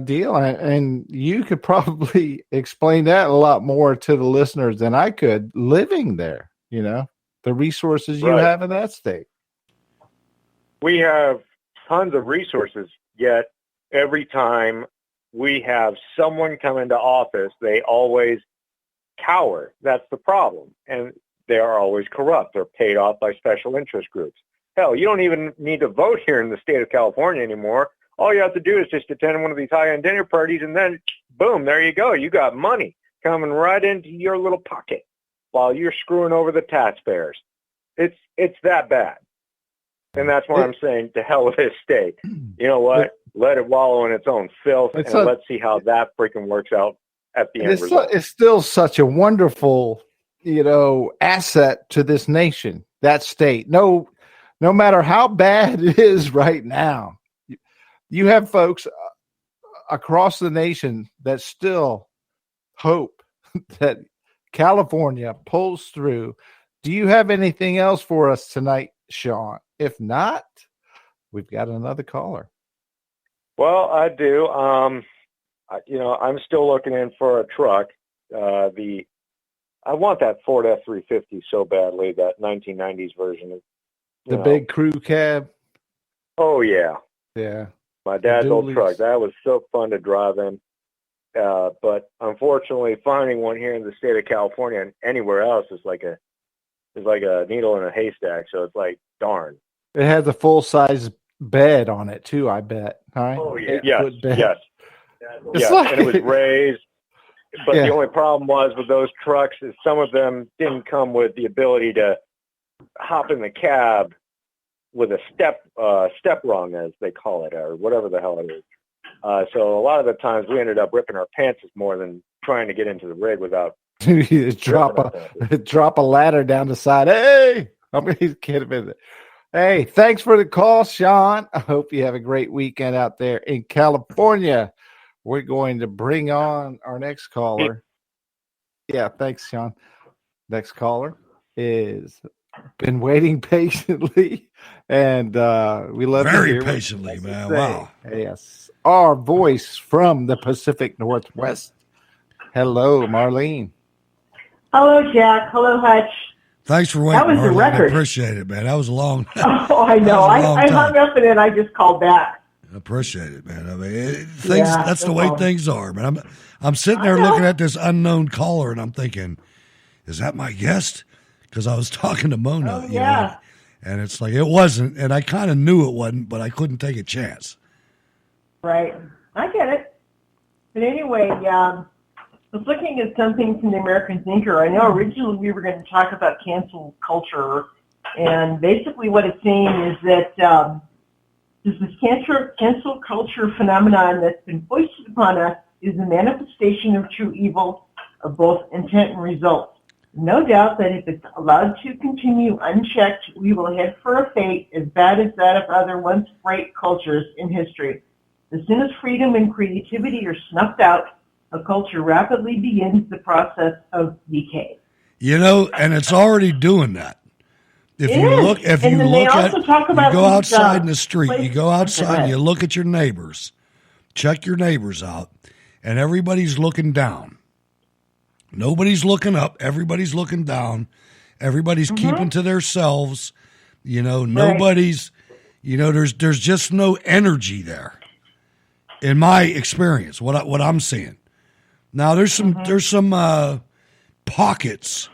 deal, and you could probably explain that a lot more to the listeners than I could living there, the resources you have in that state. We have tons of resources, yet every time we have someone come into office, they always cower. That's the problem. And they are always corrupt. They're paid off by special interest groups. Hell, you don't even need to vote here in the state of California anymore. All you have to do is just attend one of these high-end dinner parties, and then, boom, there you go. You got money coming right into your little pocket while you're screwing over the taxpayers. It's that bad. And that's why I'm saying to hell with this state. You know what? Let it wallow in its own filth, and let's see how that freaking works out at the end result. It's still such a wonderful, asset to this nation, that state. No matter how bad it is right now, you have folks across the nation that still hope that California pulls through. Do you have anything else for us tonight, Sean? If not, we've got another caller. Well, I do. I'm still looking in for a truck. I want that Ford F-350 so badly, that 1990s version. The big crew cab? Oh, yeah. Yeah. My dad's old truck. That was so fun to drive in. But unfortunately, finding one here in the state of California and anywhere else is like a needle in a haystack. So it's like, darn. It has a full-size bed on it, too, I bet. Right? Oh, yeah. Yes. And it was raised. But the only problem was with those trucks is some of them didn't come with the ability to hop in the cab with a step rung, as they call it, or whatever the hell it is. So a lot of the times we ended up ripping our pants more than trying to get into the rig without You just drop a ladder down the side. Hey, I mean, he's kidding. Hey, thanks for the call, Sean. I hope you have a great weekend out there in California. We're going to bring on our next caller. Yeah, thanks, Sean. Next caller is been waiting patiently, and we love very to hear patiently, man. Wow. Yes, our voice from the Pacific Northwest. Hello, Marlene. Hello, Jack. Hello, Hutch. Thanks for waiting, That was a Marlene. record. I appreciate it, man. That was a long. Oh, I know. I hung up and then I just called back. I appreciate it, man. I mean, that's the no way problem. things are, man. I'm sitting there looking at this unknown caller, and I'm thinking, is that my guest? Because I was talking to Mona, Oh, yeah. and it's like it wasn't, and I kind of knew it wasn't, but I couldn't take a chance. Right. I get it. But anyway, I was looking at something from the American Thinker. I know originally we were going to talk about cancel culture, and basically what it's saying is that this cancel culture phenomenon that's been foisted upon us is a manifestation of true evil of both intent and results. No doubt that if it's allowed to continue unchecked, we will head for a fate as bad as that of other once great cultures in history. As soon as freedom and creativity are snuffed out, a culture rapidly begins the process of decay. And it's already doing that. If you look at, you go outside in the street, you go outside and you look at your neighbors, check your neighbors out, and everybody's looking down. Nobody's looking up. Everybody's looking down. Everybody's keeping to themselves. Nobody's, there's just no energy there. In my experience, what I'm seeing. Now there's some pockets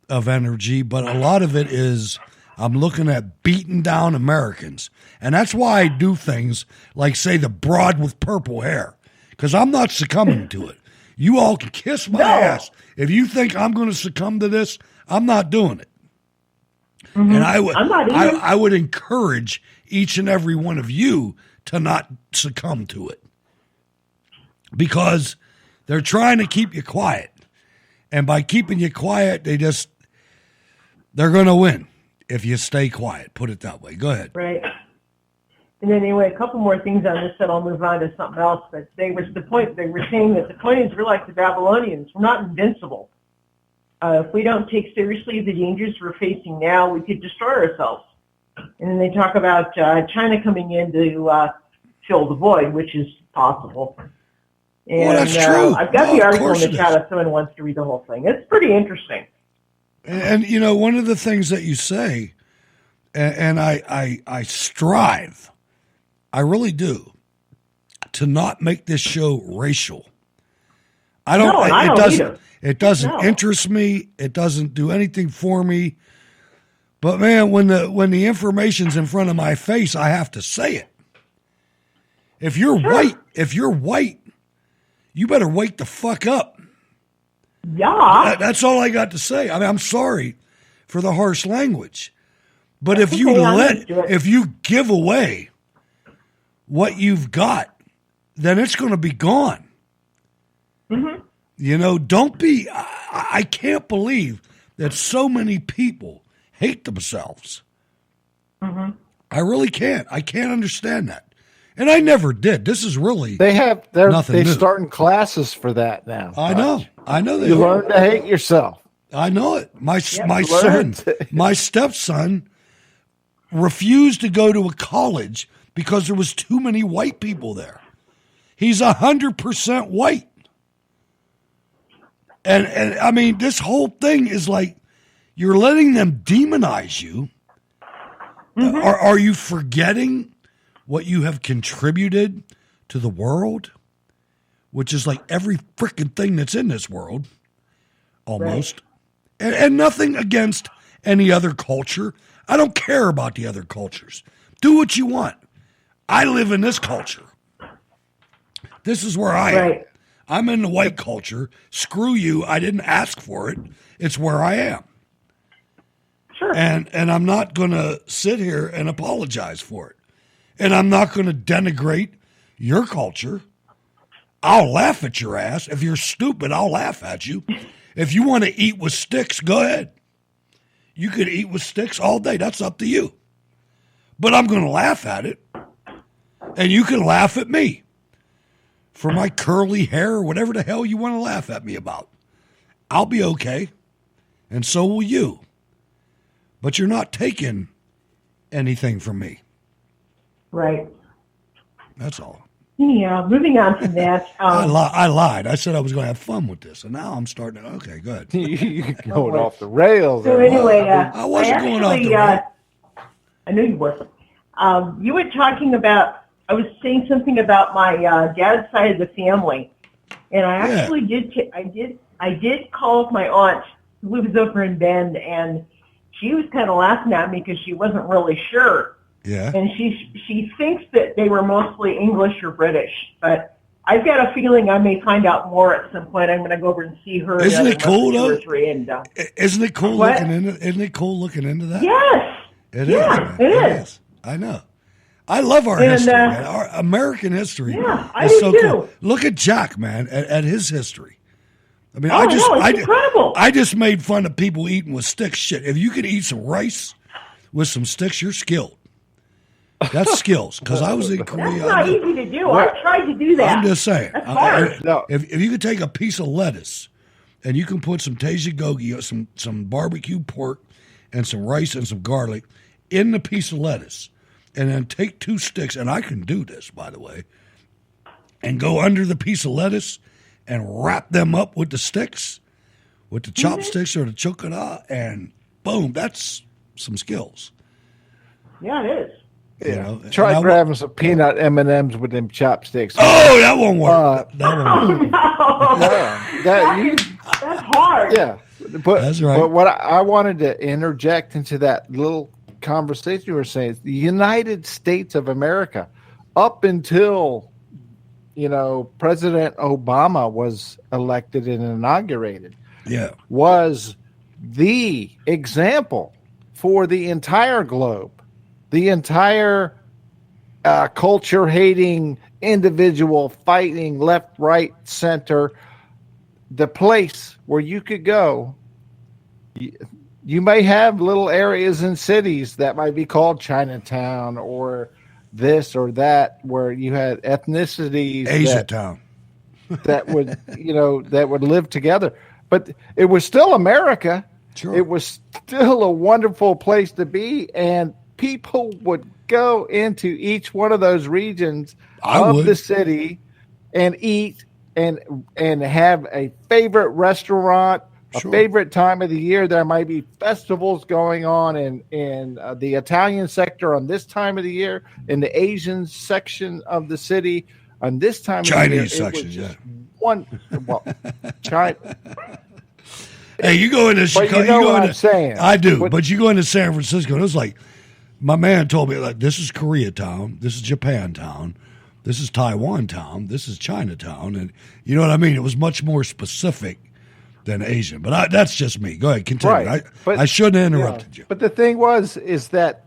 of energy, but a lot of it is I'm looking at beaten down Americans. And that's why I do things like, say, the broad with purple hair, because I'm not succumbing to it. You all can kiss my ass. If you think I'm going to succumb to this, I'm not doing it. And I would encourage each and every one of you to not succumb to it, because they're trying to keep you quiet. And by keeping you quiet, they're going to win if you stay quiet. Put it that way. Go ahead. Right. And then anyway, a couple more things on this, that I'll move on to something else. But they were saying that the point is we're like the Babylonians. We're not invincible. If we don't take seriously the dangers we're facing now, we could destroy ourselves. And then they talk about China coming in to fill the void, which is possible. And that's true. I've got the article in the chat if someone wants to read the whole thing. It's pretty interesting. And one of the things that you say, and I strive, I really do, to not make this show racial. I don't. It doesn't interest me. It doesn't do anything for me. But man, when the information's in front of my face, I have to say it. If you're white, you better wake the fuck up. Yeah. That's all I got to say. I mean, I'm sorry for the harsh language, but if you give away what you've got, then it's going to be gone. Don't be. I can't believe that so many people hate themselves. I really can't. I can't understand that. And I never did. This is really they're new. starting classes for that now. I know. You learn to hate yourself. I know it. My stepson refused to go to a college because there was too many white people there. He's 100% white. And I mean, this whole thing is like you're letting them demonize you. Are you forgetting what you have contributed to the world, which is like every freaking thing that's in this world, almost, and nothing against any other culture. I don't care about the other cultures. Do what you want. I live in this culture. This is where I am. I'm in the white culture. Screw you. I didn't ask for it. It's where I am. Sure. And I'm not going to sit here and apologize for it. And I'm not going to denigrate your culture. I'll laugh at your ass. If you're stupid, I'll laugh at you. If you want to eat with sticks, go ahead. You could eat with sticks all day. That's up to you. But I'm going to laugh at it. And you can laugh at me for my curly hair or whatever the hell you want to laugh at me about. I'll be okay. And so will you. But you're not taking anything from me. Right. That's all. Yeah, moving on from that. I lied. I said I was going to have fun with this, and now I'm starting to. Okay, good. You're going off the rails. So anyway, I wasn't going off the rails. I know you weren't. You were talking about. I was saying something about my dad's side of the family, and I actually I did call my aunt who lives over in Bend, and she was kind of laughing at me because she wasn't really sure. Yeah. And she thinks that they were mostly English or British, but I've got a feeling I may find out more at some point. I'm going to go over and see her. Isn't it cool though? Isn't it cool looking into? Isn't it cool looking into that? Yes. It is. Man. It is. I know. I love our history, man. Our American history is so cool. Look at Jack, man, at his history. I mean, it's incredible. I just made fun of people eating with sticks. Shit, if you could eat some rice with some sticks, you're skilled. That's skills, because I was in Korea. That's not easy to do. I tried to do that. I'm just saying. That's hard. If you could take a piece of lettuce and you can put some tajagogi, some barbecue pork, and some rice and some garlic in the piece of lettuce, and then take 2 sticks, and I can do this, by the way, and go under the piece of lettuce and wrap them up with the sticks, with the chopsticks or the chokada, and boom, that's some skills. Yeah, it is. You know, try grabbing some peanut M&Ms with them chopsticks. Oh, that won't work. That won't work. That's hard. Yeah, but that's right. But what I wanted to interject into that little conversation you were saying is the United States of America, up until President Obama was elected and inaugurated, was the example for the entire globe. The entire culture-hating individual fighting left, right, center, the place where you could go. You may have little areas in cities that might be called Chinatown or this or that, where you had ethnicities Asiatown that would live together. But it was still America. Sure. It was still a wonderful place to be, and people would go into each one of those regions of the city and eat and have a favorite restaurant, a favorite time of the year. There might be festivals going on in the Italian sector on this time of the year, in the Asian section of the city on this time of the year. Chinese section, China. Hey, you go into Chicago. You know what I'm saying. I do, but you go into San Francisco, and it was like, my man told me, like, this is Koreatown, this is Japantown, this is Taiwan town, this is Chinatown, and you know what I mean? It was much more specific than Asian, but that's just me. Go ahead, continue. Right. I shouldn't have interrupted you. But the thing is that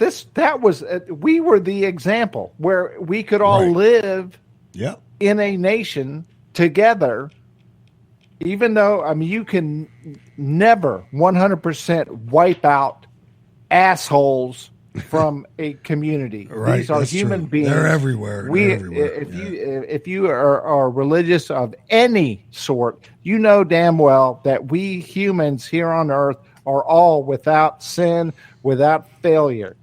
we were the example where we could all live in a nation together, even though, you can never 100% wipe out assholes from a community. Right, these are human beings. They're everywhere. If you are religious of any sort, you know damn well that we humans here on earth are all without sin, without failure.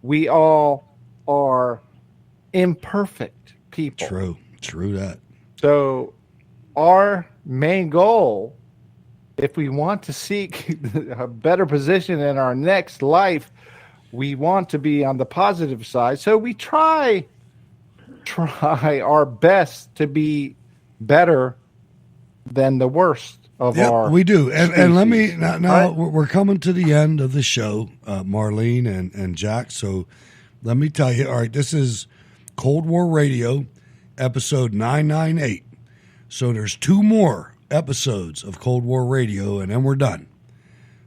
We all are imperfect people. True that. So our main goal, if we want to seek a better position in our next life, we want to be on the positive side. So we try our best to be better than the worst of our we do. And let me now right? We're coming to the end of the show, Marlene and Jack. So let me tell you, all right, this is Cold War Radio, episode 998. So there's 2 more episodes of Cold War Radio, and then we're done.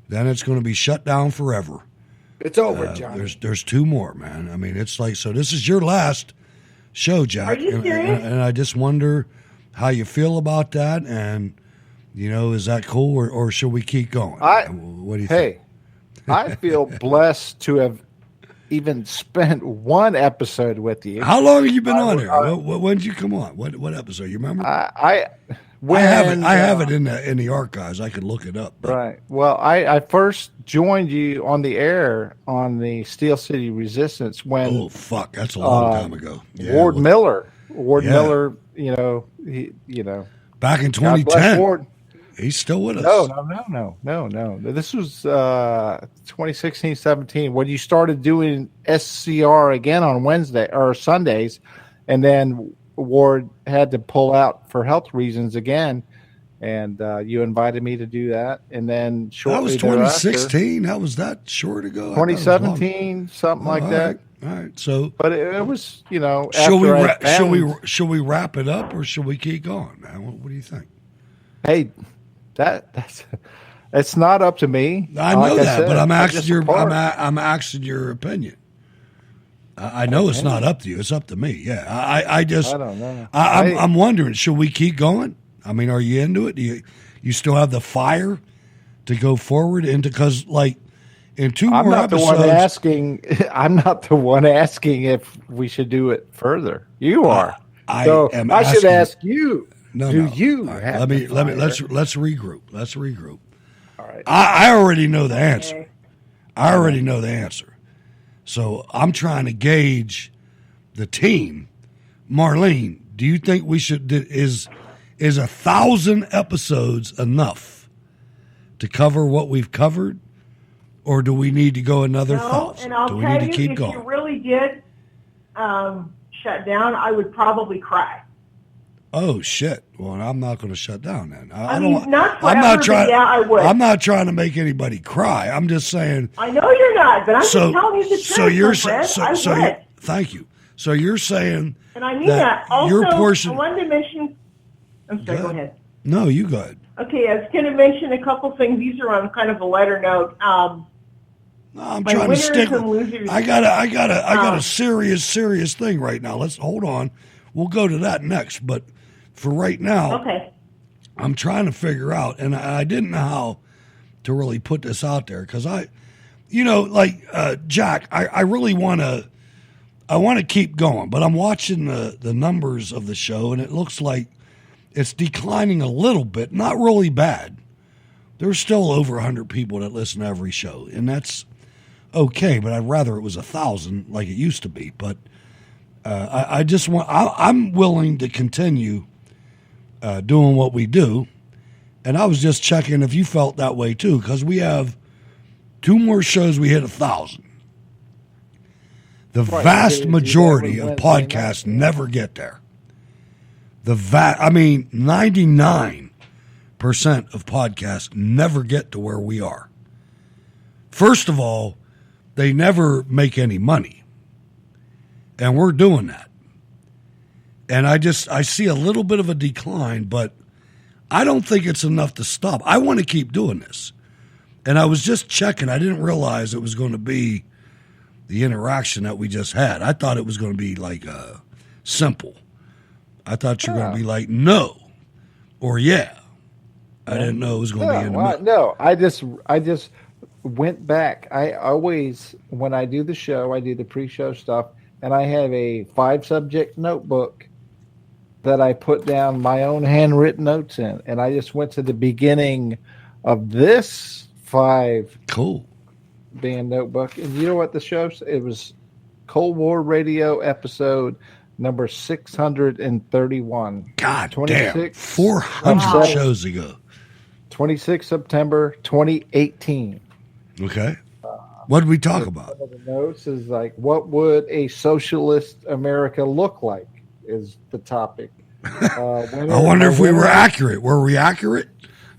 Then it's going to be shut down forever. It's over, John. There's 2 more, man. I mean, it's like, so this is your last show, Jack. Are you serious? And I just wonder how you feel about that, and You know, is that cool, or should we keep going? What do you think? I feel blessed to have even spent one episode with you. How long have you been on here? When did you come on? What episode? You remember? I have it in the archives. I could look it up. But. Right. Well, I first joined you on the air on the Steel City Resistance when. Oh fuck! That's a long time ago. Yeah, Ward Miller. Miller. You know. Back in 2010. He's still with us. No. This was 2016, 17 when you started doing SCR again on Wednesday or Sundays, and then Ward had to pull out for health reasons again, and you invited me to do that, and then shortly that was 2016. That was that short ago. 2017, something like that. All right. So, but it was, you know. Should we wrap it up or should we keep going, man? What do you think? Hey. That's it's not up to me. I know that, but I'm asking your opinion. I know it's not up to you; it's up to me. Yeah, I don't know. I'm wondering, should we keep going? I mean, are you into it? Do you still have the fire to go forward? And because like in two more episodes, I'm not the one asking if we should do it further. You are. I should ask you. No. You right, let's regroup. Let's regroup. All right. I already know the answer. I already know the answer. So I'm trying to gauge the team. Marlene, do you think we should is 1,000 episodes enough to cover what we've covered, or do we need to go another 1,000? And I'll do we tell need to keep if going? you really did shut down, I would probably cry. Oh shit! Well, I'm not going to shut down then. I would. I'm not trying to make anybody cry. I'm just saying. I know you're not, but I'm just telling you the truth. So you're thank you. So you're saying, and I mean that. Also, your portion. I wanted to mention. I'm sorry. Go ahead. No, you go ahead. Okay, I was going to mention a couple things. These are on kind of a lighter note. I'm trying to stick. I got a serious thing right now. Let's hold on. We'll go to that next, but. For right now, okay. I'm trying to figure out, and I didn't know how to really put this out there because Jack, I really want to keep going, but I'm watching the numbers of the show, and it looks like it's declining a little bit, not really bad. There's still over 100 people that listen to every show, and that's okay, but I'd rather it was 1,000 like it used to be, but I'm willing to continue doing what we do. And I was just checking if you felt that way too, because we have 2 more shows we hit 1,000. The vast majority of podcasts never get there. 99% of podcasts never get to where we are. First of all, they never make any money. And we're doing that. And I see a little bit of a decline, but I don't think it's enough to stop. I want to keep doing this. And I was just checking. I didn't realize it was going to be the interaction that we just had. I thought it was going to be like simple. I thought you were going to be like, no, or yeah. I didn't know it was going to be in the middle. No, I just went back. I always, when I do the show, I do the pre-show stuff, and I have a 5-subject notebook that I put down my own handwritten notes in. And I just went to the beginning of this 5-band notebook. And you know what the show, it was Cold War Radio episode number 631. God damn, 400 shows ago. 26 September 2018. Okay. What did we talk about? One of the notes is like, what would a socialist America look like? Is the topic. I wonder if we were accurate. Were we accurate?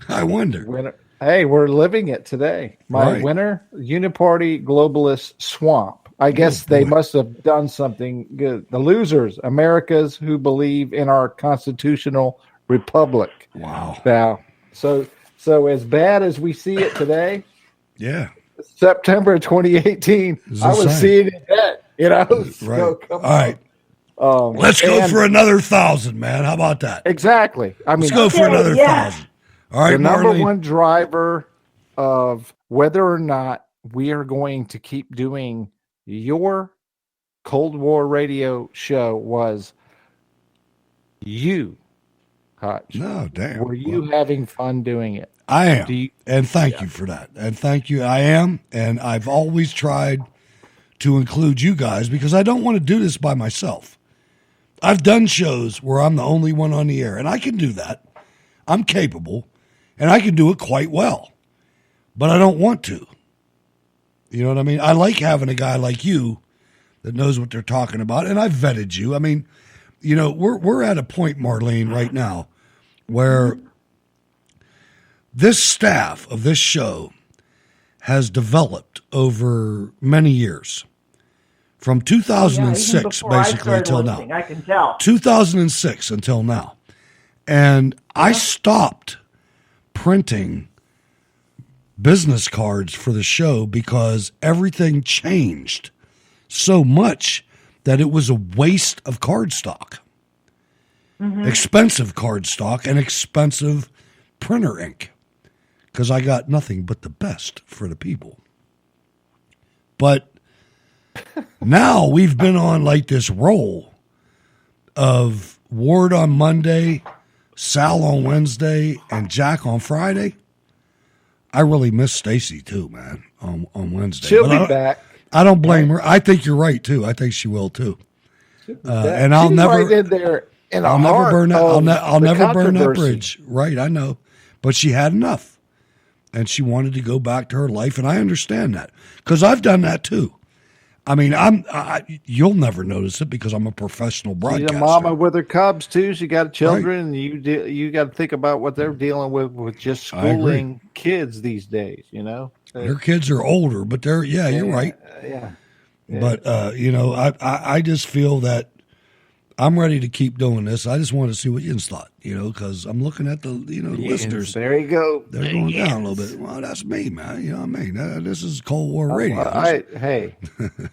I wonder. Hey, we're living it today. My winner, Uniparty Globalist Swamp. I guess they must have done something good. The losers, Americans who believe in our constitutional republic. Wow. Now, so as bad as we see it today, yeah. September 2018, I was seeing it then, Right. So, all right. Let's go for another 1,000, man. How about that? Exactly. Let's go for another 1,000. All right, the number Marlene. one driver of whether or not we are going to keep doing your Cold War radio show was you, Hutch. No, damn. Were you having fun doing it? I am. And thank you for that. And thank you. I am. And I've always tried to include you guys because I don't want to do this by myself. I've done shows where I'm the only one on the air, and I can do that. I'm capable, and I can do it quite well. But I don't want to. You know what I mean? I like having a guy like you that knows what they're talking about, and I've vetted you. I mean, you know, we're at a point, Marlene, right now where this staff of this show has developed over many years. From 2006, basically, until now. I can tell. 2006 until now. And I stopped printing business cards for the show because everything changed so much that it was a waste of card stock. Expensive card stock and expensive printer ink because I got nothing but the best for the people. But now we've been on like this roll of Ward on Monday, Sal on Wednesday, and Jack on Friday. I really miss Stacy too, man, on Wednesday. She'll be back. I don't blame her. I think you're right too. I think she will too. And I'll She's never right in there. I'll never burn that. I'll never burn that bridge. Right, I know. But she had enough, and she wanted to go back to her life, and I understand that because I've done that too. I mean, you'll never notice it because I'm a professional broadcaster. She's a mama with her cubs too. She got children, and you got to think about what they're dealing with just schooling kids these days. You know, their kids are older, but they're you're right. Yeah. But you know, I just feel that I'm ready to keep doing this. I just want to see what Yins thought, you know, because I'm looking at the listeners. There you go. They're going down a little bit. Well, that's me, man. You know what I mean? This is Cold War radio. Hey,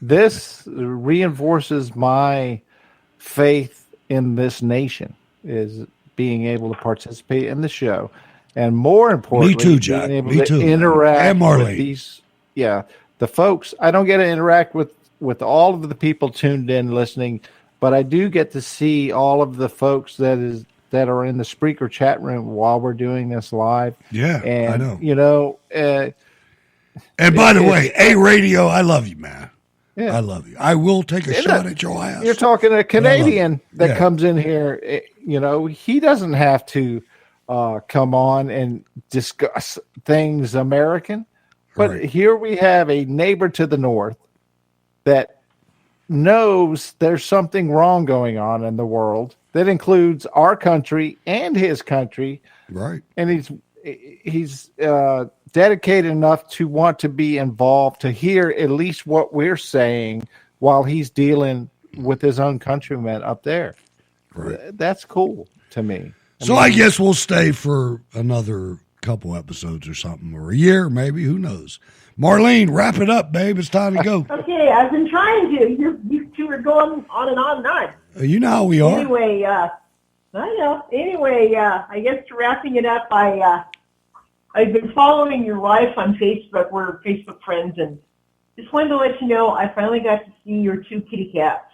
this reinforces my faith in this nation is being able to participate in the show. And more importantly, me too, Jack. being able Me to too. interact And Marley. with these, the folks. I don't get to interact with all of the people tuned in listening, but I do get to see all of the folks that are in the Spreaker chat room while we're doing this live. Yeah, and, I know. You know, and by the way, A Radio, I love you, man. Yeah. I love you. I will take a shot at your ass. You're talking to a Canadian that Yeah. comes in here. You know, he doesn't have to come on and discuss things American. But Right. here we have a neighbor to the north that knows there's something wrong going on in the world that includes our country and his country. Right. And he's dedicated enough to want to be involved, to hear at least what we're saying while he's dealing with his own countrymen up there. Right. That's cool to me. So I guess we'll stay for another couple episodes or something, or a year, maybe. Who knows? Marlene, wrap it up, babe. It's time to go. Okay, I've been trying to. You two are going on and on and on. You know how we are. Anyway, I know. Anyway, I guess wrapping it up, I've been following your wife on Facebook. We're Facebook friends, and just wanted to let you know I finally got to see your two kitty cats.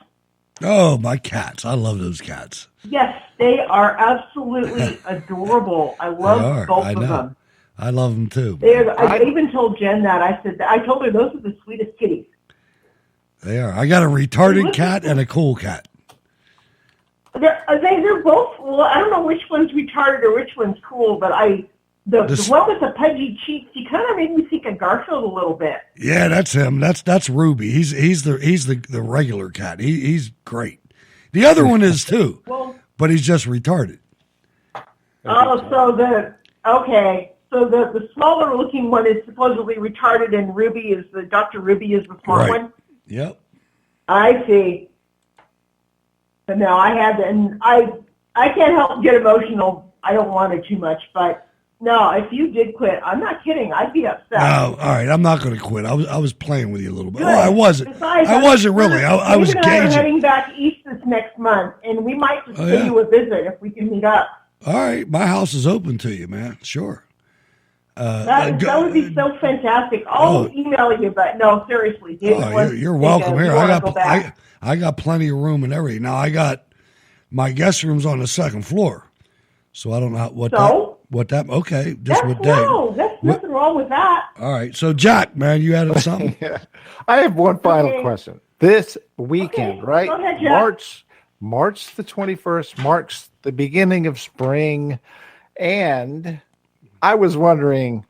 Oh, my cats. I love those cats. Yes, they are absolutely adorable. I love both I of know. them. I love them too. I even told Jen that. I told her those are the sweetest kitties. They are. I got a retarded cat and a cool cat. They're both. Well, I don't know which one's retarded or which one's cool, but the one with the pudgy cheeks, he kind of made me think of Garfield a little bit. Yeah, that's him. That's Ruby. He's the regular cat. He's great. The other one is too, but he's just retarded. Oh, so the smaller looking one is supposedly retarded, and Dr. Ruby is the smart one. Yep. I see. But no, I can't help but get emotional. I don't want it too much, but no, if you did quit, I'm not kidding. I'd be upset. No, all right. I'm not going to quit. I was playing with you a little bit. Good. Oh, I wasn't. Besides, I wasn't really. I was Dave and I are gauging. heading back east this next month, and we might just Oh, pay yeah. you a visit if we can meet up. All right, my house is open to you, man. Sure. That would be so fantastic. I'll email you, but no, seriously. You're welcome here. I got plenty of room and everything. Now I got my guest room's on the second floor, so I don't know what that. Okay, just what day? No, there's nothing wrong with that. All right, so Jack, man, you added something. Yeah. I have one final question. This weekend, right? Go ahead, Jack. March the 21st marks the beginning of spring, and I was wondering,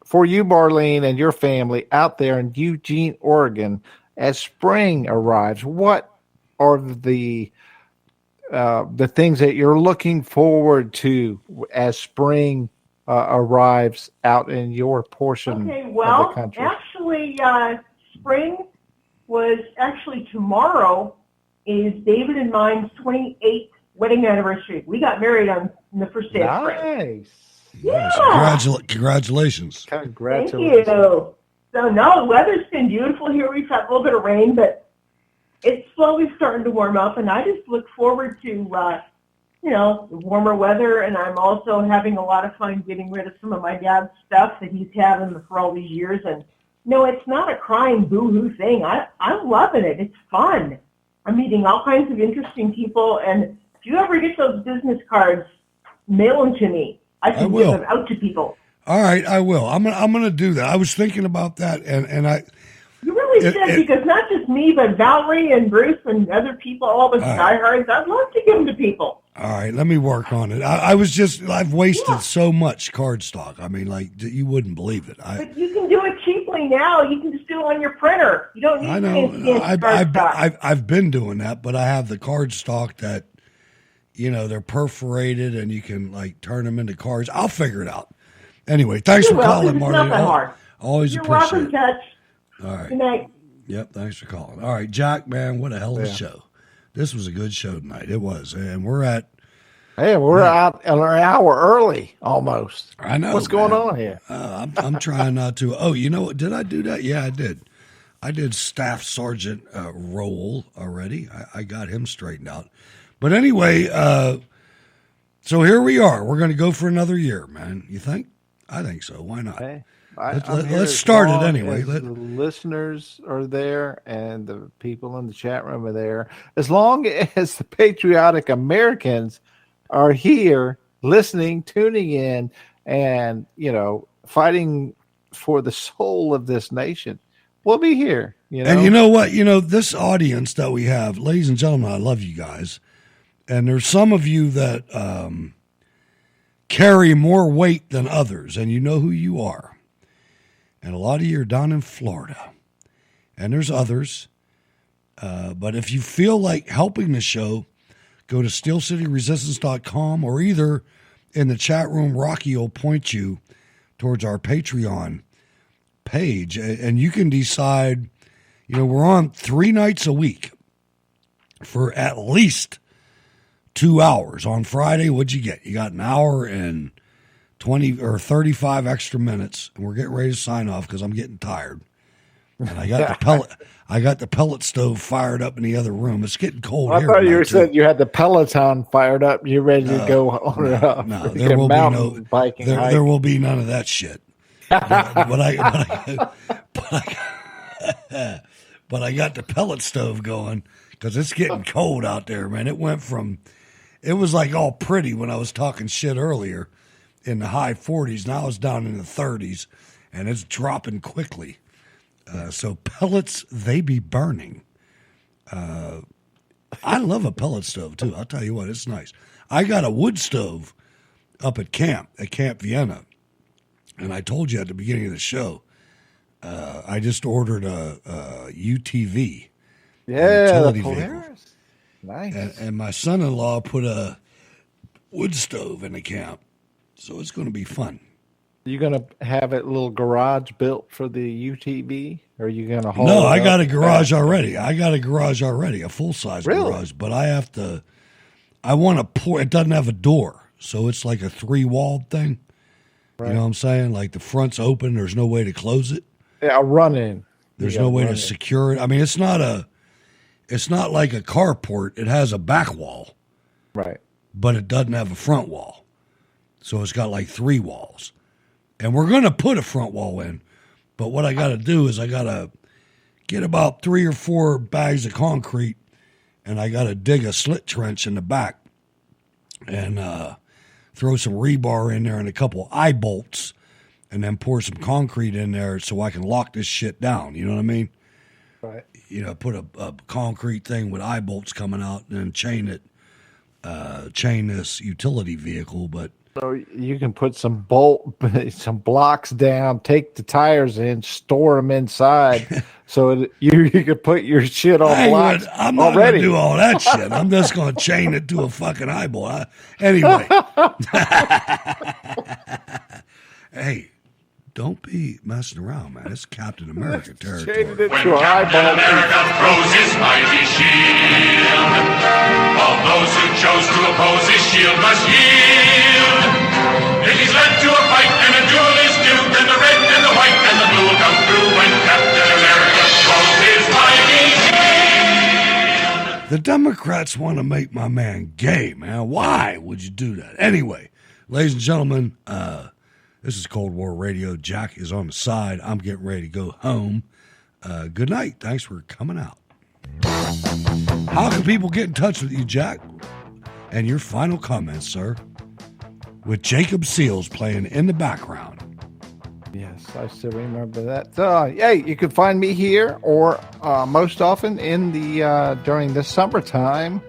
for you, Marlene, and your family out there in Eugene, Oregon, as spring arrives, what are the things that you're looking forward to as spring arrives out in your portion of the country? Actually, spring was actually tomorrow is David and mine's 28th wedding anniversary. We got married on the first day of spring. Yeah. Congratulations. Thank you. So, no, the weather's been beautiful here. We've had a little bit of rain, but it's slowly starting to warm up, and I just look forward to, the warmer weather, and I'm also having a lot of fun getting rid of some of my dad's stuff that he's having for all these years. And, no, it's not a crying boo-hoo thing. I'm loving it. It's fun. I'm meeting all kinds of interesting people, and if you ever get those business cards, mail them to me. I can give them out to people. All right, I will. I'm gonna do that. I was thinking about that, and I. You really should, because not just me, but Valerie and Bruce and other people, all the diehards. I'd love to give them to people. All right, let me work on it. I've wasted so much card stock. I mean, like, you wouldn't believe it. But you can do it cheaply now. You can just do it on your printer. You don't need fancy card stock. I've been doing that, but I have the card stock that, they're perforated and you can like turn them into cards. I'll figure it out. Anyway, thanks for calling, Marlene. Hard. Always You're appreciate welcome, Touch. All right. Good night. Yep, thanks for calling. All right, Jack, man, what a hell of a show. This was a good show tonight. It was. And we're out an hour early almost. I know. What's going on here? I'm trying not to. Oh, you know what? Did I do that? Yeah, I did. I did Staff Sergeant Roll already. I got him straightened out. But anyway, so here we are. We're going to go for another year, man. You think? I think so. Why not? Hey, let's start it anyway. The listeners are there and the people in the chat room are there. As long as the patriotic Americans are here listening, tuning in, and, fighting for the soul of this nation, we'll be here. And you know what? This audience that we have, ladies and gentlemen, I love you guys. And there's some of you that carry more weight than others, and you know who you are. And a lot of you are down in Florida. And there's others. But if you feel like helping the show, go to steelcityresistance.com, or either in the chat room, Rocky will point you towards our Patreon page. And you can decide, we're on 3 nights a week for at least 2 hours. On Friday, what'd you get? You got an hour and 20 or 35 extra minutes, and we're getting ready to sign off because I'm getting tired. And I got the pellet stove fired up in the other room. It's getting cold here. I thought you said you had the Peloton fired up. You're ready to go on no, there will be biking. There will be none of that shit. But I got the pellet stove going because it's getting cold out there, man. It was like all pretty when I was talking shit earlier in the high 40s. Now it's down in the 30s, and it's dropping quickly. So pellets, they be burning. I love a pellet stove, too. I'll tell you what, it's nice. I got a wood stove up at Camp Vienna, and I told you at the beginning of the show, I just ordered a UTV. Yeah, utility vehicle. Nice. And my son-in-law put a wood stove in the camp, so it's going to be fun. You going to have a little garage built for the UTV? Or are you going to hold? No, I got a garage already. A full-size garage. But I want to pour. It doesn't have a door, so it's like a 3-walled thing. Right. You know what I'm saying? Like the front's open. There's no way to close it. Yeah, run in. There's no way to secure it. I mean, it's not like a carport. It has a back wall. Right. but it doesn't have a front wall. So it's got like 3 walls. And we're going to put a front wall in, but what I got to do is I got to get about 3 or 4 bags of concrete, and I got to dig a slit trench in the back and throw some rebar in there and a couple eye bolts, and then pour some concrete in there so I can lock this shit down. You know what I mean? Right. You know, put a concrete thing with eye bolts coming out and then chain this utility vehicle. But so you can put some blocks down, take the tires in, store them inside, so you can put your shit on blocks. I'm not going to do all that shit. I'm just going to chain it to a fucking eyeball. Anyway. Hey, don't be messing around, man. It's Captain America territory. When Captain America throws his mighty shield, all those who chose to oppose his shield must yield. If he's led to a fight and a duel is due, then the red and the white and the blue will come through when Captain America throws his mighty shield. The Democrats want to make my man gay, man. Why would you do that? Anyway, ladies and gentlemen, this is Cold War Radio. Jack is on the side. I'm getting ready to go home. Good night. Thanks for coming out. How can people get in touch with you, Jack? And your final comments, sir, with Jacob Seals playing in the background. Yes, I still remember that. Hey, you can find me here or most often in the during the summertime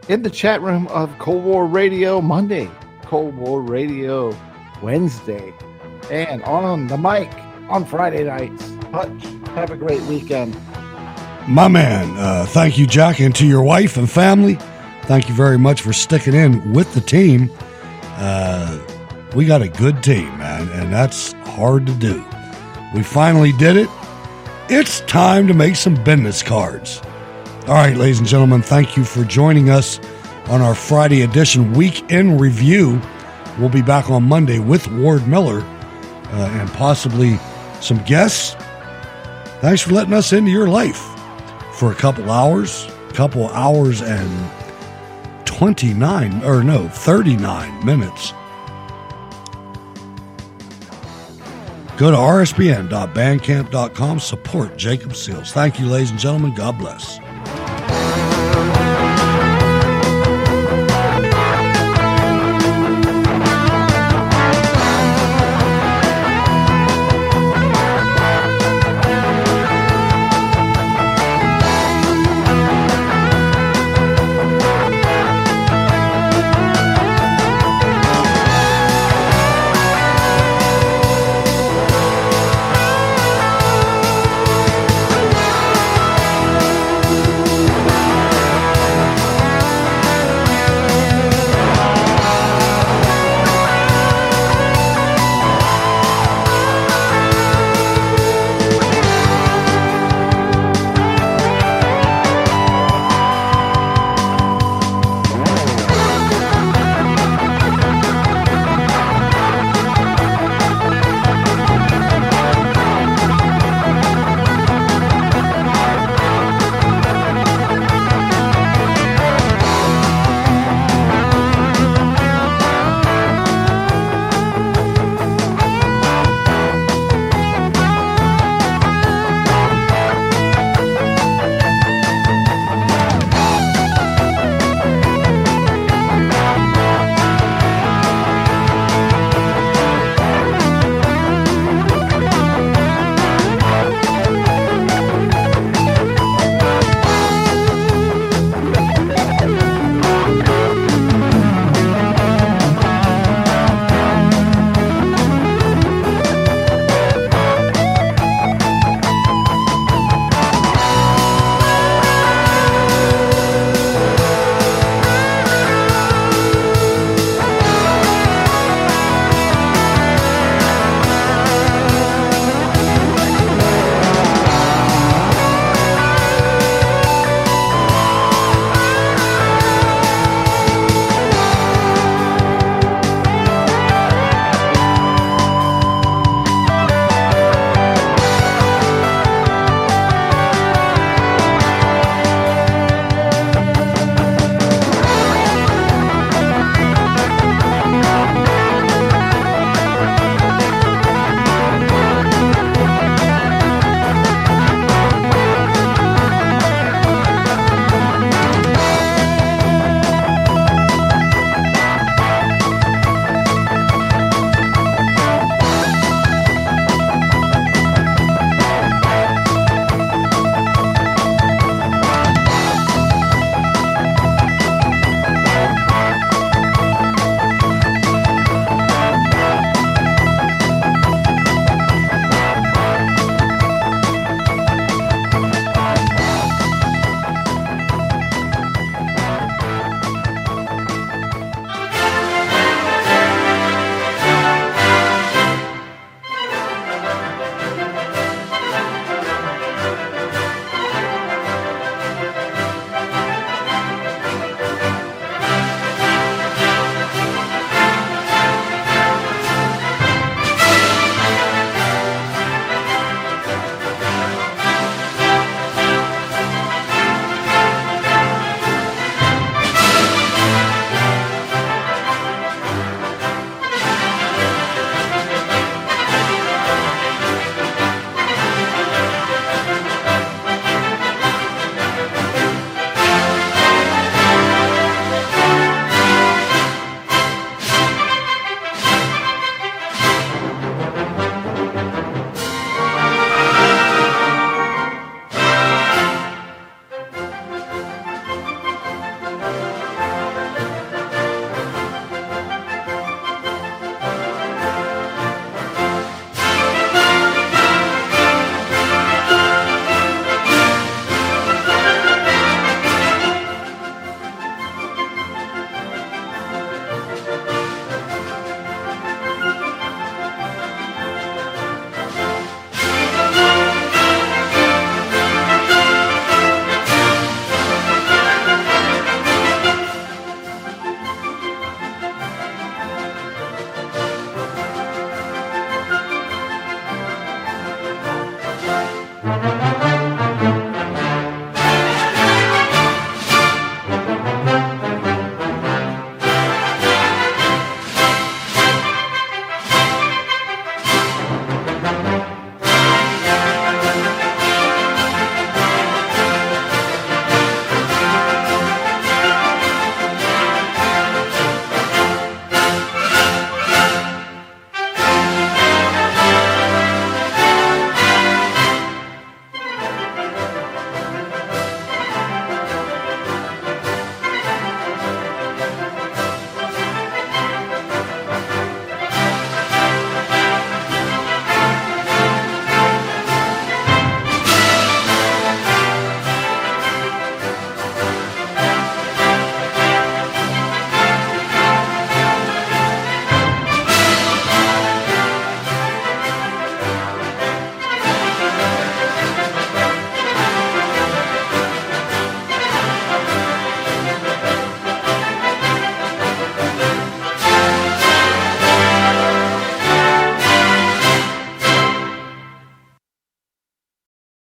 in the chat room of Cold War Radio Monday, Cold War Radio Wednesday, and on the mic on Friday nights. Hutch, have a great weekend. My man, thank you, Jack, and to your wife and family. Thank you very much for sticking in with the team. We got a good team, man, and that's hard to do. We finally did it. It's time to make some business cards. All right, ladies and gentlemen, thank you for joining us on our Friday edition Week in Review. We'll be back on Monday with Ward Miller and possibly some guests. Thanks for letting us into your life for a couple hours and 39 minutes. Go to rspn.bandcamp.com. Support Jacob Seals. Thank you, ladies and gentlemen. God bless.